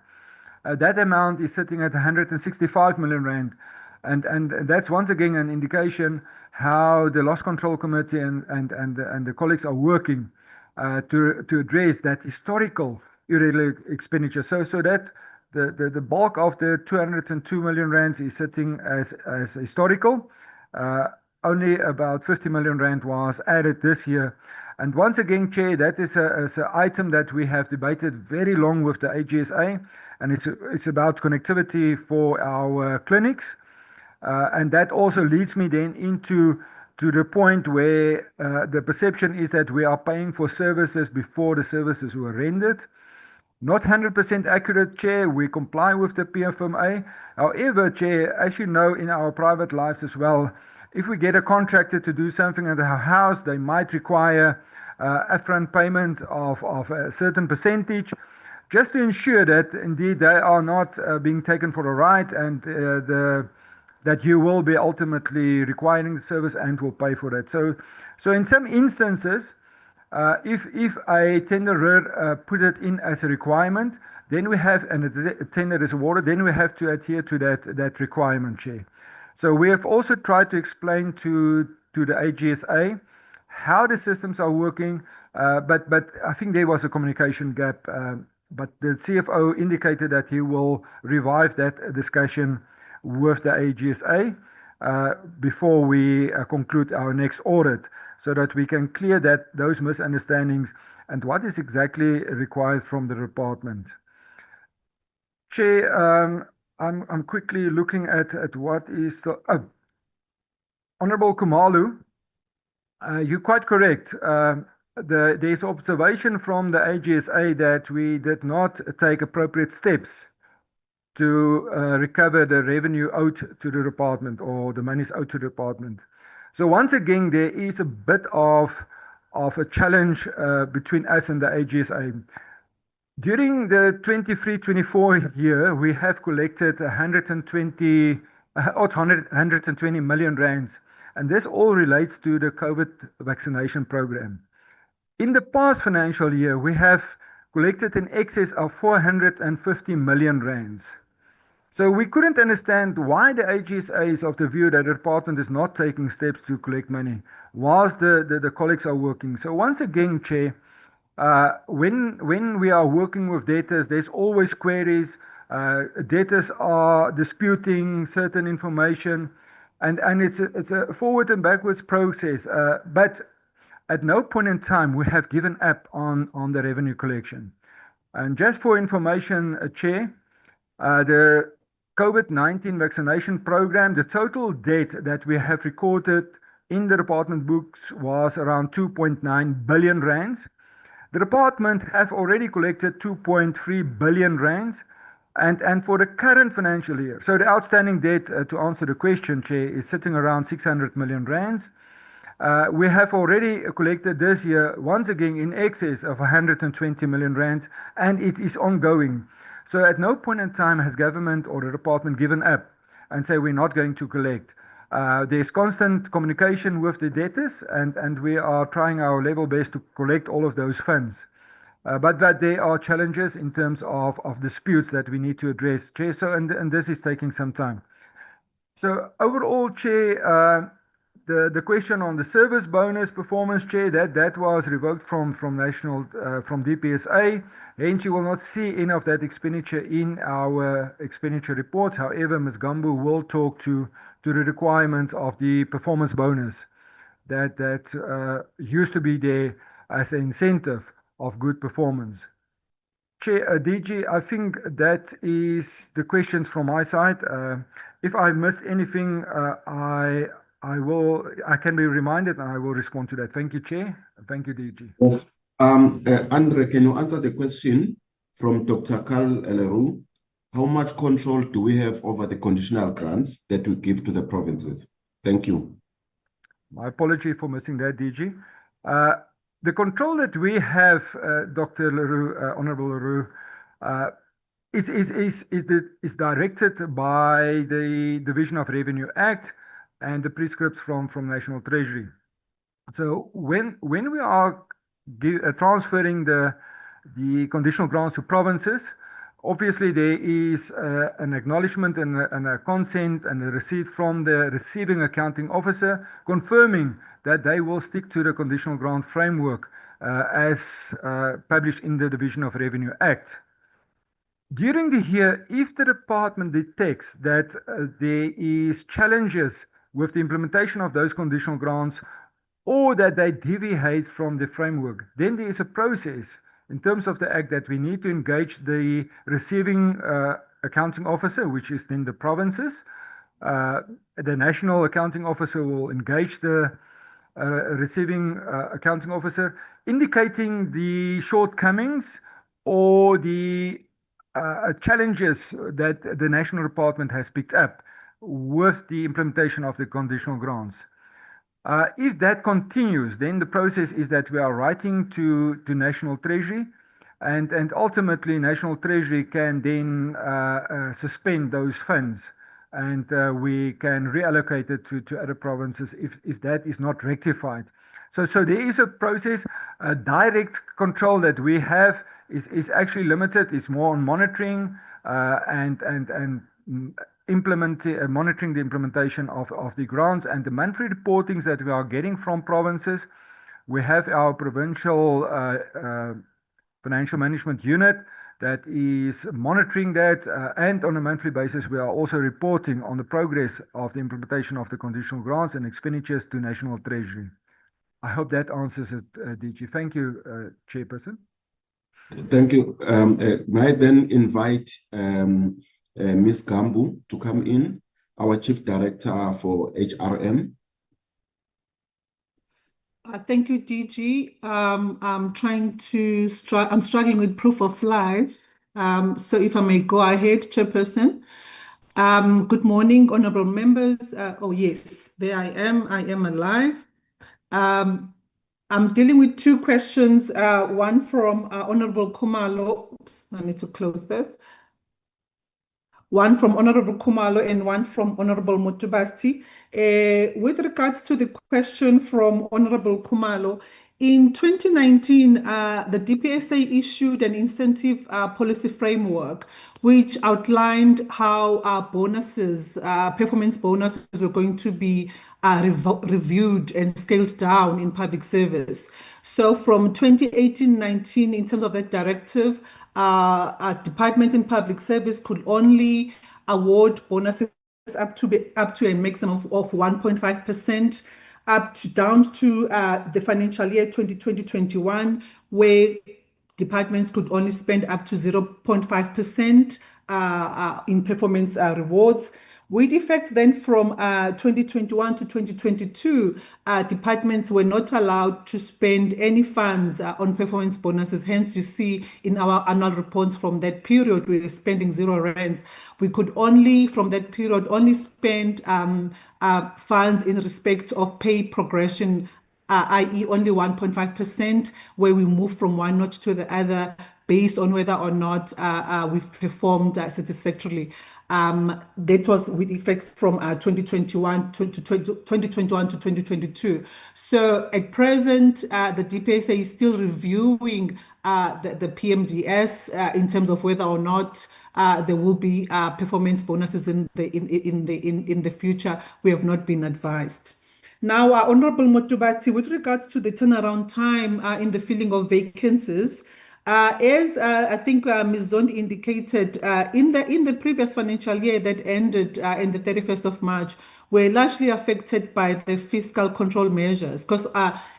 that amount is sitting at 165 million rand. And that's once again an indication how the Loss Control Committee and the colleagues are working to address that historical irregular expenditure. So that the bulk of the 202 million rands is sitting as historical. Only about 50 million rand was added this year. And once again, Chair, that is an item that we have debated very long with the AGSA, and it's about connectivity for our clinics. And that also leads me then into to the point where the perception is that we are paying for services before the services were rendered. Not 100% accurate, Chair. We comply with the PFMA. However, Chair, as you know, in our private lives as well, if we get a contractor to do something at our house, they might require upfront payment of a certain percentage, just to ensure that indeed they are not being taken for a ride, and that you will be ultimately requiring the service and will pay for that. So in some instances, if a tenderer put it in as a requirement, then we have, and a tender is awarded, then we have to adhere to that requirement, Chair. So we have also tried to explain to the AGSA how the systems are working, but I think there was a communication gap. But the CFO indicated that he will revive that discussion with the AGSA before we conclude our next audit, so that we can clear those misunderstandings and what is exactly required from the department. Chair, I'm quickly looking at what is Honorable Khumalo, you're quite correct. There's observation from the AGSA that we did not take appropriate steps to recover the revenue owed to the department, or the monies owed to the department. So once again, there is a bit of a challenge between us and the AGSA. During the 23-24 year, we have collected 120 million rands, and this all relates to the COVID vaccination program. In the past financial year, we have collected in excess of 450 million rands. So we couldn't understand why the AGSA is of the view that the department is not taking steps to collect money whilst the colleagues are working. So once again, Chair, when we are working with debtors, there's always queries. Debtors are disputing certain information, and it's a forward and backwards process. But at no point in time we have given up on the revenue collection. And just for information, Chair, the COVID-19 vaccination program, the total debt that we have recorded in the department books was around 2.9 billion rands. The department have already collected 2.3 billion rands, and for the current financial year, so the outstanding debt, to answer the question, Chair, is sitting around 600 million rands. We have already collected this year, once again, in excess of 120 million rands, and it is ongoing. So at no point in time has government or the department given up and say we're not going to collect. There's constant communication with the debtors, and we are trying our level best to collect all of those funds. But there are challenges in terms of disputes that we need to address, Chair, so, and this is taking some time. So overall, Chair, the question on the service bonus performance, Chair, that was revoked from DPSA. Hence, you will not see any of that expenditure in our expenditure reports. However, Ms. Gambu will talk to the requirements of the performance bonus that used to be there as an incentive of good performance. Chair, DG, I think that is the questions from my side. If I missed anything, I can be reminded and I will respond to that. Thank you, Chair. Thank you, DG. Yes. Andre, can you answer the question from Dr. Carl Leroux? How much control do we have over the conditional grants that we give to the provinces? Thank you. My apology for missing that, DG. The control that we have, Dr. Leroux, Honorable Leroux, is directed by the Division of Revenue Act and the prescripts from National Treasury. So when we are transferring the conditional grants to provinces, obviously there is an acknowledgement and a consent and a receipt from the receiving accounting officer confirming that they will stick to the conditional grant framework as published in the Division of Revenue Act. During the year, if the department detects that there is challenges with the implementation of those conditional grants, or that they deviate from the framework, then there is a process in terms of the Act that we need to engage the receiving accounting officer, which is then the provinces, The National Accounting Officer will engage the receiving accounting officer, indicating the shortcomings or the challenges that the national department has picked up with the implementation of the conditional grants. If that continues, then the process is that we are writing to National Treasury, and ultimately National Treasury can then suspend those funds, and we can reallocate it to other provinces if that is not rectified. So there is a process. Direct control that we have is actually limited. It's more on monitoring and monitoring the implementation of the grants and the monthly reportings that we are getting from provinces. We have our provincial financial management unit that is monitoring that, and on a monthly basis we are also reporting on the progress of the implementation of the conditional grants and expenditures to National Treasury. I hope that answers it, DG. Thank you, Chairperson. Thank you. May I then invite Ms. Gambu to come in, our Chief Director for HRM. Thank you, DG. I'm struggling with proof of life. So if I may go ahead, Chairperson. Good morning, honorable members. Oh yes, there I am. I am alive. I'm dealing with two questions. One from Honorable Khumalo. Oops, I need to close this. One from Honorable Khumalo and one from Honorable Motubasti. With regards to the question from Honorable Khumalo, in 2019, the DPSA issued an incentive policy framework which outlined how our bonuses, performance bonuses, were going to be reviewed and scaled down in public service. So from 2018-19, in terms of that directive, our department in public service could only award bonuses up to a maximum of 1.5%, down to the financial year 2020-21, where departments could only spend up to 0.5% in performance rewards. With effect then from 2021 to 2022, departments were not allowed to spend any funds on performance bonuses. Hence, you see in our annual reports from that period, we were spending R0. We could only, from that period, only spend funds in respect of pay progression, i.e. only 1.5%, where we move from one notch to the other based on whether or not we've performed satisfactorily. That was with effect from 2021 to 2022. So at present, the DPSA is still reviewing the PMDS in terms of whether or not there will be performance bonuses in the future. We have not been advised. Now, Honorable Motubati, with regards to the turnaround time in the filling of vacancies, as I think Ms. Zondi indicated, in the previous financial year that ended in the 31st of March, were largely affected by the fiscal control measures. Because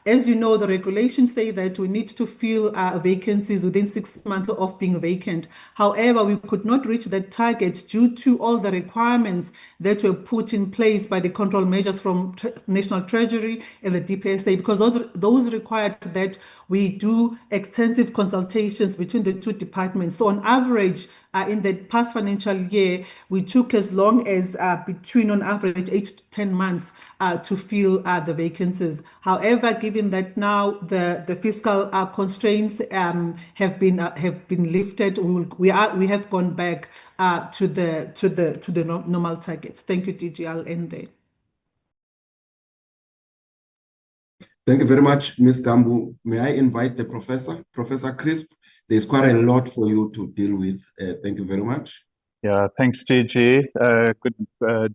as you know, the regulations say that we need to fill vacancies within 6 months of being vacant. However, we could not reach that target due to all the requirements that were put in place by the control measures from National Treasury and the DPSA, because those required that we do extensive consultations between the two departments. So on average, in the past financial year, we took as long as between on average 8 to 10 months to fill the vacancies. However, given that now the fiscal constraints have been lifted, we have gone back to the normal targets. Thank you, DG. I'll end there. Thank you very much, Ms. Gambu. May I invite the professor, Professor Crisp? There's quite a lot for you to deal with. Thank you very much. Yeah, thanks, DG. Good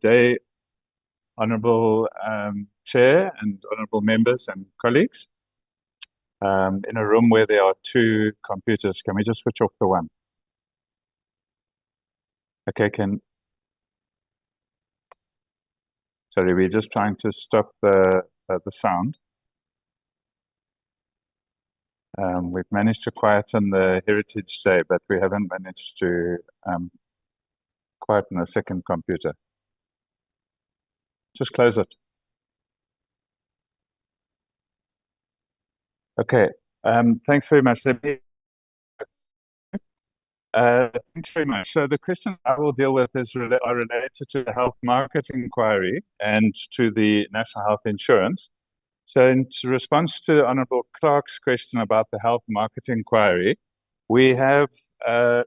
day, Honourable Chair and Honourable members and colleagues. In a room where there are two computers, can we just switch off the one? Okay, sorry, we're just trying to stop the sound. We've managed to quieten the Heritage Day, but we haven't managed to quieten a second computer. Just close it. Okay. Thanks very much. Thanks very much. So the question I will deal with are related to the health market inquiry and to the National Health Insurance. So in response to Honourable Clark's question about the health market inquiry, we have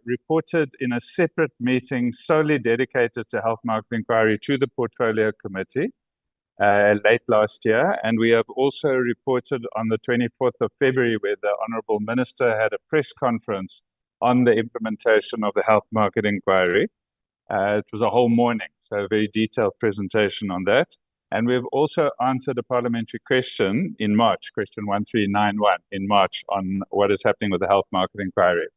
reported in a separate meeting solely dedicated to health market inquiry to the Portfolio Committee late last year. And we have also reported on the 24th of February where the Honourable Minister had a press conference on the implementation of the health market inquiry. It was a whole morning, so a very detailed presentation on that. And we've also answered a parliamentary question in March, question 1391 in March, on what is happening with the health market inquiry.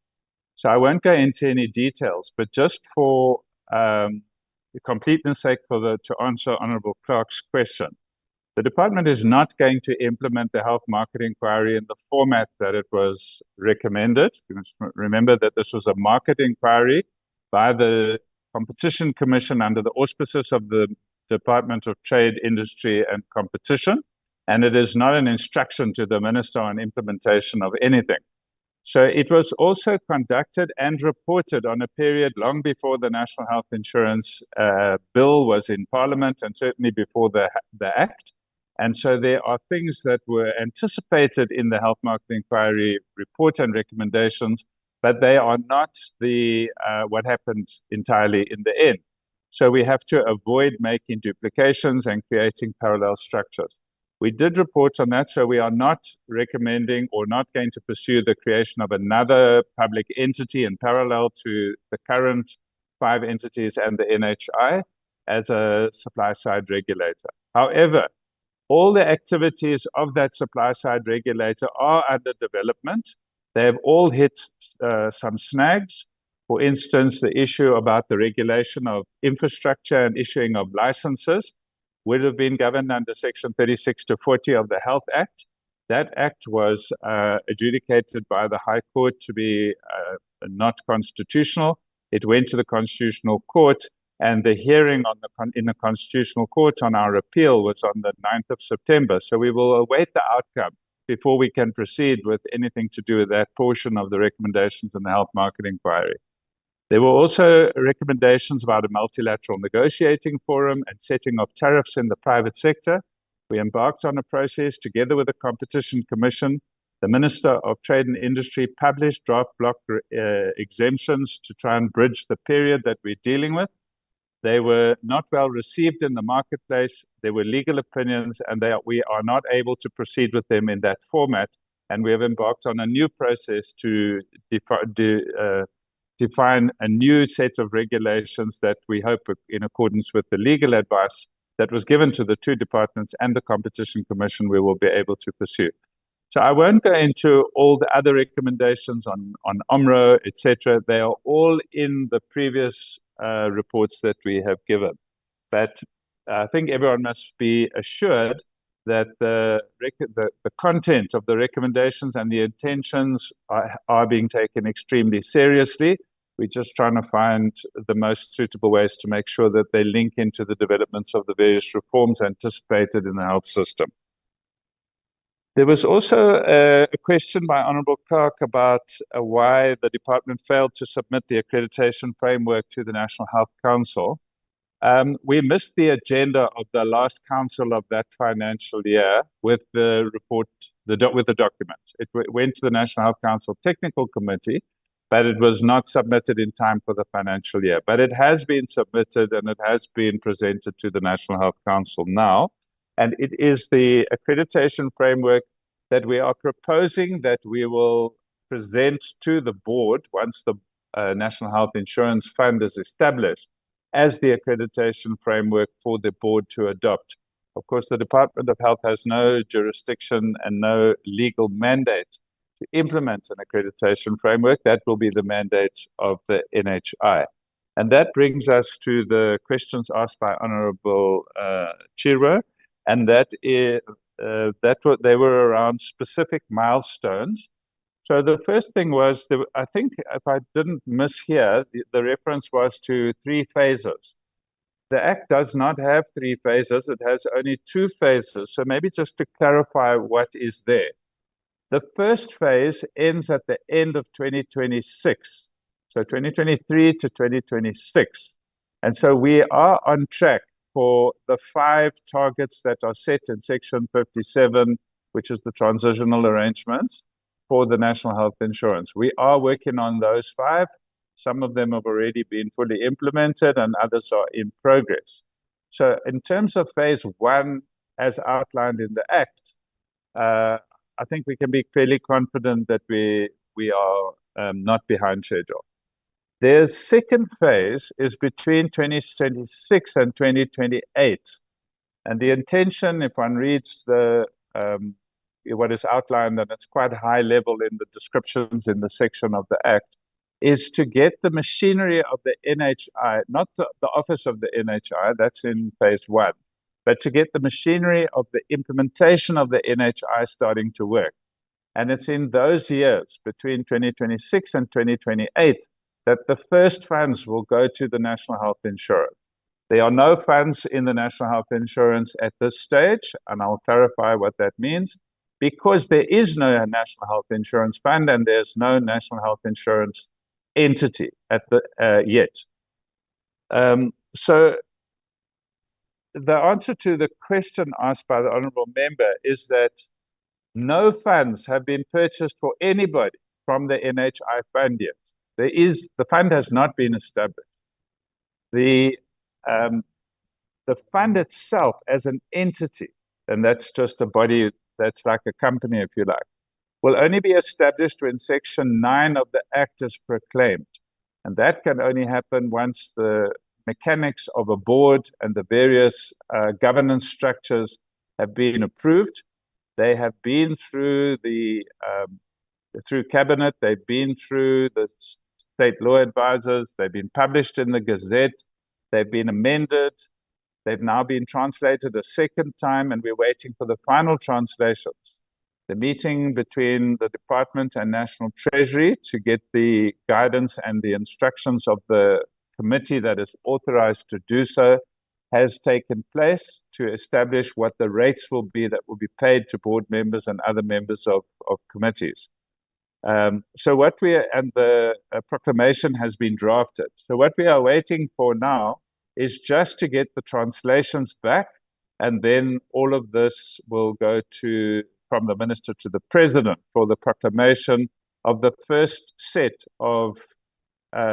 So I won't go into any details, but just for the completeness sake to answer Honourable Clark's question, the department is not going to implement the health market inquiry in the format that it was recommended. You must remember that this was a market inquiry by the Competition Commission under the auspices of the Department of Trade, Industry and Competition, and it is not an instruction to the Minister on implementation of anything. So it was also conducted and reported on a period long before the National Health Insurance Bill was in Parliament and certainly before the Act. And so there are things that were anticipated in the health market inquiry report and recommendations, but they are not what happened entirely in the end. So we have to avoid making duplications and creating parallel structures. We did report on that, so we are not recommending or not going to pursue the creation of another public entity in parallel to the current 5 entities and the NHI as a supply-side regulator. However, all the activities of that supply-side regulator are under development. They have all hit some snags. For instance, the issue about the regulation of infrastructure and issuing of licenses would have been governed under Section 36 to 40 of the Health Act. That act was adjudicated by the High Court to be not constitutional. It went to the Constitutional Court, and the hearing in the Constitutional Court on our appeal was on the 9th of September. So we will await the outcome before we can proceed with anything to do with that portion of the recommendations in the health market inquiry. There were also recommendations about a multilateral negotiating forum and setting of tariffs in the private sector. We embarked on a process together with the Competition Commission. The Minister of Trade and Industry published draft block exemptions to try and bridge the period that we're dealing with. They were not well received in the marketplace. There were legal opinions, and we are not able to proceed with them in that format. And we have embarked on a new process to define a new set of regulations that we hope, in accordance with the legal advice that was given to the 2 departments and the Competition Commission, we will be able to pursue. So I won't go into all the other recommendations on OMRO, etc. They are all in the previous reports that we have given. But I think everyone must be assured that the content of the recommendations and the intentions are being taken extremely seriously. We're just trying to find the most suitable ways to make sure that they link into the developments of the various reforms anticipated in the health system. There was also a question by Honourable Clark about why the department failed to submit the accreditation framework to the National Health Council. We missed the agenda of the last council of that financial year with the report, with the document. It went to the National Health Council Technical Committee, but it was not submitted in time for the financial year. But it has been submitted and it has been presented to the National Health Council now. And it is the accreditation framework that we are proposing that we will present to the board once the National Health Insurance Fund is established as the accreditation framework for the board to adopt. Of course, the Department of Health has no jurisdiction and no legal mandate to implement an accreditation framework. That will be the mandate of the NHI. And that brings us to the questions asked by Honourable Chiro, and that is they were around specific milestones. So the first thing was, I think if I didn't miss here, the reference was to 3 phases. The Act does not have 3 phases, it has only 2 phases. So maybe just to clarify what is there. The first phase ends at the end of 2026, so 2023 to 2026. And so we are on track for the 5 targets that are set in Section 57, which is the transitional arrangements for the National Health Insurance. We are working on those 5. Some of them have already been fully implemented and others are in progress. So in terms of phase 1, as outlined in the Act, I think we can be fairly confident that we are not behind schedule. The second phase is between 2026 and 2028. And the intention, if one reads the what is outlined, and it's quite high level in the descriptions in the section of the Act, is to get the machinery of the NHI, not the office of the NHI, that's in phase 1, but to get the machinery of the implementation of the NHI starting to work. And it's in those years, between 2026 and 2028, that the first funds will go to the National Health Insurance. There are no funds in the National Health Insurance at this stage, and I'll clarify what that means, because there is no National Health Insurance Fund and there's no National Health Insurance entity at the yet. So the answer to the question asked by the Honourable Member is that no funds have been purchased for anybody from the NHI fund yet. The fund has not been established. The fund itself as an entity, and that's just a body that's like a company, if you like, will only be established when Section 9 of the Act is proclaimed. And that can only happen once the mechanics of a board and the various governance structures have been approved. They have been through through Cabinet, they've been through the state law advisors, they've been published in the Gazette, they've been amended, they've now been translated a second time, and we're waiting for the final translations. The meeting between the Department and National Treasury to get the guidance and the instructions of the committee that is authorized to do so has taken place to establish what the rates will be that will be paid to board members and other members of committees. And the proclamation has been drafted. So what we are waiting for now is just to get the translations back, and then all of this will go from the Minister to the President for the proclamation of the first set of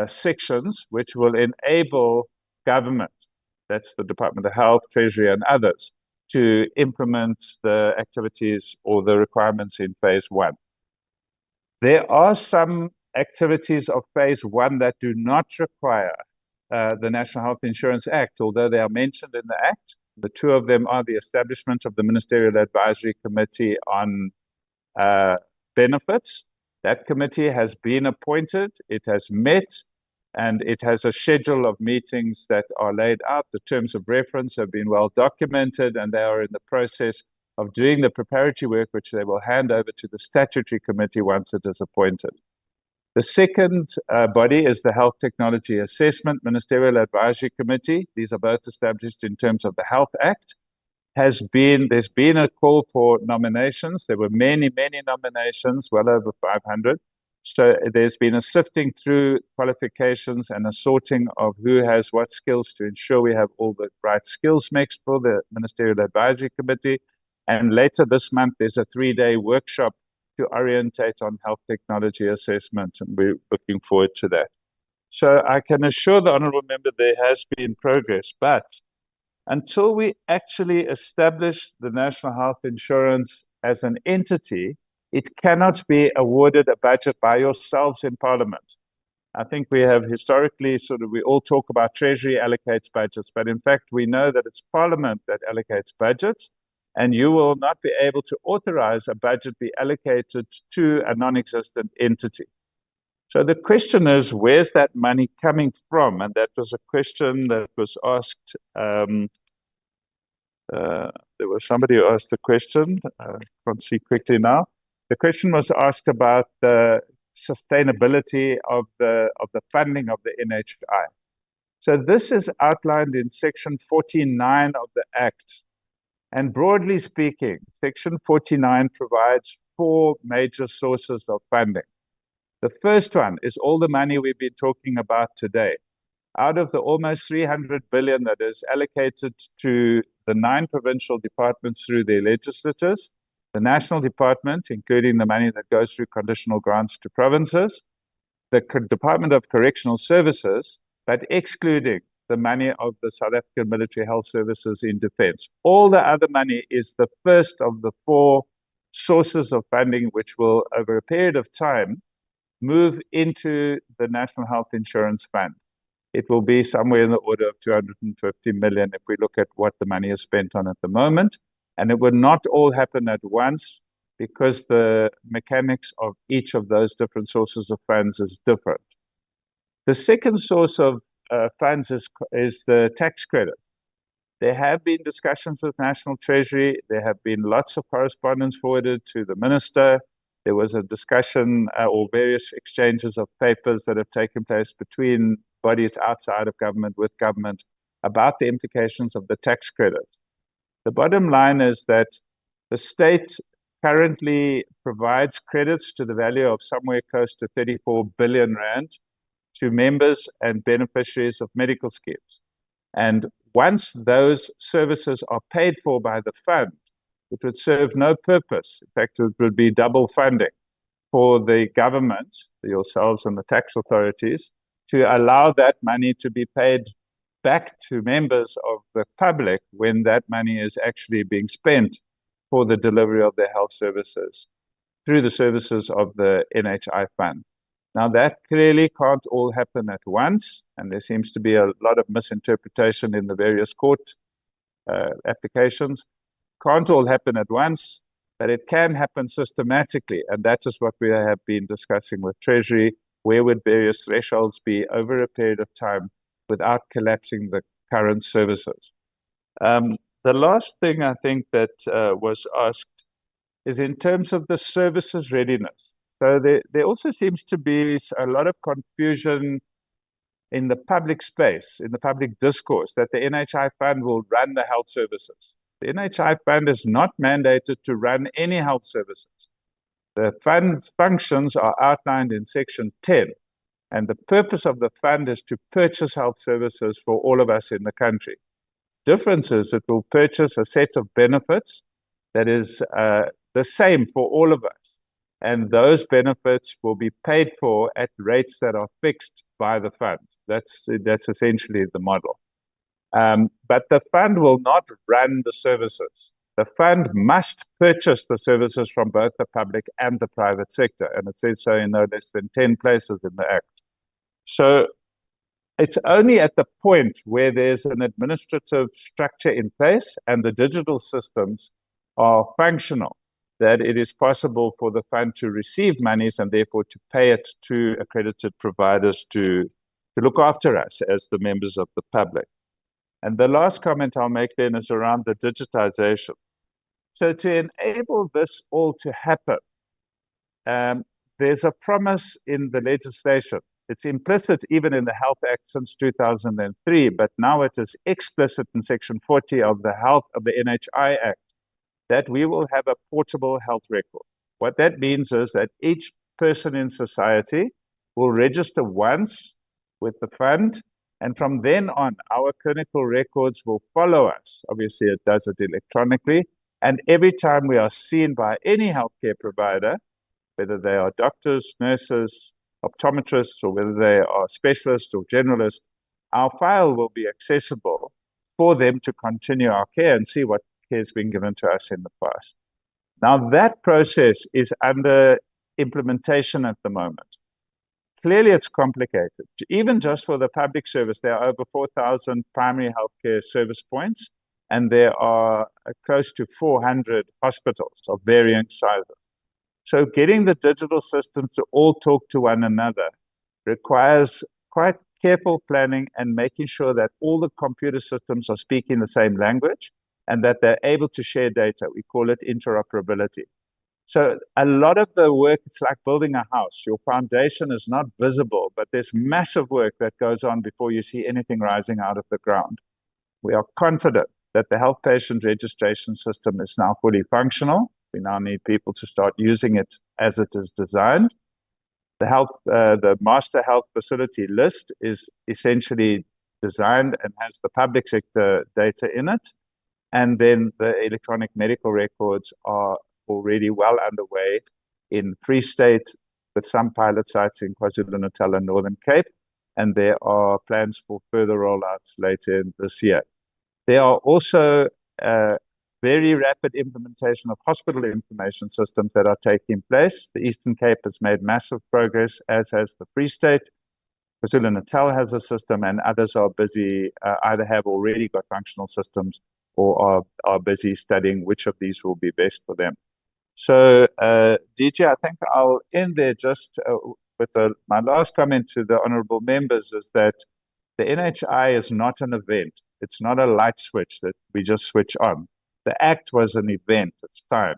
sections which will enable government, that's the Department of Health, Treasury and others, to implement the activities or the requirements in phase 1. There are some activities of phase 1 that do not require the National Health Insurance Act, although they are mentioned in the Act. The 2 of them are the establishment of the Ministerial Advisory Committee on Benefits. That committee has been appointed, it has met, and it has a schedule of meetings that are laid out. The terms of reference have been well documented, and they are in the process of doing the preparatory work, which they will hand over to the statutory committee once it is appointed. The second body is the Health Technology Assessment Ministerial Advisory Committee. These are both established in terms of the Health Act. There's been a call for nominations. There were many nominations, well over 500. So there's been a sifting through qualifications and a sorting of who has what skills to ensure we have all the right skills mix for the Ministerial Advisory Committee. And later this month, there's a 3-day workshop to orientate on health technology assessment, and we're looking forward to that. So I can assure the Honourable Member there has been progress, but until we actually establish the National Health Insurance as an entity, it cannot be awarded a budget by yourselves in Parliament. I think we have historically we all talk about Treasury allocates budgets, but in fact we know that it's Parliament that allocates budgets, and you will not be able to authorize a budget be allocated to a non-existent entity. So the question is, where's that money coming from? And that was a question that was asked. There was somebody who asked a question. I can't see quickly now. The question was asked about the sustainability of the funding of the NHI. So this is outlined in Section 49 of the Act. And broadly speaking, Section 49 provides 4 major sources of funding. The first one is all the money we've been talking about today. Out of the almost 300 billion that is allocated to the 9 provincial departments through their legislatures, the national department, including the money that goes through conditional grants to provinces, the Department of Correctional Services, but excluding the money of the South African Military Health Services in defense. All the other money is the first of the 4 sources of funding, which will, over a period of time, move into the National Health Insurance Fund. It will be somewhere in the order of 250 million if we look at what the money is spent on at the moment. And it will not all happen at once because the mechanics of each of those different sources of funds is different. The second source of funds is the tax credit. There have been discussions with National Treasury. There have been lots of correspondence forwarded to the Minister. There was a discussion or various exchanges of papers that have taken place between bodies outside of government with government about the implications of the tax credit. The bottom line is that the state currently provides credits to the value of somewhere close to 34 billion rand to members and beneficiaries of medical schemes. And once those services are paid for by the fund, it would serve no purpose. In fact, it would be double funding for the government, yourselves and the tax authorities, to allow that money to be paid back to members of the public when that money is actually being spent for the delivery of their health services through the services of the NHI fund. Now, that clearly can't all happen at once, and there seems to be a lot of misinterpretation in the various court applications. Can't all happen at once, but it can happen systematically, and that is what we have been discussing with Treasury. Where would various thresholds be over a period of time without collapsing the current services? The last thing I think that was asked is in terms of the services readiness. So there also seems to be a lot of confusion in the public space, in the public discourse, that the NHI fund will run the health services. The NHI fund is not mandated to run any health services. The fund functions are outlined in Section 10, and the purpose of the fund is to purchase health services for all of us in the country. Difference is it will purchase a set of benefits that is the same for all of us. And those benefits will be paid for at rates that are fixed by the fund. That's essentially the model. But the fund will not run the services. The fund must purchase the services from both the public and the private sector. And it says so in no less than 10 places in the Act. So it's only at the point where there's an administrative structure in place and the digital systems are functional that it is possible for the fund to receive monies and therefore to pay it to accredited providers to look after us as the members of the public. And the last comment I'll make then is around the digitization. So to enable this all to happen, there's a promise in the legislation. It's implicit even in the Health Act since 2003, but now it is explicit in Section 40 of the NHI Act, that we will have a portable health record. What that means is that each person in society will register once with the fund, and from then on, our clinical records will follow us. Obviously, it does it electronically, and every time we are seen by any healthcare provider, whether they are doctors, nurses, optometrists, or whether they are specialists or generalists, our file will be accessible for them to continue our care and see what care has been given to us in the past. Now, that process is under implementation at the moment. Clearly, it's complicated. Even just for the public service, there are over 4,000 primary healthcare service points, and there are close to 400 hospitals of varying sizes. So getting the digital systems to all talk to one another requires quite careful planning and making sure that all the computer systems are speaking the same language and that they're able to share data. We call it interoperability. So a lot of the work, it's like building a house. Your foundation is not visible, but there's massive work that goes on before you see anything rising out of the ground. We are confident that the health patient registration system is now fully functional. We now need people to start using it as it is designed. The master health facility list is essentially designed and has the public sector data in it. And then the electronic medical records are already well underway in Free State, with some pilot sites in KwaZulu-Natal and Northern Cape. And there are plans for further rollouts later in this year. There are also very rapid implementation of hospital information systems that are taking place. The Eastern Cape has made massive progress, as has the Free State. KwaZulu-Natal has a system, and others are busy, either have already got functional systems or are busy studying which of these will be best for them. So, DJ, I think I'll end there just with my last comment to the honourable members is that the NHI is not an event. It's not a light switch that we just switch on. The Act was an event, it's time.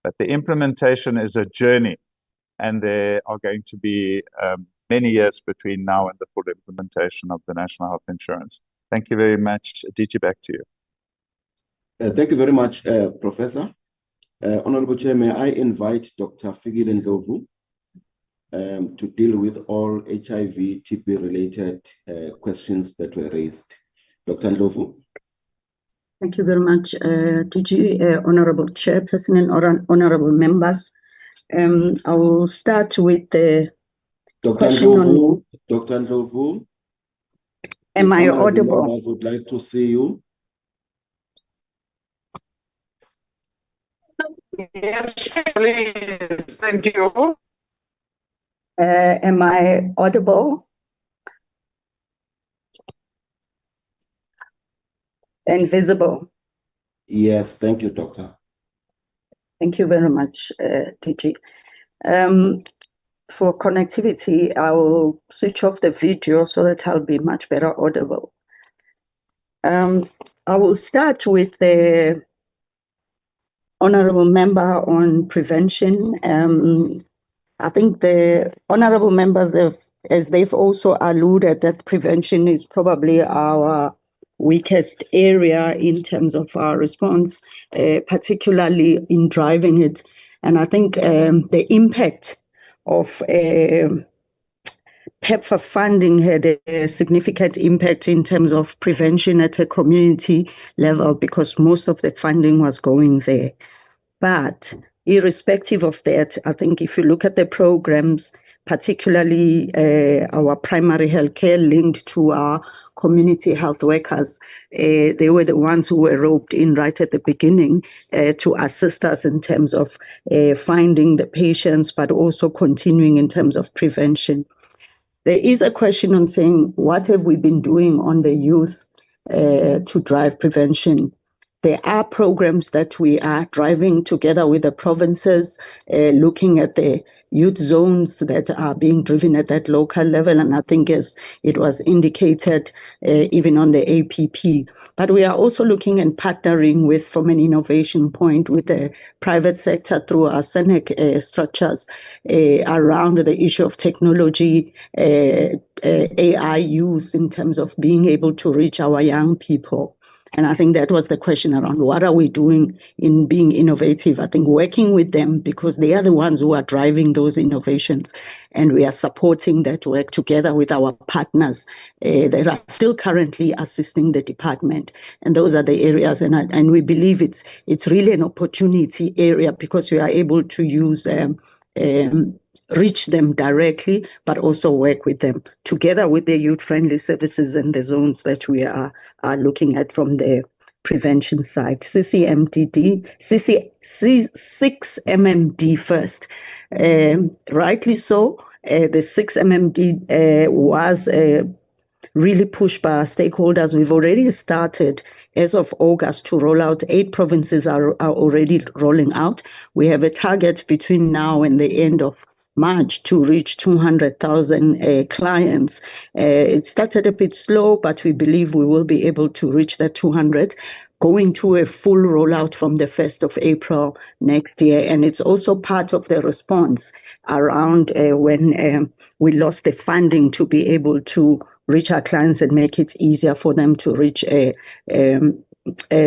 But the implementation is a journey, and there are going to be many years between now and the full implementation of the National Health Insurance. Thank you very much. DG, back to you. Thank you very much, Professor. Honorable Chair, may I invite Dr. Fikile Ndlovu to deal with all HIV, TB-related questions that were raised. Dr. Ndlovu. Thank you very much, DG, Honorable Chairperson and honorable members. I will start with the question on... Dr. Ndlovu. Am I audible? I would like to see you. Yes, please. Thank you. Am I audible and visible? Yes, thank you, Doctor. Thank you very much, DG. For connectivity, I will switch off the video so that I'll be much better audible. I will start with the honorable member on prevention. I think the honorable members, as they've also alluded, that prevention is probably our weakest area in terms of our response, particularly in driving it. And I think the impact of PEPFAR funding had a significant impact in terms of prevention at a community level because most of the funding was going there. But irrespective of that, I think if you look at the programs, particularly our primary health care linked to our community health workers, they were the ones who were roped in right at the beginning to assist us in terms of finding the patients, but also continuing in terms of prevention. There is a question on saying, what have we been doing on the youth to drive prevention? There are programs that we are driving together with the provinces, looking at the youth zones that are being driven at that local level. And I think as it was indicated, even on the APP. But we are also looking and partnering with, from an innovation point, with the private sector through our SENEC structures around the issue of technology, AI use in terms of being able to reach our young people. And I think that was the question around what are we doing in being innovative? I think working with them because they are the ones who are driving those innovations. And we are supporting that work together with our partners that are still currently assisting the department. And those are the areas. And we believe it's really an opportunity area because we are able to use reach them directly, but also work with them together with the youth-friendly services and the zones that we are looking at from the prevention side. 6MMD first. Rightly so, the 6MMD was really pushed by our stakeholders. We've already started as of August to roll out. 8 provinces are already rolling out. We have a target between now and the end of March to reach 200,000 clients. It started a bit slow, but we believe we will be able to reach that 200. going to a full rollout from the 1st of April next year. And it's also part of the response around when we lost the funding to be able to reach our clients and make it easier for them to reach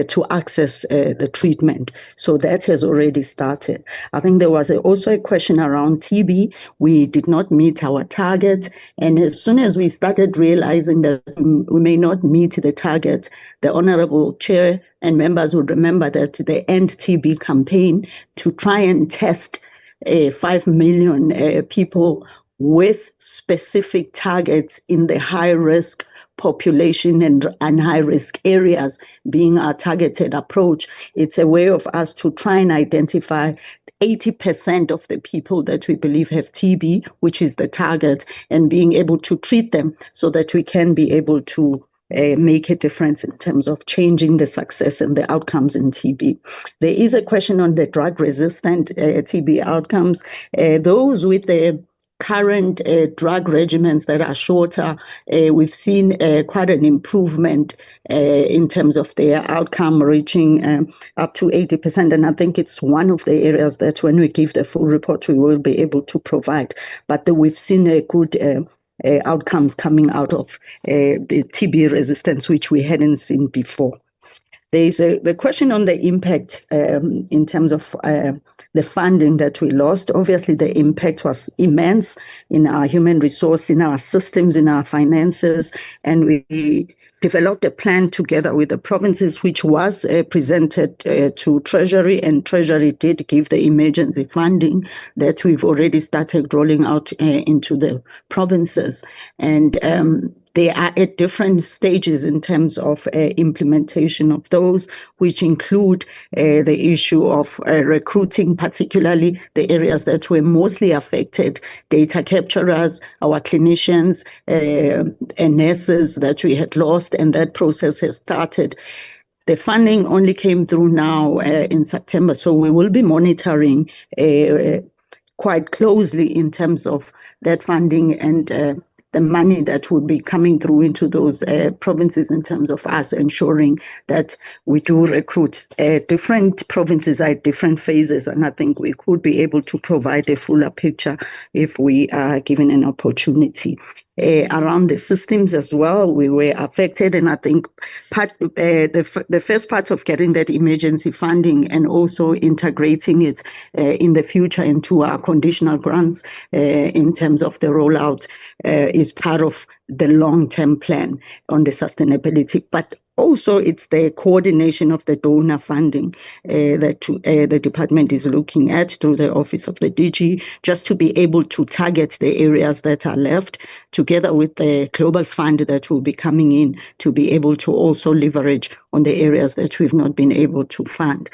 to access the treatment. So that has already started. I think there was also a question around TB. We did not meet our target. And as soon as we started realizing that we may not meet the target, the Honorable Chair and members would remember that the End TB campaign to try and test 5 million people with specific targets in the high-risk population and high-risk areas being our targeted approach. It's a way of us to try and identify 80% of the people that we believe have TB, which is the target, and being able to treat them so that we can be able to make a difference in terms of changing the success and the outcomes in TB. There is a question on the drug-resistant TB outcomes. Those with the current drug regimens that are shorter, we've seen quite an improvement in terms of their outcome reaching up to 80%. And I think it's one of the areas that when we give the full report, we will be able to provide. But we've seen a good outcomes coming out of the TB resistance, which we hadn't seen before. There's the question on the impact in terms of the funding that we lost. Obviously, the impact was immense in our human resource, in our systems, in our finances, and we developed a plan together with the provinces, which was presented to Treasury, and Treasury did give the emergency funding that we've already started rolling out into the provinces. And they are at different stages in terms of implementation of those, which include the issue of recruiting, particularly the areas that were mostly affected, data capturers, our clinicians, and nurses that we had lost, and that process has started. The funding only came through now in September, so we will be monitoring quite closely in terms of that funding and the money that will be coming through into those provinces in terms of us ensuring that we do recruit. Different provinces are at different phases, and I think we could be able to provide a fuller picture if we are given an opportunity. Around the systems as well, we were affected, and I think the first part of getting that emergency funding and also integrating it in the future into our conditional grants in terms of the rollout is part of the long-term plan on the sustainability. But also, it's the coordination of the donor funding that the department is looking at through the Office of the DG, just to be able to target the areas that are left, together with the global fund that will be coming in to be able to also leverage on the areas that we've not been able to fund.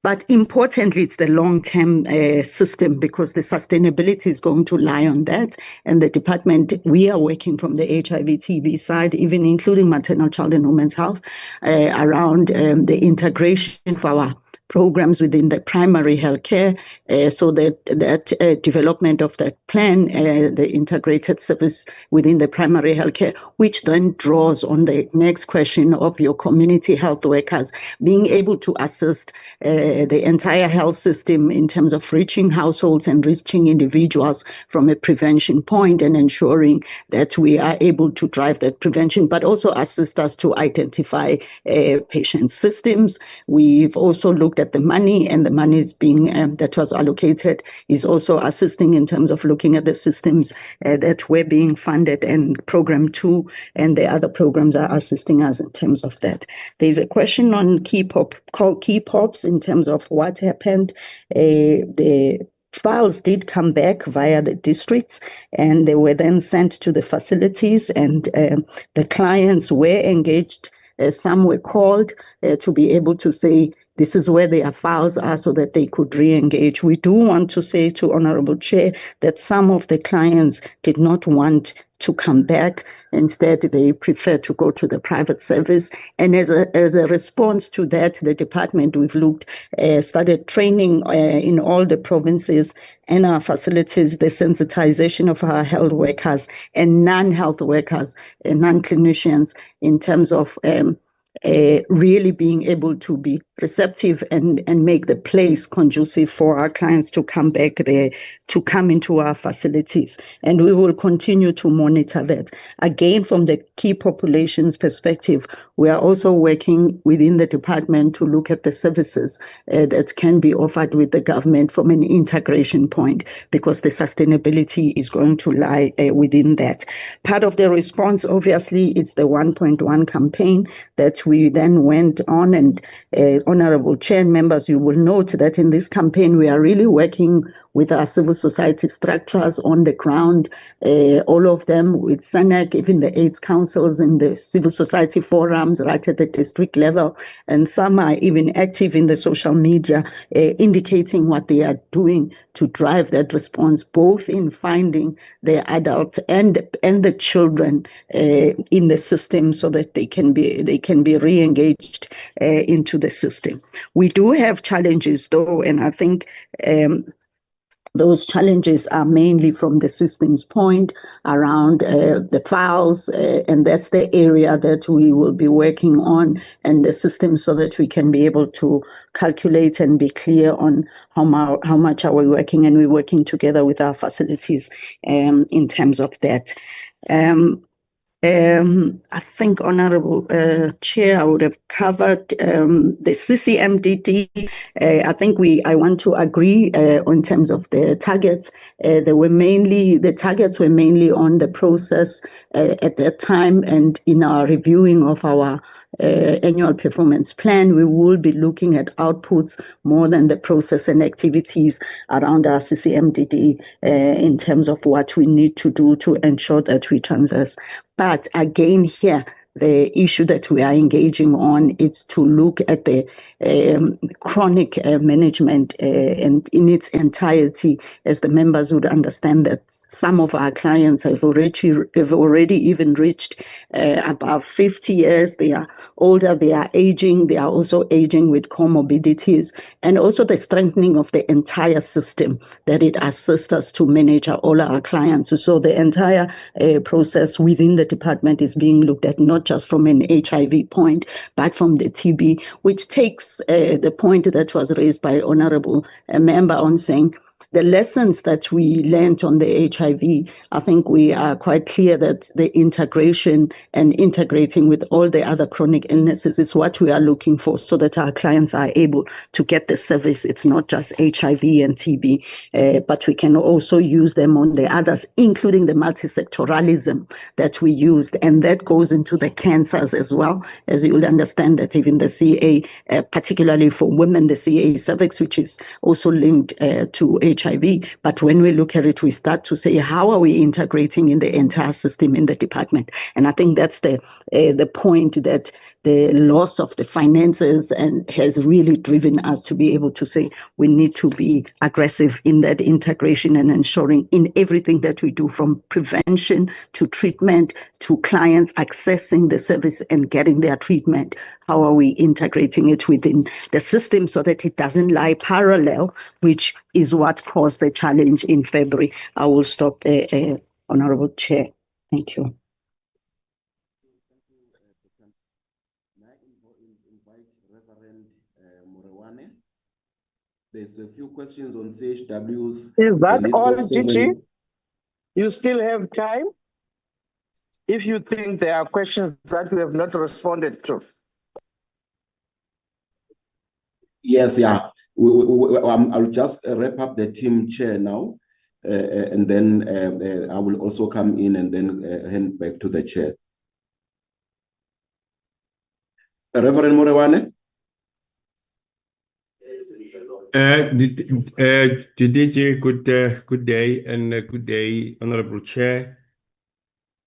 But importantly, it's the long-term system, because the sustainability is going to lie on that. And the department, we are working from the HIV/TB side, even including maternal, child and women's health, around the integration for our programs within the primary healthcare, so that development of that plan, the integrated service within the primary healthcare, which then draws on the next question of your community health workers being able to assist the entire health system in terms of reaching households and reaching individuals from a prevention point and ensuring that we are able to drive that prevention, but also assist us to identify patient systems. We've also looked at the money, and the money is being that was allocated is also assisting in terms of looking at the systems that were being funded, and Program 2 and the other programs are assisting us in terms of that. There's a question on key POPs in terms of what happened. The files did come back via the districts, and they were then sent to the facilities, and the clients were engaged. Some were called to be able to say, this is where their files are, so that they could re-engage. We do want to say to Honorable Chair that some of the clients did not want to come back. Instead, they prefer to go to the private service. And as a response to that, the department, we've started training in all the provinces and our facilities, the sensitization of our health workers and non-health workers and non-clinicians in terms of really being able to be receptive and make the place conducive for our clients to come back there, to come into our facilities. And we will continue to monitor that. Again, from the key populations perspective, we are also working within the department to look at the services that can be offered with the government from an integration point, because the sustainability is going to lie within that. Part of the response, obviously, it's the 1.1 campaign that we then went on, and Honorable Chair and members, you will note that in this campaign, we are really working with our civil society structures on the ground, all of them with SENEC, even the AIDS councils and the civil society forums right at the district level. And some are even active in the social media, indicating what they are doing to drive that response, both in finding the adults and the children in the system, so that they can be re-engaged into the system. We do have challenges, though, and I think those challenges are mainly from the systems point around the files, and that's the area that we will be working on, and the system, so that we can be able to calculate and be clear on how much are we working, and we're working together with our facilities in terms of that. I think, Honorable Chair, I would have covered the CCMDD. I think I want to agree in terms of the targets. The targets were mainly on the process at that time, and in our reviewing of our annual performance plan, we will be looking at outputs more than the process and activities around our CCMDD in terms of what we need to do to ensure that we transverse. But again, here, the issue that we are engaging on is to look at the chronic management and in its entirety, as the members would understand that some of our clients have already even reached above 50 years. They are older, they are aging, they are also aging with comorbidities, and also the strengthening of the entire system, that it assists us to manage all our clients. So the entire process within the department is being looked at, not just from an HIV point, but from the TB, which takes the point that was raised by Honorable Member on saying, the lessons that we learned on the HIV, I think we are quite clear that the integration and integrating with all the other chronic illnesses is what we are looking for, so that our clients are able to get the service. It's not just HIV and TB, but we can also use them on the others, including the multisectoralism that we used. And that goes into the cancers as well, as you will understand that even the CA, particularly for women, the CA cervix, which is also linked to HIV. But when we look at it, we start to say, how are we integrating in the entire system in the department? And I think that's the point, that the loss of the finances and has really driven us to be able to say we need to be aggressive in that integration and ensuring in everything that we do, from prevention to treatment to clients accessing the service and getting their treatment. How are we integrating it within the system so that it doesn't lie parallel, which is what caused the challenge in February? I will stop there, Honorable Chair. Thank you. There's a few questions on CHWs. Is that all, DG? You still have time? If you think there are questions that we have not responded to. Yes, yeah. I'll just wrap up the team chair now, and then I will also come in and then hand back to the chair. Reverend Morewane? DDG, good day, and good day, Honorable Chair,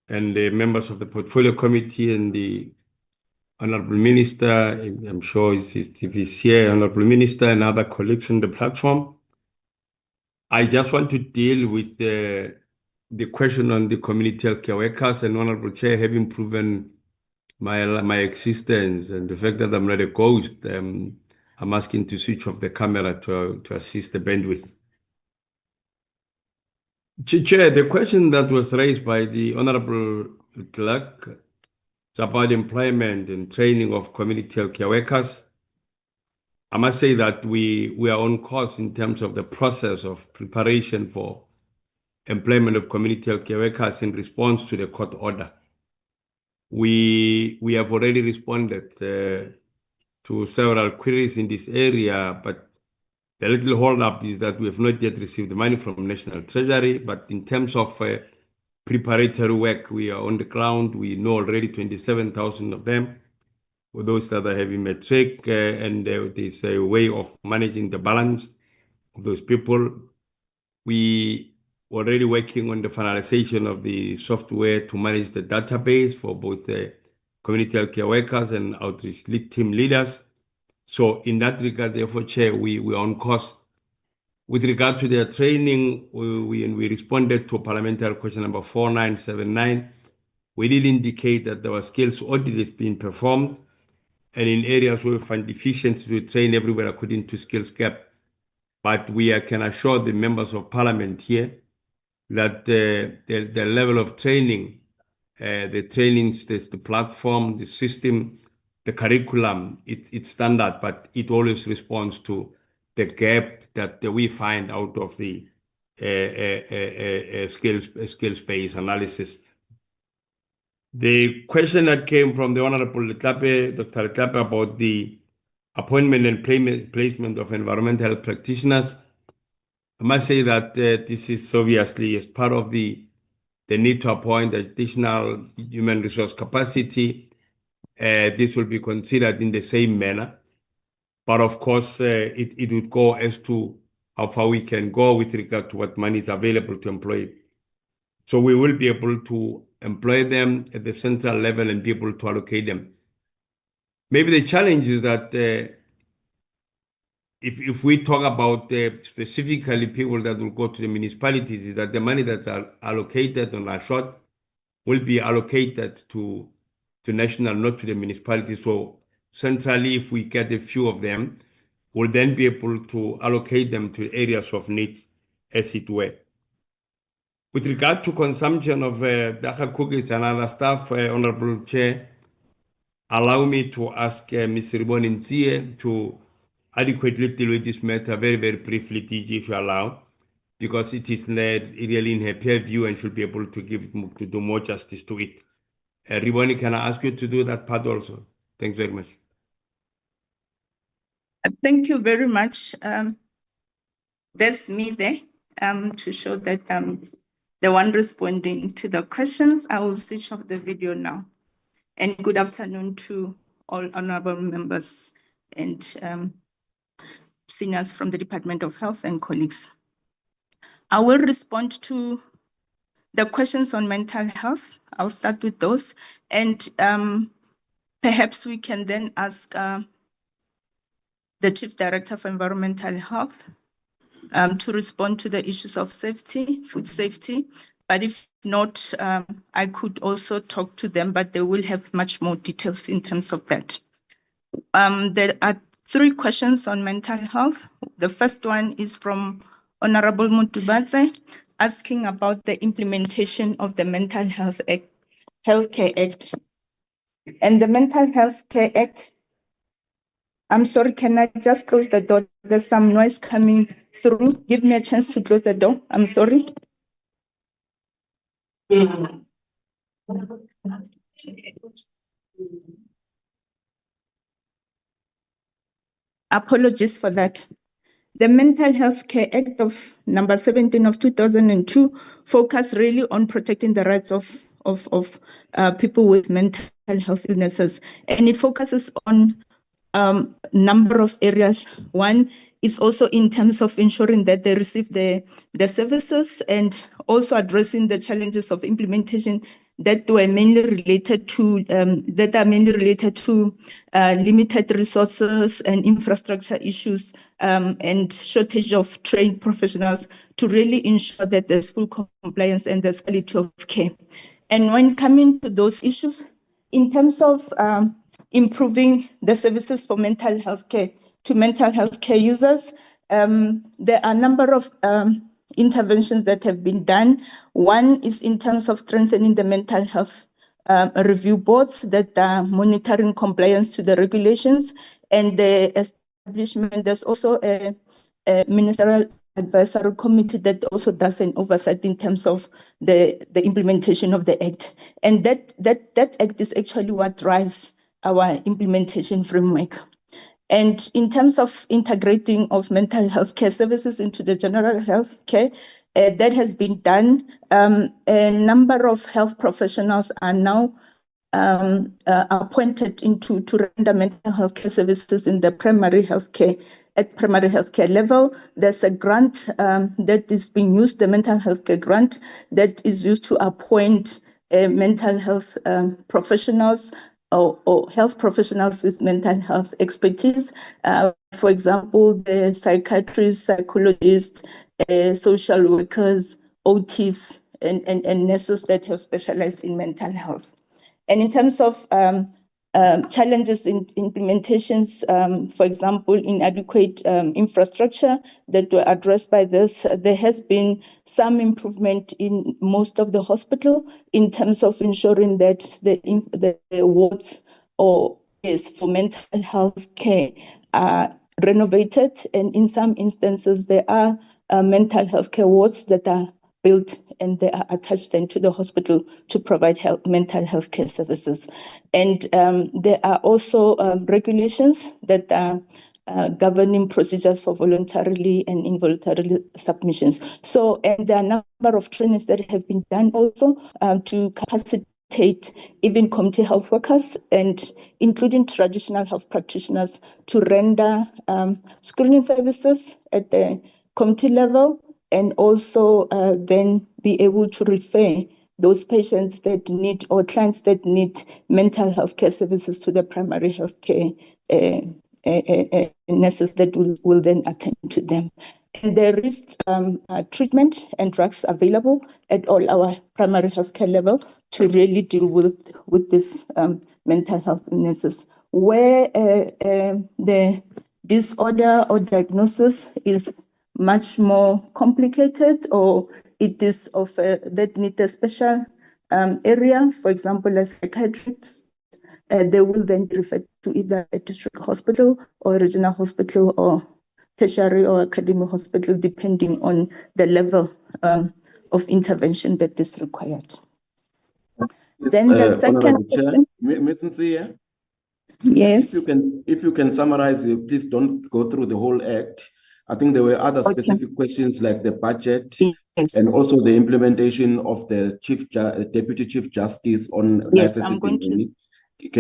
and the members of the Portfolio Committee, and the Honorable Minister. I'm sure if he's here, Honorable Minister, and other colleagues on the platform. I just want to deal with the question on the community healthcare workers, and Honorable Chair, having proven my existence and the fact that I'm not a ghost, I'm asking to switch off the camera to assist the bandwidth. Chair, the question that was raised by the Honorable Clerk It's about employment and training of community healthcare workers. I must say that we are on course in terms of the process of preparation for employment of community healthcare workers in response to the court order. We have already responded to several queries in this area, but the little hold-up is that we have not yet received the money from National Treasury. But in terms of preparatory work, we are on the ground. We know already 27,000 of them, for those that are having matric, and there's a way of managing the balance of those people. We already working on the finalization of the software to manage the database for both the community healthcare workers and outreach team leaders. So in that regard, therefore, Chair, we are on course. With regard to their training, we responded to parliamentary question number 4979. We did indicate that there was skills audits being performed, and in areas where we find deficiencies, we train everywhere according to skills gap. But we can assure the members of parliament here that the level of training, the trainings, the platform, the system, the curriculum, it's standard, but it always responds to the gap that we find out of the skills-based analysis. The question that came from the Honorable Dr. Letlapa about the appointment and placement of environmental health practitioners, I must say that this is obviously as part of the need to appoint additional human resource capacity. This will be considered in the same manner. But of course, it would go as to how far we can go with regard to what money is available to employ. So we will be able to employ them at the central level and be able to allocate them. Maybe the challenge is that if we talk about specifically people that will go to the municipalities, is that the money that's allocated on our short will be allocated to national, not to the municipalities. So centrally, if we get a few of them, we'll then be able to allocate them to areas of needs, as it were. With regard to consumption of daka cookies and other stuff, Honorable Chair, allow me to ask Ms. Riboni Nzie to adequately deal with this matter very, very briefly, DG, if you allow, because it is really in her peer view and should be able to do more justice to it. Riboni, can I ask you to do that part also? Thanks very much. Thank you very much. That's me there to show that the one responding to the questions. I will switch off the video now. And good afternoon to all honorable members and seniors from the Department of Health and colleagues. I will respond to the questions on mental health. I'll start with those. And perhaps we can then ask the Chief Director for Environmental Health to respond to the issues of safety, food safety. But if not, I could also talk to them, but they will have much more details in terms of that. There are 3 questions on mental health. The first one is from Honorable Mutubadze, asking about the implementation of the Mental Health Healthcare Act. And the Mental Health Care Act, I'm sorry, can I just close the door? There's some noise coming through. Give me a chance to close the door. I'm sorry. Apologies for that. The Mental Health Care Act of number 17 of 2002 focused really on protecting the rights of people with mental health illnesses. And it focuses on number of areas. One is also in terms of ensuring that they receive the services and also addressing the challenges of implementation that were mainly related to limited resources and infrastructure issues and shortage of trained professionals to really ensure that there's full compliance and there's quality of care. And when coming to those issues, in terms of improving the services for mental health care to mental health care users, there are a number of interventions that have been done. One is in terms of strengthening the mental health review boards that are monitoring compliance to the regulations, and the establishment. There's also a ministerial advisory committee that also does an oversight in terms of the implementation of the act, and that act is actually what drives our implementation framework. And in terms of integrating of mental health care services into the general health care, that has been done. A number of health professionals are now appointed to render mental health care services in the primary health care. At primary healthcare level, there's a grant that is being used, the mental health care grant, that is used to appoint mental health professionals or health professionals with mental health expertise. For example, the psychiatrists, psychologists, social workers, OTs, and nurses that have specialized in mental health. And in terms of challenges in implementations, for example, inadequate infrastructure that were addressed by this, there has been some improvement in most of the hospital in terms of ensuring that the wards or for mental health care are renovated, and in some instances there are mental health care wards that are built and they are attached then to the hospital to provide mental health care services. And there are also regulations that are governing procedures for voluntarily and involuntary submissions. So, and there are a number of trainings that have been done also to capacitate even community health workers and including traditional health practitioners to render screening services at the community level, and also then be able to refer those patients that need or clients that need mental health care services to the primary health care nurses that will then attend to them. And there is treatment and drugs available at all our primary health care level to really deal with this mental health illnesses. Where the disorder or diagnosis is much more complicated, or it is of that need a special area, for example, as psychiatrists, they will then be referred to either a district hospital or a regional hospital or tertiary or academic hospital, depending on the level of intervention that is required. Yes, Then the second Honorable Chair, question. Ms. Nsia, Yes. if you can summarize, please don't go through the whole act. I think there were other specific questions like the budget and also the implementation of the Deputy Chief Justice on Yes, life I'm going to.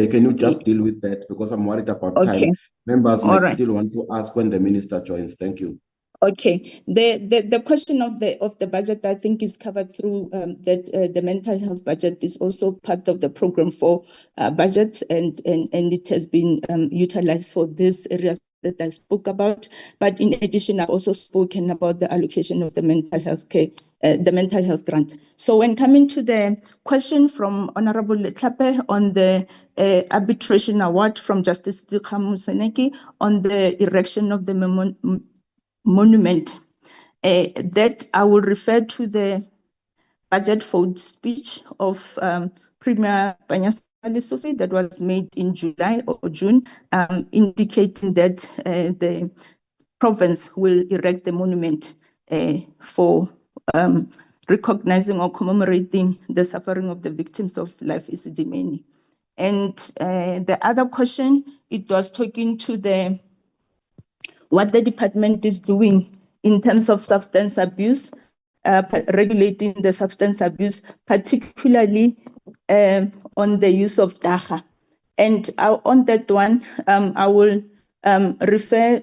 Can you just deal with that, because I'm worried about time. Members might still want to ask when the minister joins. Thank you. Okay, the question of the budget, I think, is covered through that the mental health budget is also part of the program for budget, and it has been utilized for these areas that I spoke about. But in addition, I've also spoken about the allocation of the mental health care, the mental health grant. So when coming to the question from Honorable Letlhape on the arbitration award from Justice Dikgamu Seneki on the erection of the monument, that I will refer to the budget vote speech of Premier Panyasali Sophie that was made in July or June, indicating that the province will erect the monument for recognizing or commemorating the suffering of the victims of Life Esidimeni. And the other question, it was talking to what the department is doing in terms of substance abuse, regulating the substance abuse, particularly on the use of dagga. And on that one, I will refer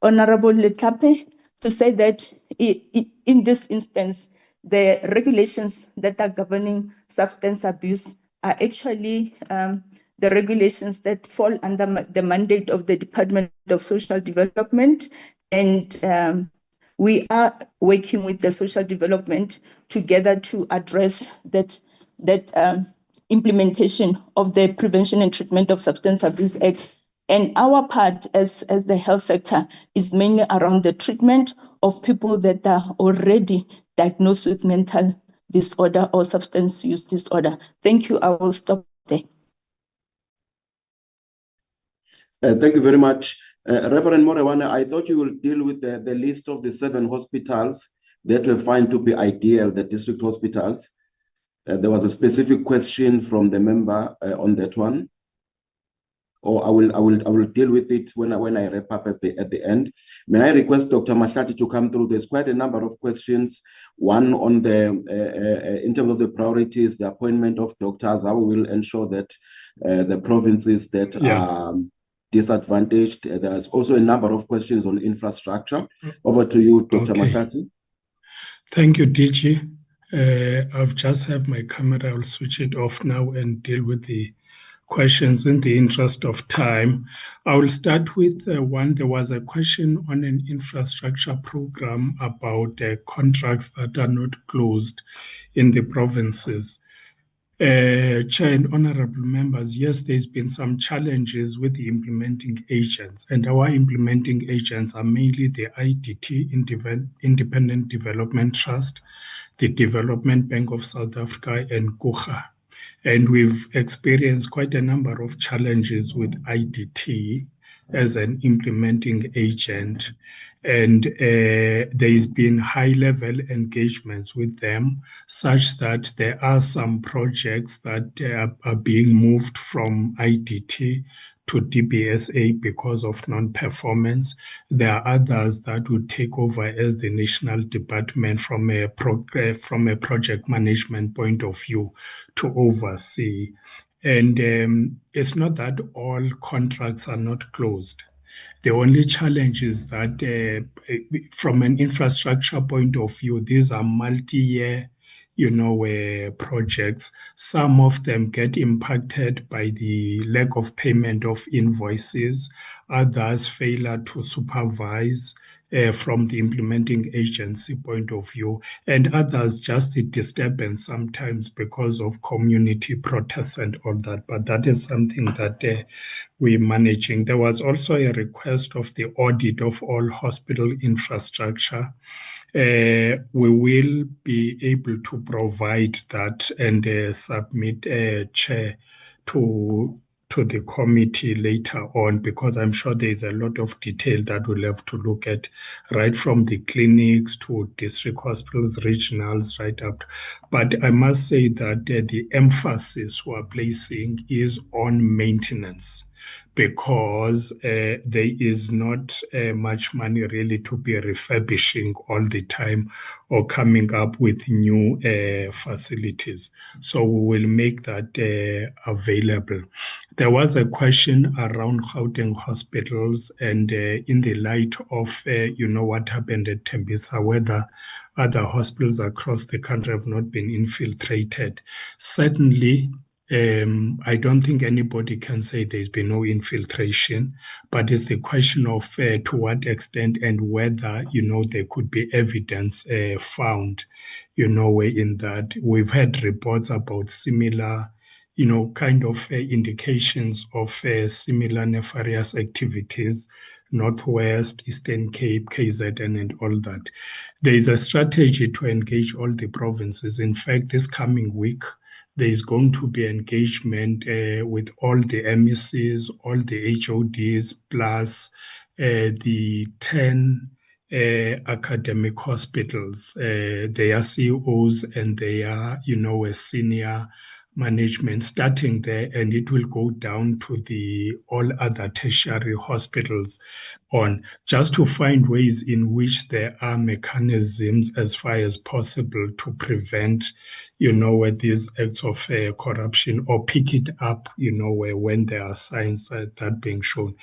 Honorable Letlhape to say that in this instance, the regulations that are governing substance abuse are actually the regulations that fall under the mandate of the Department of Social Development. And we are working with the social development together to address that implementation of the Prevention and Treatment of Substance Abuse Act. And our part as the health sector is mainly around the treatment of people that are already diagnosed with mental disorder or substance use disorder. Thank you. I will stop there. Thank you very much. Reverend Morewana, I thought you will deal with the list of the 7 hospitals that were found to be ideal, the district hospitals. There was a specific question from the member on that one. Or I will deal with it when I wrap up at the end. May I request Dr. Mahlati to come through? There's quite a number of questions. One on the in terms of the priorities, the appointment of doctors, how we will ensure that the provinces that are disadvantaged. There's also a number of questions on infrastructure. Over to you, Dr. Mahlati. Thank you, DG. I've just have my camera. I'll switch it off now and deal with the questions in the interest of time. I will start with one. There was a question on an infrastructure program about contracts that are not closed in the provinces. Chair and honorable members, yes, there's been some challenges with the implementing agents, and our implementing agents are mainly the IDT, Independent Development Trust, the Development Bank of South Africa, and KUGA. And we've experienced quite a number of challenges with IDT as an implementing agent. And there's been high-level engagements with them such that there are some projects that are being moved from IDT to DBSA because of non-performance. There are others that would take over as the national department from a project management point of view to oversee. And it's not that all contracts are not closed. The only challenge is that from an infrastructure point of view, these are multi-year projects. Some of them get impacted by the lack of payment of invoices. Others failure to supervise from the implementing agency point of view, and others just the disturbance sometimes because of community protests and all that. But that is something that we're managing. There was also a request of the audit of all hospital infrastructure. We will be able to provide that and submit a chair to the committee later on, because I'm sure there's a lot of detail that we'll have to look at, right from the clinics to district hospitals, regionals, right up. But I must say that the emphasis we're placing is on maintenance, because there is not much money really to be refurbishing all the time or coming up with new facilities. So we will make that available. There was a question around Gauteng hospitals, and in the light of what happened at Tembisa, whether other hospitals across the country have not been infiltrated. Certainly, I don't think anybody can say there's been no infiltration, but it's the question of to what extent and whether, there could be evidence found, in that. We've had reports about similar, kind of indications of similar nefarious activities, Northwest, Eastern Cape, KZN, and all that. There is a strategy to engage all the provinces. In fact, this coming week, there is going to be engagement with all the MECs, all the HODs, plus the 10 academic hospitals. They are CEOs and they are, a senior management starting there, and it will go down to the all other tertiary hospitals on just to find ways in which there are mechanisms as far as possible to prevent, these acts of corruption, or pick it up, when there are signs that being shown.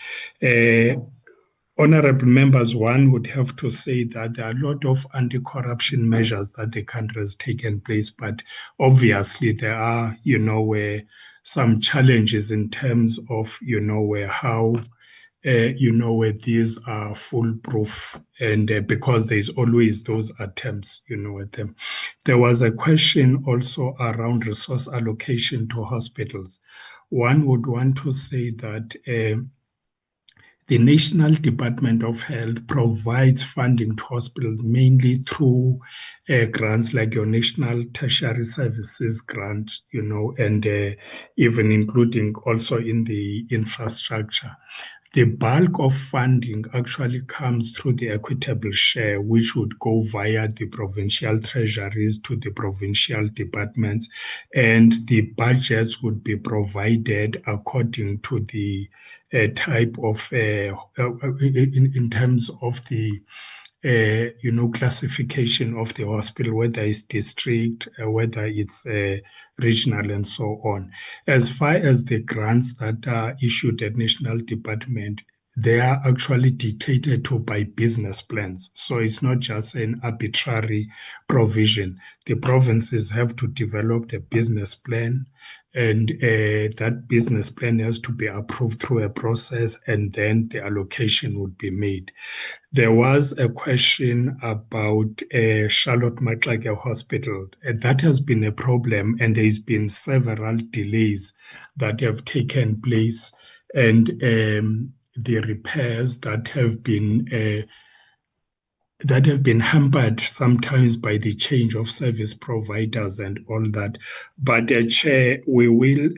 Honorable members, one would have to say that there are a lot of anti-corruption measures that the country has taken place, but obviously there are, some challenges in terms of, how these are foolproof, and because there's always those attempts, at them. There was a question also around resource allocation to hospitals. One would want to say that The National Department of Health provides funding to hospitals mainly through grants like your National Tertiary Services Grant, and even including also in the infrastructure. The bulk of funding actually comes through the equitable share, which would go via the provincial treasuries to the provincial departments, and the budgets would be provided according to the type of, in terms of the classification of the hospital, whether it's district, whether it's regional, and so on. As far as the grants that are issued at National Department, they are actually dictated to by business plans. So it's not just an arbitrary provision. The provinces have to develop a business plan, and that business plan has to be approved through a process, and then the allocation would be made. There was a question about Charlotte Maxeke Hospital. That has been a problem, and there's been several delays that have taken place, and the repairs that have been hampered sometimes by the change of service providers and all that. But Chair, we will,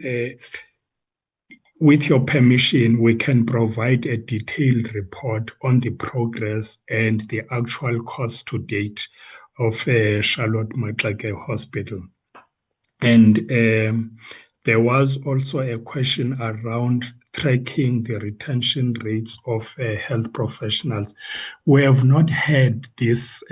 with your permission, we can provide a detailed report on the progress and the actual cost to date of Charlotte Maxeke Hospital. And there was also a question around tracking the retention rates of health professionals. We have not had this,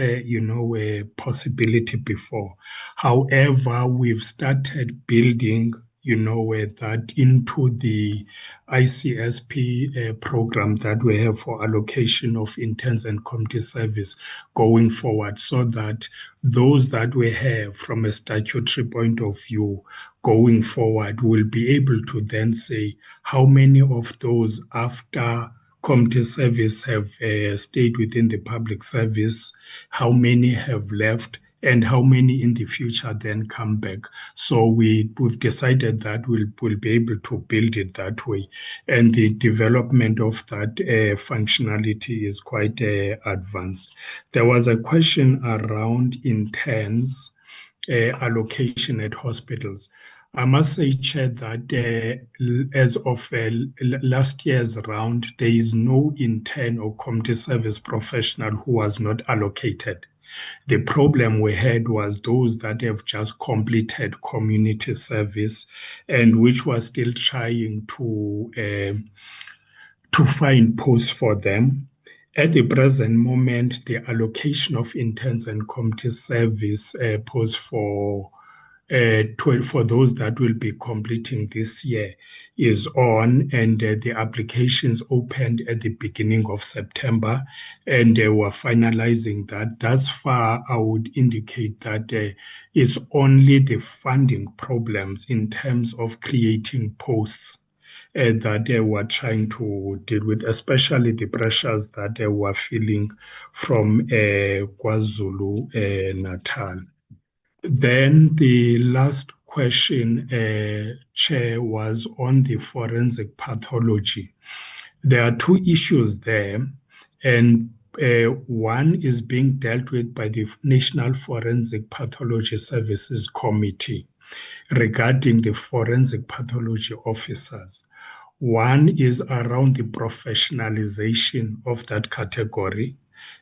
possibility before. However, we've started building that into the ICSP program that we have for allocation of interns and community service going forward, so that those that we have from a statutory point of view going forward will be able to then say how many of those after community service have stayed within the public service, how many have left, and how many in the future then come back. So we've decided that we'll be able to build it that way. And the development of that functionality is quite advanced. There was a question around interns allocation at hospitals. I must say, Chair, that as of last year's round, there is no intern or community service professional who was not allocated. The problem we had was those that have just completed community service and which was still trying to find posts for them. At the present moment, the allocation of interns and community service posts for those that will be completing this year is on, and the applications opened at the beginning of September, and they were finalizing that. Thus far, I would indicate that it's only the funding problems in terms of creating posts that they were trying to deal with, especially the pressures that they were feeling from KwaZulu-Natal. Then the last question, Chair, was on the forensic pathology. There are two issues there, and one is being dealt with by the National Forensic Pathology Services Committee regarding the forensic pathology officers. One is around the professionalization of that category,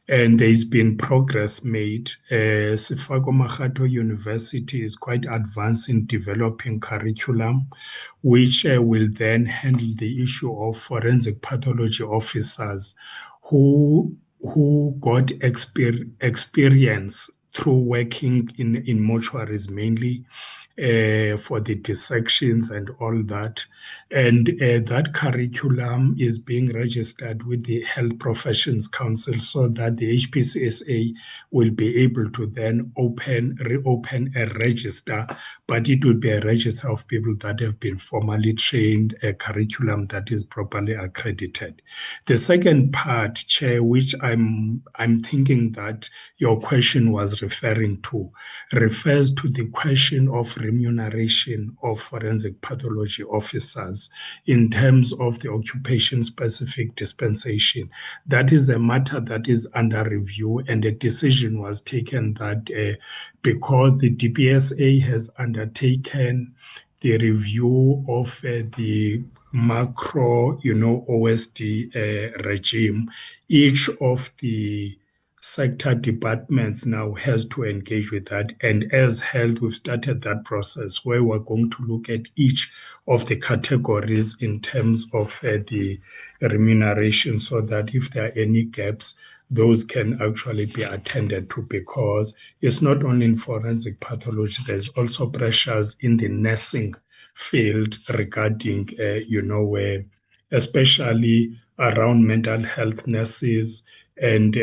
and there's been progress made. Sefako Makgatho University is quite advanced in developing curriculum, which will then handle the issue of forensic pathology officers who got experience through working in mortuaries mainly, for the dissections and all that. And that curriculum is being registered with the Health Professions Council so that the HPCSA will be able to then reopen a register, but it would be a register of people that have been formally trained, a curriculum that is properly accredited. The second part, Chair, which I'm thinking that your question was referring to, refers to the question of remuneration of forensic pathology officers in terms of the occupation-specific dispensation. That is a matter that is under review, and a decision was taken that because the DPSA has undertaken the review of the macro, OSD regime, each of the sector departments now has to engage with that. And as health, we've started that process where we're going to look at each of the categories in terms of the remuneration, so that if there are any gaps, those can actually be attended to, because it's not only in forensic pathology, there's also pressures in the nursing field regarding, especially around mental health nurses, and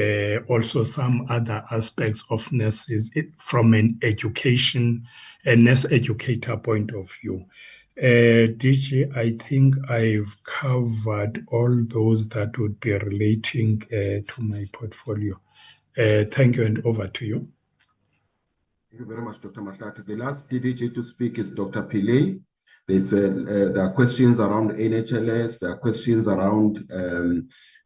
also some other aspects of nurses from an education, a nurse educator point of view. DG, I think I've covered all those that would be relating to my portfolio. Thank you, and over to you. Thank you very much, Dr. Mahlati. The last DDG to speak is Dr. Pillay. There are questions around NHLS, there are questions around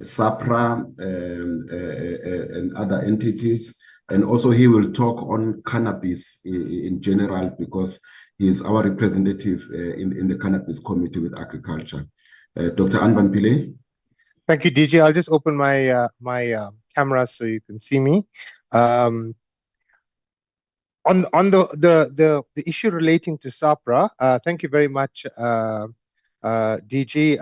SAPRA and other entities. And also he will talk on cannabis in general, because he is our representative in the Cannabis Committee with Agriculture. Dr. Anban Pillay. Thank you, DG. I'll just open my camera so you can see me. On the issue relating to SAPRA, thank you very much, DG.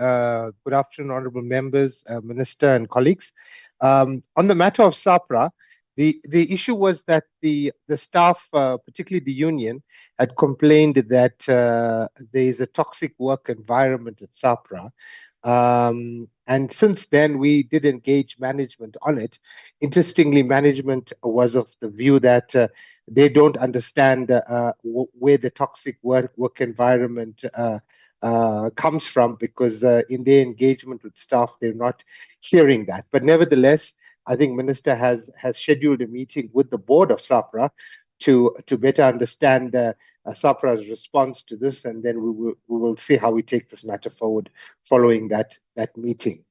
Good afternoon, honorable members, Minister, and colleagues. On the matter of SAPRA, the issue was that the staff, particularly the union, had complained that there is a toxic work environment at SAPRA. And since then, we did engage management on it. Interestingly, management was of the view that they don't understand where the toxic work environment comes from, because in their engagement with staff, they're not hearing that. But nevertheless, I think Minister has scheduled a meeting with the board of SAPRA to better understand SAPRA's response to this, and then we will see how we take this matter forward following that meeting.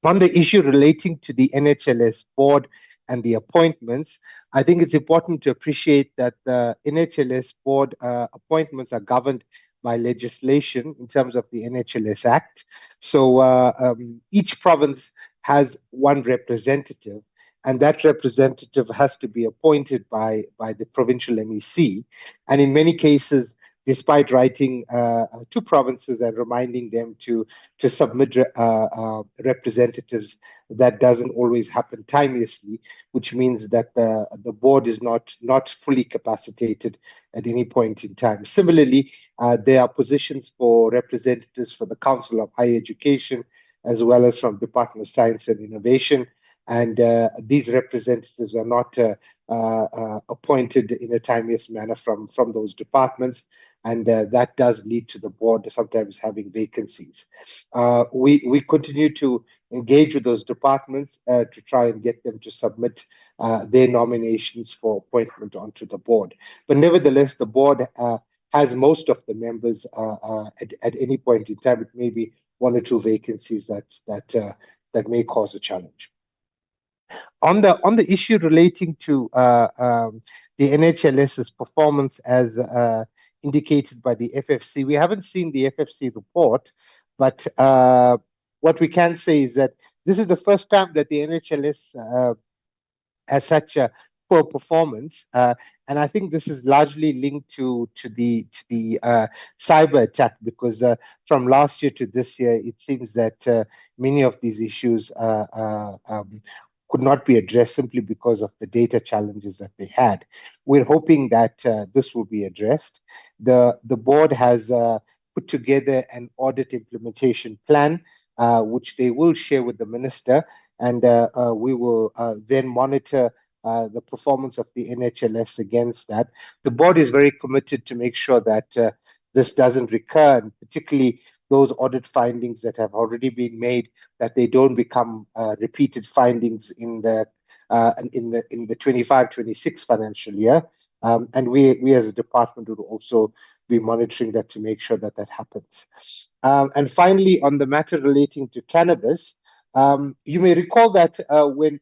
On the issue relating to the NHLS board and the appointments, I think it's important to appreciate that the NHLS board appointments are governed by legislation in terms of the NHLS Act. So each province has one representative, and that representative has to be appointed by the provincial MEC. And in many cases, despite writing to provinces and reminding them to submit representatives, that doesn't always happen timeously, which means that the board is not fully capacitated at any point in time. Similarly, there are positions for representatives for the Council of Higher Education, as well as from Department of Science and Innovation. And these representatives are not appointed in a timeous manner from those departments. And that does lead to the board sometimes having vacancies. We continue to engage with those departments to try and get them to submit their nominations for appointment onto the board. But nevertheless, the board has most of the members at any point in time. It may be one or two vacancies that may cause a challenge. On the issue relating to the NHLS's performance as indicated by the FFC, we haven't seen the FFC report, but what we can say is that this is the first time that the NHLS has such a poor performance, and I think this is largely linked to the cyber attack, because from last year to this year, it seems that many of these issues could not be addressed simply because of the data challenges that they had. We're hoping that this will be addressed. The board has put together an audit implementation plan, which they will share with the minister, and we will then monitor the performance of the NHLS against that. The board is very committed to make sure that this doesn't recur, and particularly those audit findings that have already been made, that they don't become repeated findings in the 25-26 financial year. And we as a department would also be monitoring that to make sure that that happens. And finally, on the matter relating to cannabis, you may recall that when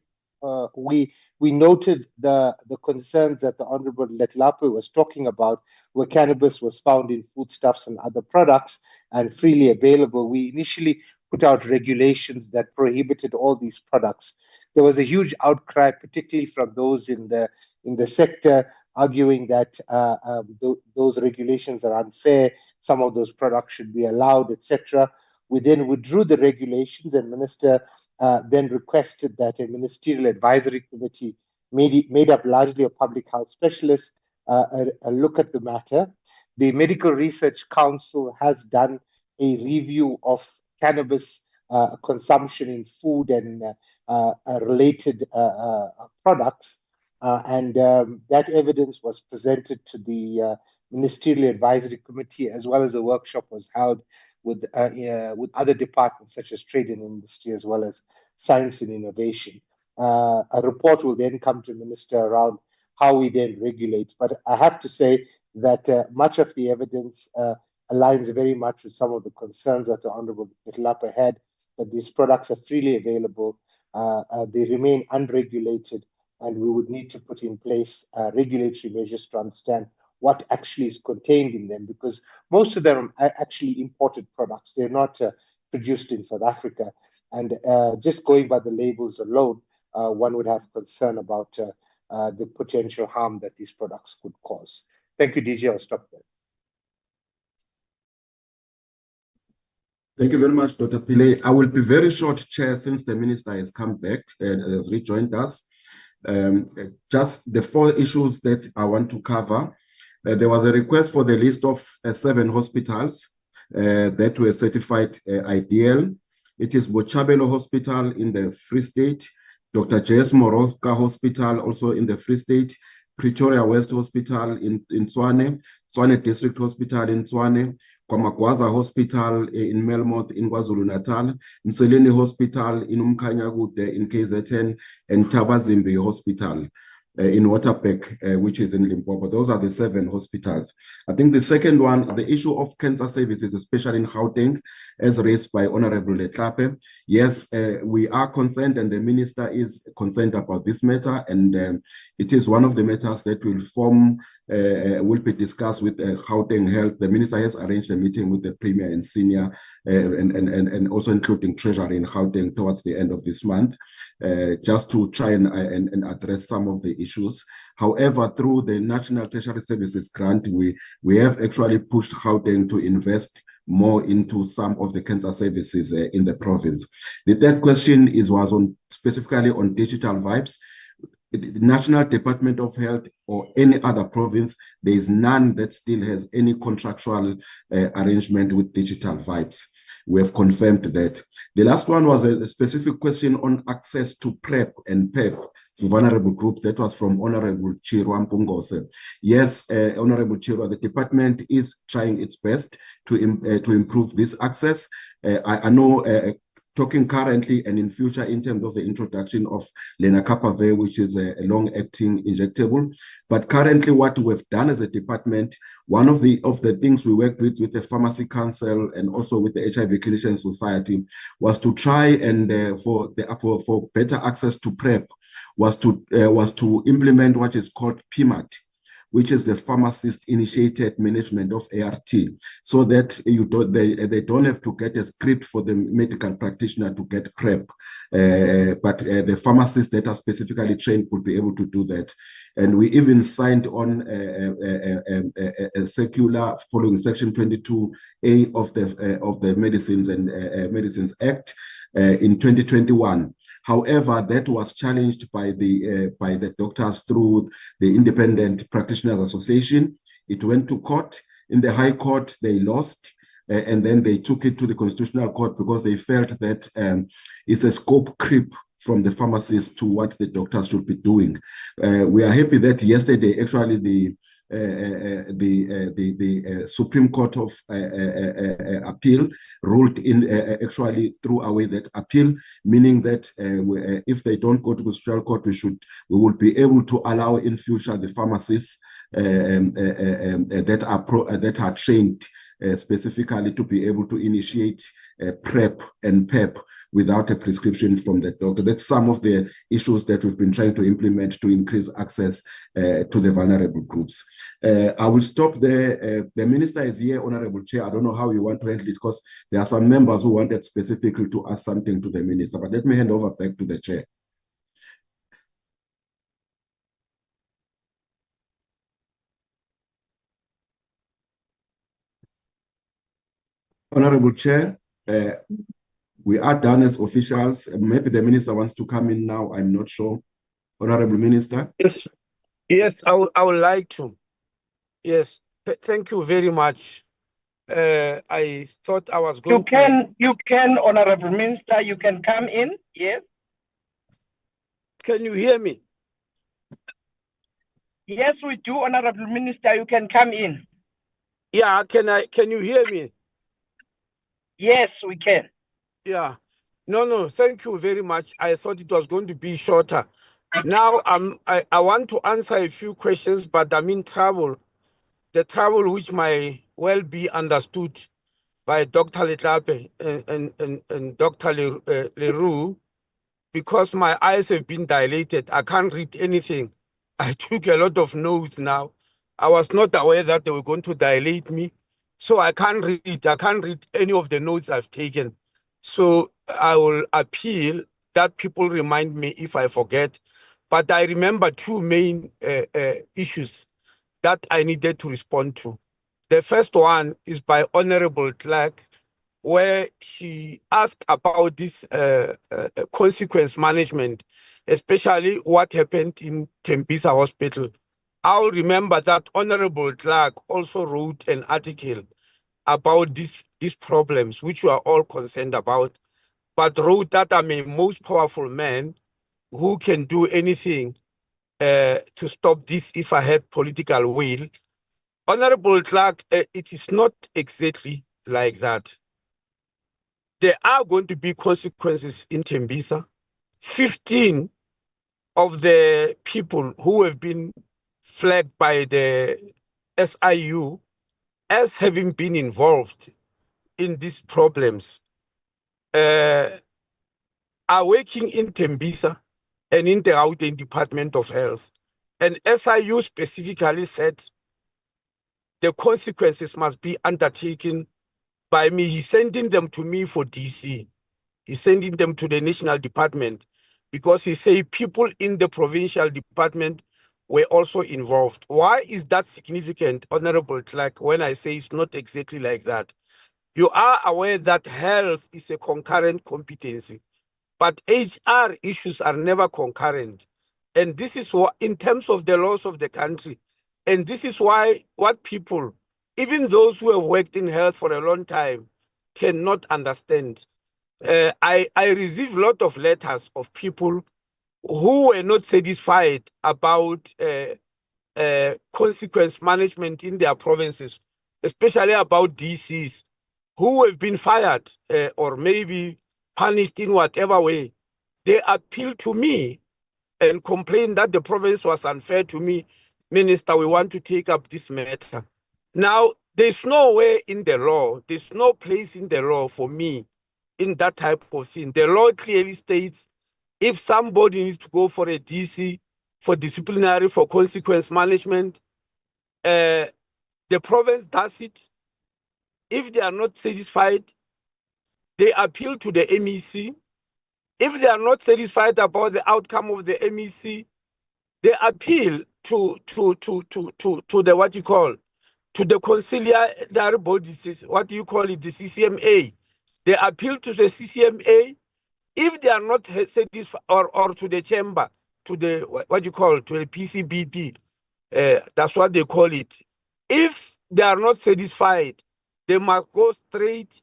we noted the concerns that the Honorable Letlape was talking about, where cannabis was found in foodstuffs and other products and freely available, we initially put out regulations that prohibited all these products. There was a huge outcry, particularly from those in the sector, arguing that those regulations are unfair, some of those products should be allowed, etc. We then withdrew the regulations, and Minister then requested that a ministerial advisory committee made up largely of public health specialists a look at the matter. The Medical Research Council has done a review of cannabis consumption in food and related products, and that evidence was presented to the Ministerial Advisory Committee, as well as a workshop was held with other departments such as Trade and Industry, as well as Science and Innovation. A report will then come to Minister around how we then regulate. But I have to say that much of the evidence aligns very much with some of the concerns that the Honorable Letlape had, that these products are freely available, they remain unregulated, and we would need to put in place regulatory measures to understand what actually is contained in them, because most of them are actually imported products. They're not produced in South Africa. And just going by the labels alone, one would have concern about the potential harm that these products could cause. Thank you, DG. I'll stop there. Thank you very much, Dr. Pillay. I will be very short, Chair, since the Minister has come back and has rejoined us. Just the 4 issues that I want to cover. There was a request for the list of 7 hospitals that were certified ideal. It is Bochabelo Hospital in the Free State, Dr. J.S. Moroka Hospital also in the Free State, Pretoria West Hospital in Tshwane, Tshwane District Hospital in Tshwane, Kwamagwaza Hospital in Melmoth in KwaZulu-Natal, Mseleni Hospital in Umkhanyakude in KZN, and Tabazimbi Hospital in Waterberg, which is in Limpopo. Those are the 7 hospitals. I think the second one, the issue of cancer services, especially in Gauteng, as raised by Honorable Letlape. Yes, we are concerned, and the Minister is concerned about this matter, and it is one of the matters that will be discussed with Gauteng Health. The Minister has arranged a meeting with the Premier and Senior, and also including Treasury in Gauteng towards the end of this month, just to try and address some of the issues. However, through the National Tertiary Services Grant, we have actually pushed Gauteng to invest more into some of the cancer services in the province. The third question was specifically on digital vibes. The National Department of Health or any other province, there is none that still has any contractual arrangement with digital vibes. We have confirmed that. The last one was a specific question on access to PrEP and PEP for vulnerable group. That was from Honorable Chirwa Mpungose. Yes, Honorable Chirwa, the department is trying its best to improve this access. I know talking currently and in future in terms of the introduction of lenacapavir, which is a long-acting injectable. But currently what we've done as a department, one of the things we worked with the Pharmacy Council and also with the HIV Clinician Society was to try and for better access to PrEP was to implement what is called PMAT, which is the pharmacist-initiated management of ART, so that they don't have to get a script for the medical practitioner to get PrEP, but the pharmacists that are specifically trained could be able to do that. And we even signed on a circular following Section 22A of the Medicines and Medicines Act in 2021. However, that was challenged by the doctors through the Independent Practitioners Association. It went to court. In the High Court, they lost, and then they took it to the Constitutional Court because they felt that it's a scope creep from the pharmacists to what the doctors should be doing. We are happy that yesterday, actually, the Supreme Court of Appeal ruled in actually threw away that appeal, meaning that if they don't go to the Constitutional Court, we will be able to allow in future the pharmacists that are trained specifically to be able to initiate PrEP and PEP without a prescription from the doctor. That's some of the issues that we've been trying to implement to increase access to the vulnerable groups. I will stop there. The Minister is here, Honorable Chair. I don't know how you want to handle it because there are some members who wanted specifically to ask something to the Minister, but let me hand over back to the Chair. Honorable Chair, we are done as officials. Maybe the Minister wants to come in now. I'm not sure. Honorable Minister. Yes, yes, I would like to. Yes, thank you very much. I thought I was going You can, Honorable Minister, you can come in, yes? Can you hear me? Yes, we do, Honorable Minister, you can come in. Yeah, can you hear me? Yes, we can. Yeah. No, thank you very much. I thought it was going to be shorter. Now I want to answer a few questions, but I'm in trouble. The trouble which might well be understood by Dr. Letlape and Dr. Leroux, because my eyes have been dilated. I can't read anything. I took a lot of notes now. I was not aware that they were going to dilate me. So I can't read. I can't read any of the notes I've taken. So I will appeal that people remind me if I forget. But I remember two main issues that I needed to respond to. The first one is by Honorable Clark, where she asked about this consequence management, especially what happened in Tembisa Hospital. I'll remember that Honorable Clark also wrote an article about these problems, which we are all concerned about, but wrote that I'm a most powerful man who can do anything to stop this if I had political will. Honorable Clark, it is not exactly like that. There are going to be consequences in Tembisa. 15 of the people who have been flagged by the SIU as having been involved in these problems are working in Tembisa and in the Gauteng Department of Health. And SIU specifically said the consequences must be undertaken by me. He's sending them to me for DC. He's sending them to the national department because he said people in the provincial department were also involved. Why is that significant, Honorable Clark, when I say it's not exactly like that? You are aware that health is a concurrent competency, but HR issues are never concurrent. And this is what, in terms of the laws of the country, and this is why what people, even those who have worked in health for a long time, cannot understand. I received a lot of letters of people who were not satisfied about consequence management in their provinces, especially about DCs who have been fired or maybe punished in whatever way. They appeal to me and complain that the province was unfair to me. Minister, we want to take up this matter. Now, there's no way in the law, there's no place in the law for me in that type of thing. The law clearly states if somebody needs to go for a DC, for disciplinary, for consequence management, the province does it. If they are not satisfied, they appeal to the MEC. If they are not satisfied about the outcome of the MEC, they appeal to the what you call, to the conciliatory bodies, what do you call it, the CCMA. They appeal to the CCMA. If they are not satisfied, or to the chamber, to the what you call, to the PCBP, that's what they call it. If they are not satisfied, they must go straight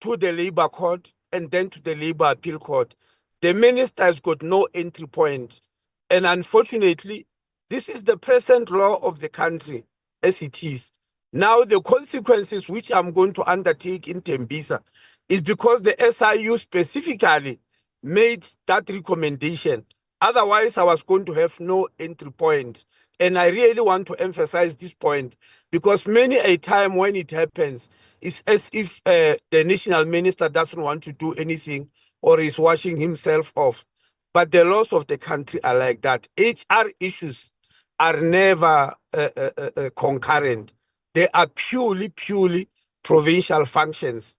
to the labor court and then to the labor appeal court. The minister has got no entry point. And unfortunately, this is the present law of the country as it is. Now, the consequences which I'm going to undertake in Tembisa is because the SIU specifically made that recommendation. Otherwise, I was going to have no entry point. And I really want to emphasize this point because many a time when it happens, it's as if the national minister doesn't want to do anything or is washing himself off. But the laws of the country are like that. HR issues are never concurrent. They are purely provincial functions.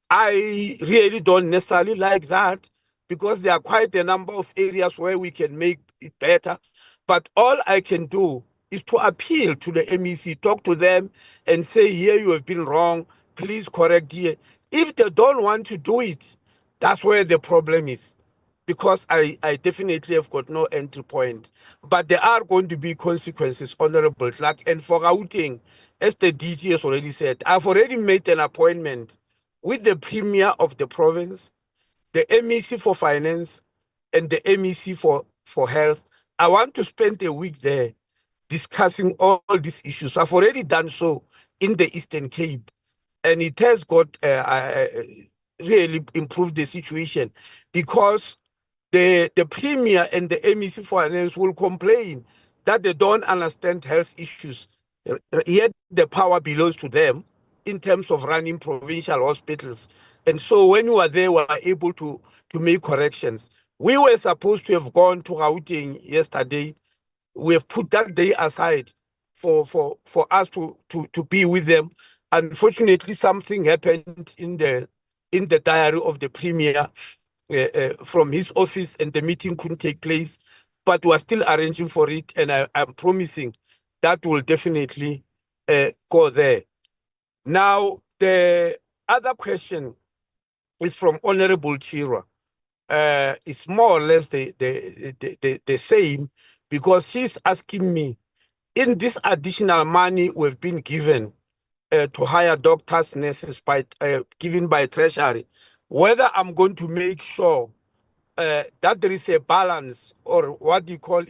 I really don't necessarily like that because there are quite a number of areas where we can make it better. But all I can do is to appeal to the MEC, talk to them and say, here you have been wrong, please correct here. If they don't want to do it, that's where the problem is. Because I definitely have got no entry point. But there are going to be consequences, Honorable Clark. And for Gauteng, as the DG has already said, I've already made an appointment with the Premier of the province, the MEC for Finance, and the MEC for Health. I want to spend a week there discussing all these issues. I've already done so in the Eastern Cape, and it has got really improved the situation because the Premier and the MEC for Finance will complain that they don't understand health issues, yet the power belongs to them in terms of running provincial hospitals. And so when we were there, we were able to make corrections. We were supposed to have gone to Gauteng yesterday. We have put that day aside for us to be with them. Unfortunately, something happened in the diary of the Premier from his office, and the meeting couldn't take place. But we're still arranging for it, and I'm promising that will definitely go there. Now, the other question is from Honorable Chirwa. It's more or less the same because he's asking me, in this additional money we've been given to hire doctors, nurses given by Treasury, whether I'm going to make sure that there is a balance or what you call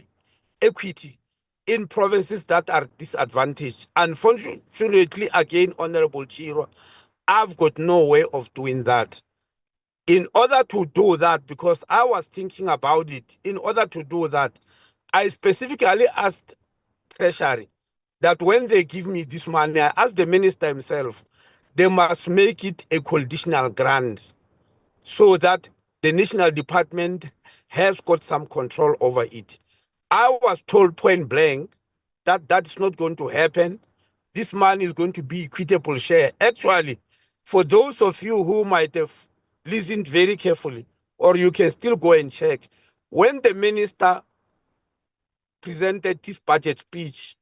equity in provinces that are disadvantaged. Unfortunately, again, Honorable Chirwa, I've got no way of doing that. In order to do that, because I was thinking about it, in order to do that, I specifically asked Treasury that when they give me this money, I asked the minister himself, they must make it a conditional grant so that the national department has got some control over it. I was told point blank that that's not going to happen. This money is going to be equitable share. Actually, for those of you who might have listened very carefully, or you can still go and check, when the minister presented this budget speech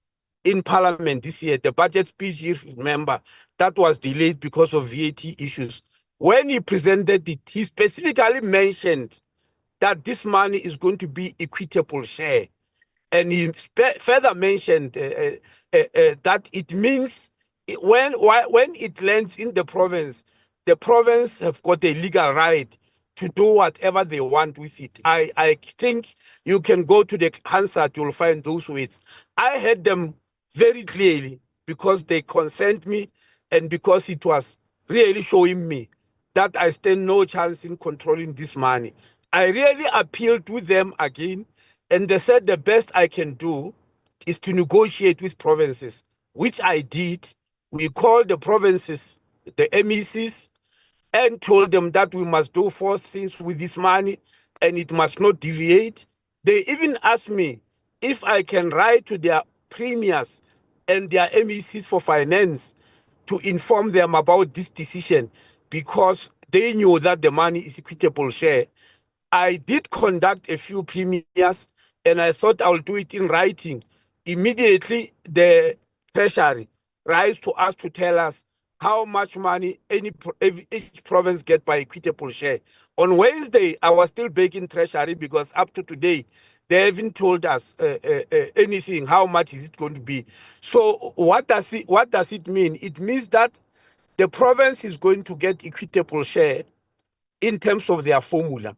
in Parliament this year, the budget speech, you remember, that was delayed because of VAT issues. When he presented it, he specifically mentioned that this money is going to be equitable share. And he further mentioned that it means when it lands in the province have got a legal right to do whatever they want with it. I think you can go to the Hansard, you'll find those words. I heard them very clearly because they concerned me and because it was really showing me that I stand no chance in controlling this money. I really appealed to them again, and they said the best I can do is to negotiate with provinces, which I did. We called the provinces, the MECs, and told them that we must do 4 things with this money and it must not deviate. They even asked me if I can write to their premiers and their MECs for finance to inform them about this decision because they knew that the money is equitable share. I did conduct a few premiers and I thought I'll do it in writing. Immediately, the Treasury writes to us to tell us how much money each province gets by equitable share. On Wednesday, I was still begging Treasury because up to today, they haven't told us anything. How much is it going to be? So what does it mean? It means that the province is going to get equitable share in terms of their formula.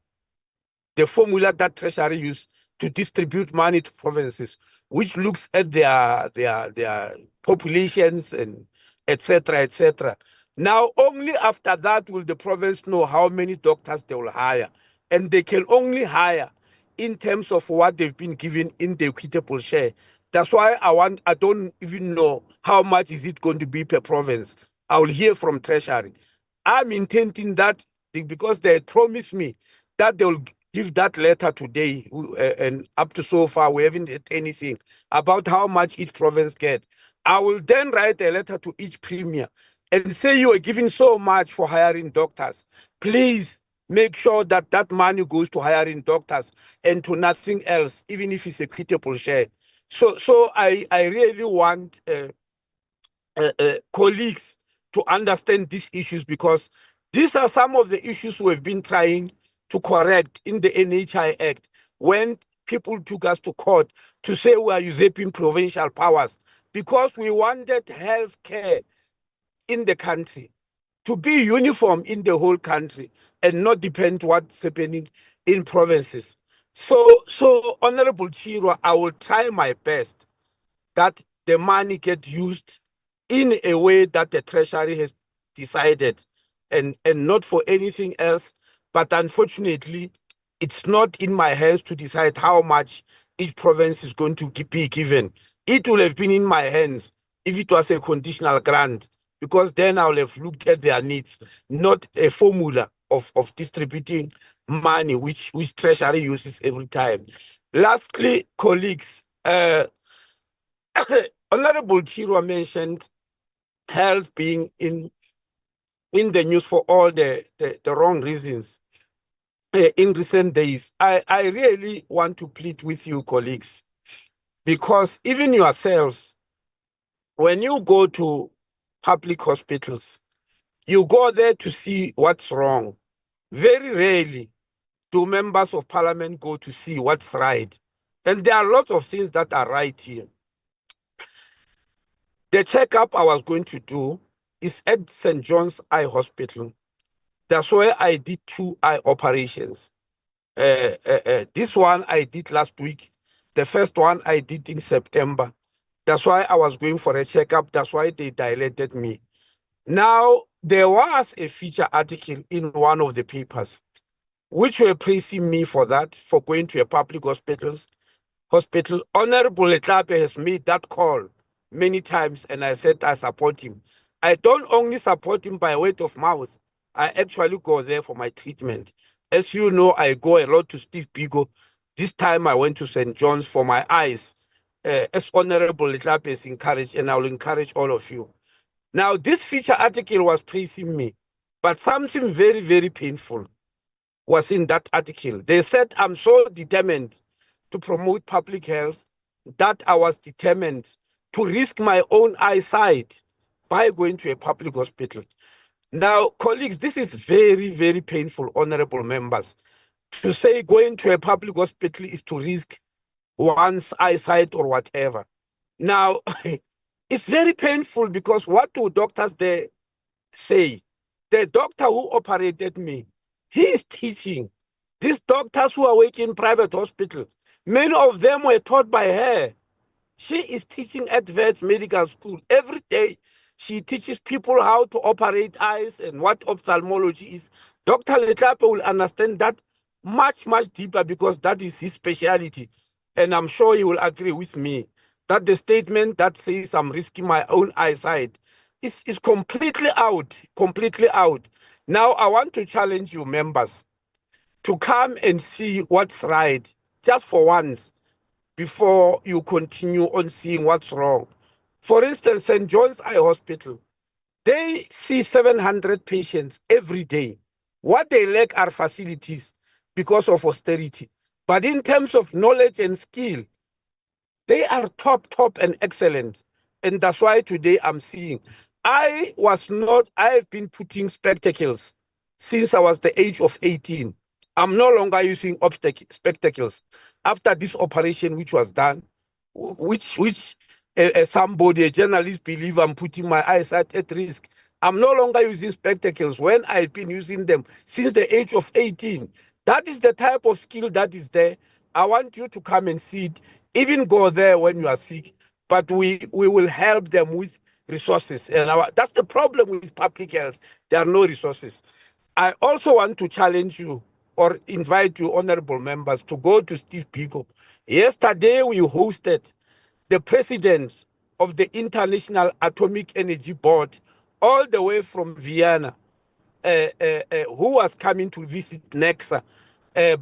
The formula that Treasury used to distribute money to provinces, which looks at their populations and etc. etc. Now, only after that will the province know how many doctors they will hire, and they can only hire in terms of what they've been given in the equitable share. That's why I don't even know how much is it going to be per province. I will hear from Treasury. I'm intending that because they promised me that they will give that letter today, and up to so far we haven't had anything about how much each province get. I will then write a letter to each premier and say you are giving so much for hiring doctors. Please make sure that that money goes to hiring doctors and to nothing else, even if it's equitable share. So I really want colleagues to understand these issues, because these are some of the issues we've been trying to correct in the NHI Act when people took us to court to say we are usurping provincial powers, because we wanted health care in the country to be uniform in the whole country and not depend what's happening in provinces. So Honorable Chirwa, I will try my best that the money get used in a way that the Treasury has decided, and not for anything else. But unfortunately, it's not in my hands to decide how much each province is going to be given. It will have been in my hands if it was a conditional grant, because then I will have looked at their needs, not a formula of distributing money which Treasury uses every time. Lastly, colleagues, Honorable Chirwa mentioned health being in the news for all the wrong reasons in recent days. I really want to plead with you, colleagues, because even yourselves, when you go to public hospitals, you go there to see what's wrong. Very rarely do members of parliament go to see what's right. And there are lots of things that are right here. The checkup I was going to do is at St. John's Eye Hospital. That's where I did 2 eye operations. This one I did last week. The first one I did in September. That's why I was going for a checkup. That's why they dilated me. Now, there was a feature article in one of the papers which were praising me for that, for going to a public hospital. Honorable Letlape has made that call many times, and I said I support him. I don't only support him by word of mouth. I actually go there for my treatment. As you know, I go a lot to Steve Biko. This time I went to St. John's for my eyes. As Honorable Letlape is encouraged, and I will encourage all of you. Now, this feature article was praising me, but something very, very painful was in that article. They said I'm so determined to promote public health that I was determined to risk my own eyesight by going to a public hospital. Now, colleagues, this is very, very painful, honorable members. To say going to a public hospital is to risk one's eyesight or whatever. Now, it's very painful, because what do doctors there say? The doctor who operated me, he is teaching. These doctors who are working in private hospital, many of them were taught by her. She is teaching at Vets Medical School. Every day, she teaches people how to operate eyes and what ophthalmology is. Dr. Letlape will understand that much, much deeper, because that is his specialty. And I'm sure he will agree with me that the statement that says I'm risking my own eyesight is completely out, completely out. Now, I want to challenge you, members, to come and see what's right, just for once, before you continue on seeing what's wrong. For instance, St. John's Eye Hospital, they see 700 patients every day. What they lack are facilities because of austerity. But in terms of knowledge and skill, they are top and excellent. And that's why today I'm seeing. I've been putting spectacles since I was the age of 18. I'm no longer using spectacles after this operation which was done, which somebody, a journalist, believe I'm putting my eyesight at risk. I'm no longer using spectacles when I've been using them since the age of 18. That is the type of skill that is there. I want you to come and see it. Even go there when you are sick, but we will help them with resources. And that's the problem with public health. There are no resources. I also want to challenge you, or invite you, honorable members, to go to Steve Biko. Yesterday, we hosted the president of the International Atomic Energy Board all the way from Vienna, who was coming to visit Nexa,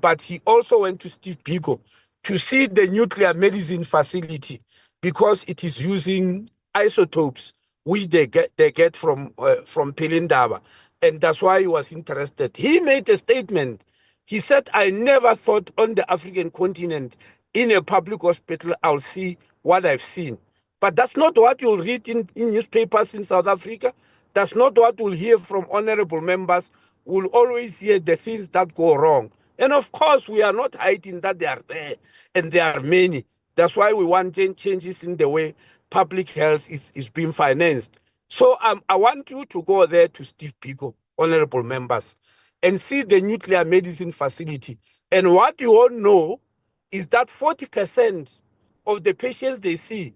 but he also went to Steve Biko to see the nuclear medicine facility because it is using isotopes which they get from Pelindaba, and that's why he was interested. He made a statement. He said, "I never thought on the African continent in a public hospital I'll see what I've seen." But that's not what you'll read in newspapers in South Africa. That's not what we'll hear from honorable members. We'll always hear the things that go wrong. And of course, we are not hiding that they are there, and there are many. That's why we want changes in the way public health is being financed. So I want you to go there to Steve Biko, honorable members, and see the nuclear medicine facility. And what you all know is that 40% of the patients they see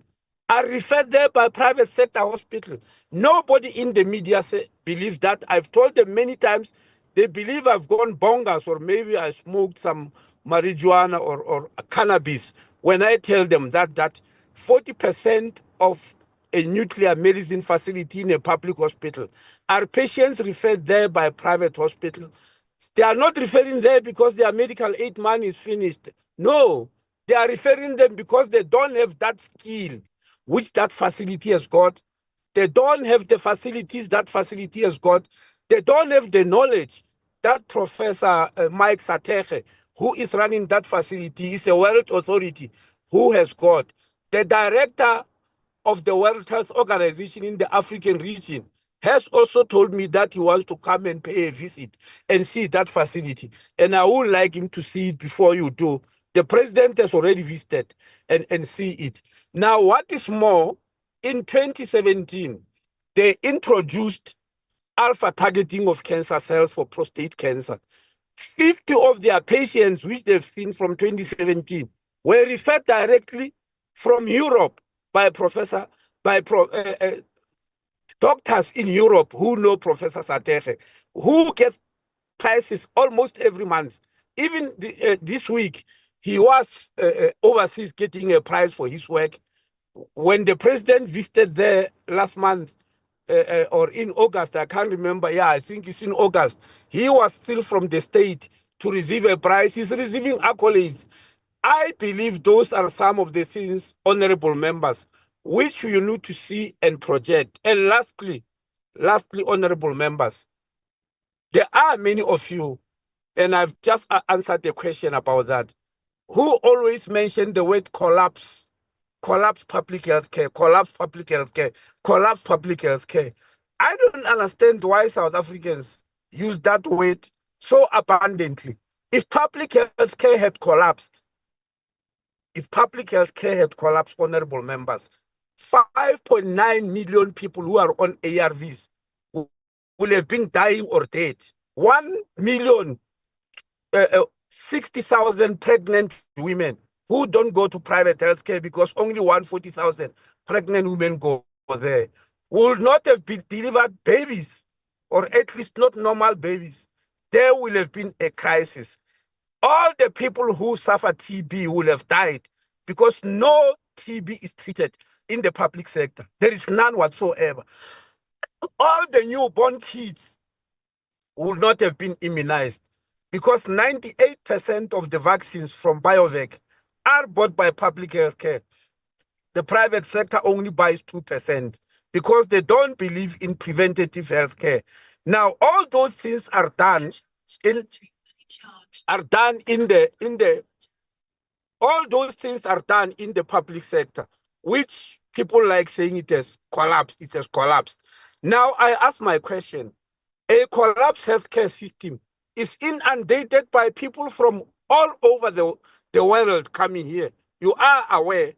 are referred there by private sector hospital. Nobody in the media believes that. I've told them many times. They believe I've gone bonkers, or maybe I smoked some marijuana or cannabis when I tell them that 40% of a nuclear medicine facility in a public hospital are patients referred there by private hospital. They are not referring there because their medical aid money is finished. No, they are referring them because they don't have that skill which that facility has got. They don't have the facilities that facility has got. They don't have the knowledge that Professor Mike Sateche, who is running that facility, is a World Authority who has got. The director of the World Health Organization in the African region has also told me that he wants to come and pay a visit and see that facility. And I would like him to see it before you do. The president has already visited and see it. Now, what is more, in 2017, they introduced alpha targeting of cancer cells for prostate cancer. 50 of their patients, which they've seen from 2017, were referred directly from Europe by doctors in Europe who know Professor Sateche, who gets prices almost every month. Even this week, he was overseas getting a prize for his work. When the president visited there last month, or in August, I can't remember. Yeah, I think it's in August. He was still from the state to receive a prize. He's receiving accolades. I believe those are some of the things, honorable members, which you need to see and project. And lastly, honorable members, there are many of you, and I've just answered the question about that, who always mention the word collapse public healthcare, collapse public healthcare, collapse public healthcare. I don't understand why South Africans use that word so abundantly. If public healthcare had collapsed, honorable members, 5.9 million people who are on ARVs will have been dying or dead. 1 million, 60,000 pregnant women who don't go to private healthcare because only 140,000 pregnant women go there will not have been delivered babies, or at least not normal babies. There will have been a crisis. All the people who suffer TB will have died because no TB is treated in the public sector. There is none whatsoever. All the newborn kids would not have been immunized because 98% of the vaccines from BioVac are bought by public healthcare. The private sector only buys 2% because they don't believe in preventative healthcare. Now, all those things are done in the public sector, which people like saying it has collapsed. It has collapsed. Now, I ask my question. A collapsed healthcare system is inundated by people from all over the world coming here. You are aware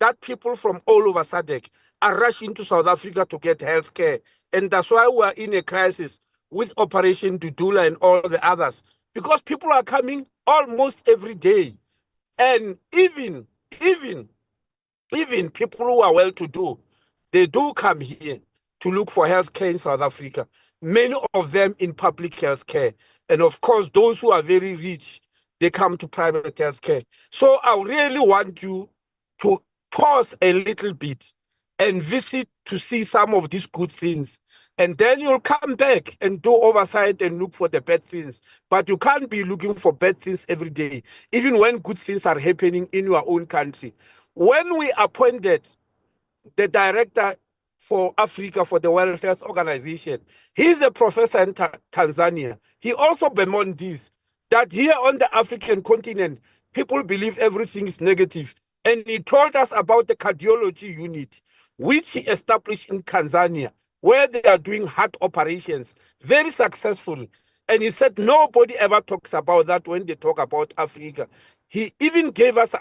that people from all over SADC are rushing to South Africa to get healthcare. And that's why we are in a crisis with Operation Dudula and all the others. Because people are coming almost every day. And even people who are well-to-do, they do come here to look for healthcare in South Africa. Many of them in public healthcare. And of course, those who are very rich, they come to private healthcare. So I really want you to pause a little bit and visit to see some of these good things. And then you'll come back and do oversight and look for the bad things. But you can't be looking for bad things every day, even when good things are happening in your own country. When we appointed the director for Africa for the World Health Organization, he's a professor in Tanzania. He also bemoaned this, that here on the African continent, people believe everything is negative. And he told us about the cardiology unit, which he established in Tanzania, where they are doing heart operations, very successful. And he said nobody ever talks about that when they talk about Africa. He even gave us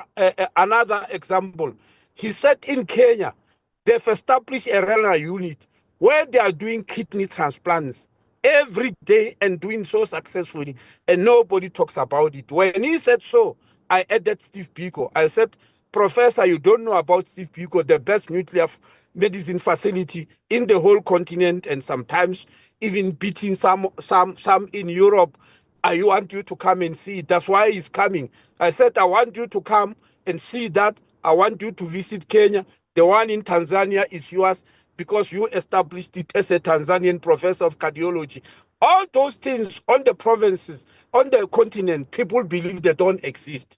another example. He said in Kenya, they've established a renal unit where they are doing kidney transplants every day and doing so successfully, and nobody talks about it. When he said so, I added Steve Biko. I said, Professor, you don't know about Steve Biko, the best nuclear medicine facility in the whole continent, and sometimes even beating some in Europe. I want you to come and see it. That's why he's coming. I said, I want you to come and see that. I want you to visit Kenya. The one in Tanzania is yours because you established it as a Tanzanian professor of cardiology. All those things on the provinces, on the continent, people believe they don't exist.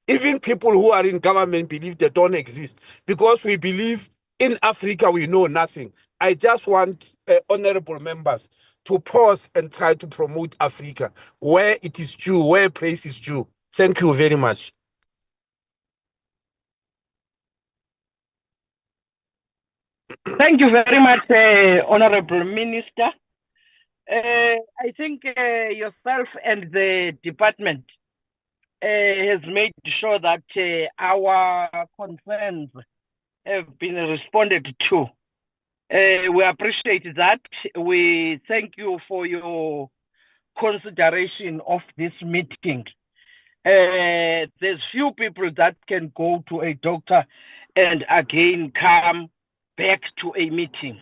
Even people who are in government believe they don't exist because we believe in Africa we know nothing. I just want honorable members to pause and try to promote Africa where it is due, where praise is due. Thank you very much. Thank you very much, Honorable Minister. I think yourself and the department has made sure that our concerns have been responded to. We appreciate that. We thank you for your consideration of this meeting. There's few people that can go to a doctor and again come back to a meeting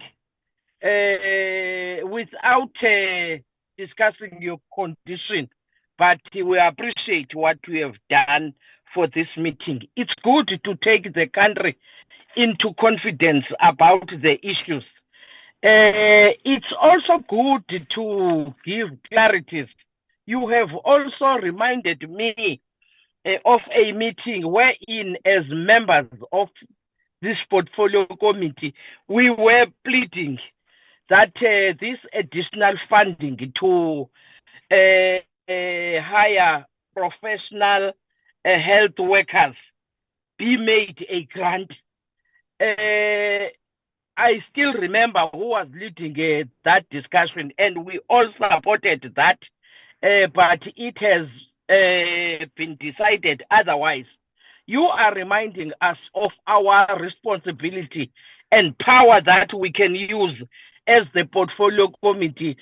without discussing your condition, but we appreciate what you have done for this meeting. It's good to take the country into confidence about the issues. It's also good to give clarities. You have also reminded me of a meeting wherein, as members of this portfolio committee, we were pleading that this additional funding to hire professional health workers be made a grant. I still remember who was leading that discussion, and we all supported that, but it has been decided otherwise. You are reminding us of our responsibility and power that we can use as the portfolio committee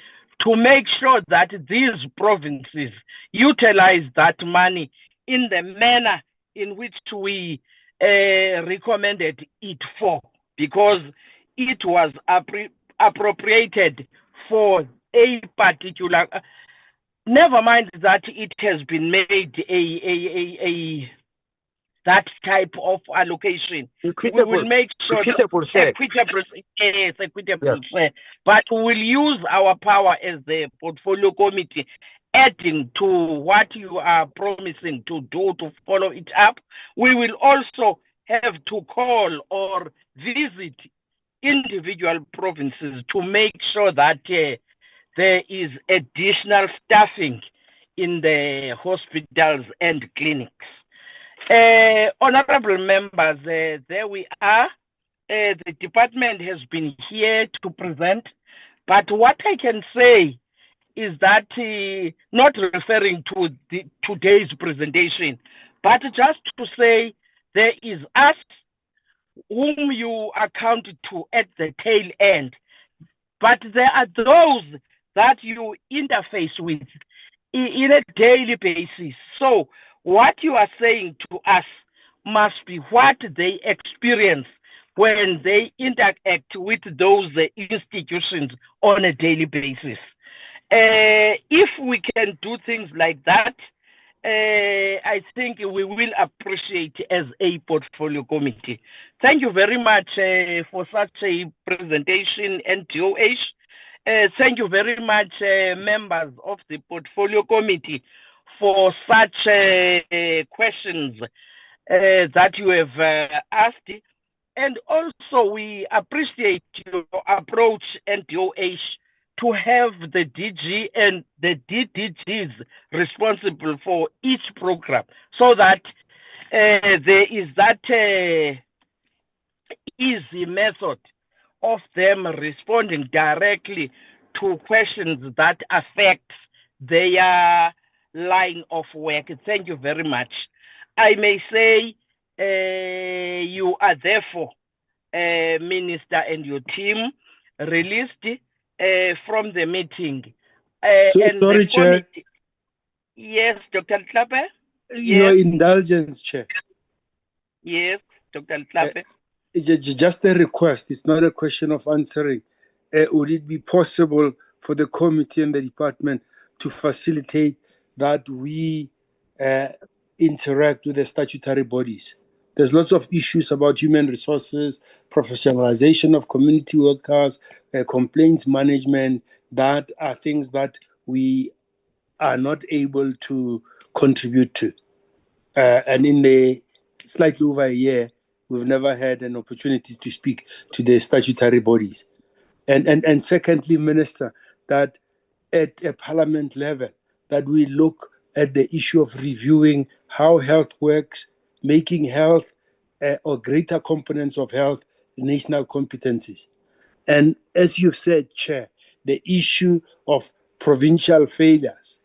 to make sure that these provinces utilize that money in the manner in which we recommended it for, because it was appropriated for a particular, never mind that it has been made that type of allocation. Equitable, we will make sure equitable share. Equitable share. But we will use our power as the portfolio committee, adding to what you are promising to do to follow it up. We will also have to call or visit individual provinces to make sure that there is additional staffing in the hospitals and clinics. Honorable members, there we are. The department has been here to present, but what I can say is that, not referring to today's presentation, but just to say there is us whom you account to at the tail end, but there are those that you interface with in a daily basis. So what you are saying to us must be what they experience when they interact with those institutions on a daily basis. If we can do things like that, I think we will appreciate as a portfolio committee. Thank you very much for such a presentation, NDOH. Thank you very much, members of the portfolio committee, for such questions that you have asked. And also, we appreciate your approach, NDOH, to have the DG and the DDGs responsible for each program, so that there is that easy method of them responding directly to questions that affect their line of work. Thank you very much. I may say you are therefore, Minister and your team, released from the meeting. And Sorry, the Chair. committee. Yes, Dr. Klappe? Your Yes, indulgence, Chair. yes, Dr. Klappe. Just a request. It's not a question of answering. Would it be possible for the committee and the department to facilitate that we interact with the statutory bodies? There's lots of issues about human resources, professionalization of community workers, complaints management, that are things that we are not able to contribute to. And in the slightly over a year, we've never had an opportunity to speak to the statutory bodies. And secondly, Minister, that at a parliament level, that we look at the issue of reviewing how health works, making health or greater components of health national competencies. And as you've said, Chair, the issue of provincial failures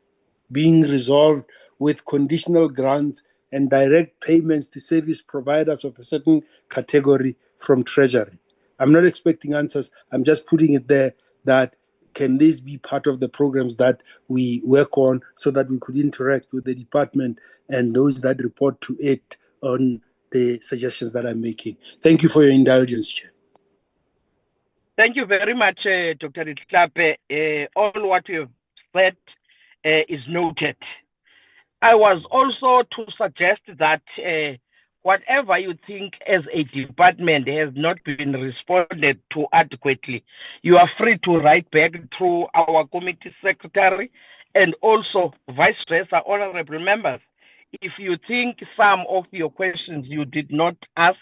being resolved with conditional grants and direct payments to service providers of a certain category from Treasury. I'm not expecting answers. I'm just putting it there that can this be part of the programs that we work on so that we could interact with the department and those that report to it on the suggestions that I'm making. Thank you for your indulgence, Chair. Thank you very much, Dr. Klappe. All what you've said is noted. I was also to suggest that whatever you think as a department has not been responded to adequately, you are free to write back through our committee secretary and also vice versa, honorable members. If you think some of your questions you did not ask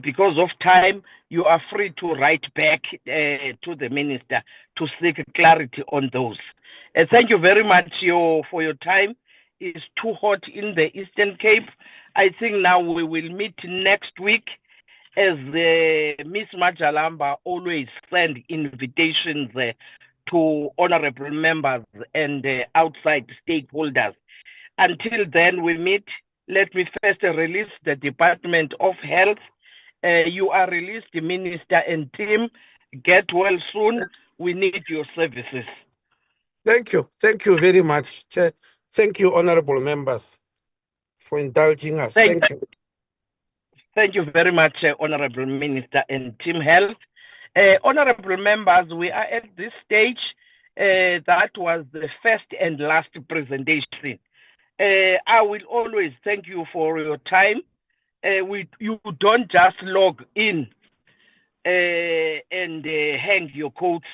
because of time, you are free to write back to the minister to seek clarity on those. Thank you very much for your time. It's too hot in the Eastern Cape. I think now we will meet next week, as Ms. Majalamba always send invitations to honorable members and outside stakeholders. Until then we meet, let me first release the Department of Health. You are released, Minister and team. Get well soon. We need your services. Thank you. Thank you very much, Chair. Thank you, honorable members, for indulging us. Thank you. Thank you very much, Honorable Minister and Team Health. Honorable members, we are at this stage. That was the first and last presentation. I will always thank you for your time. You don't just log in and hang your coats.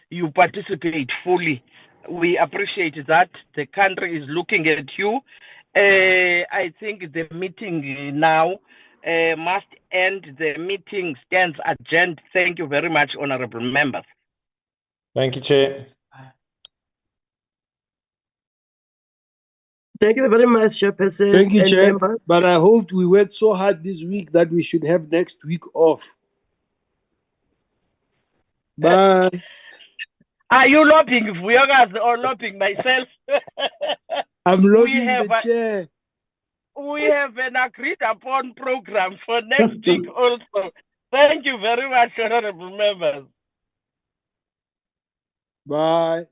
You participate fully. We appreciate that. The country is looking at you. I think the meeting now must end. The meeting stands adjourned. Thank you very much, honorable members. Thank you, Chair. Thank you very much, Chairperson. Thank you, and Chair. members. But I hope we worked so hard this week that we should have next week off. Bye. Are you lobbying, Vuyokazi, or lobbying myself? I'm lobbying the chair. We have an agreed upon program for next week also. Thank you very much, honorable members. Bye.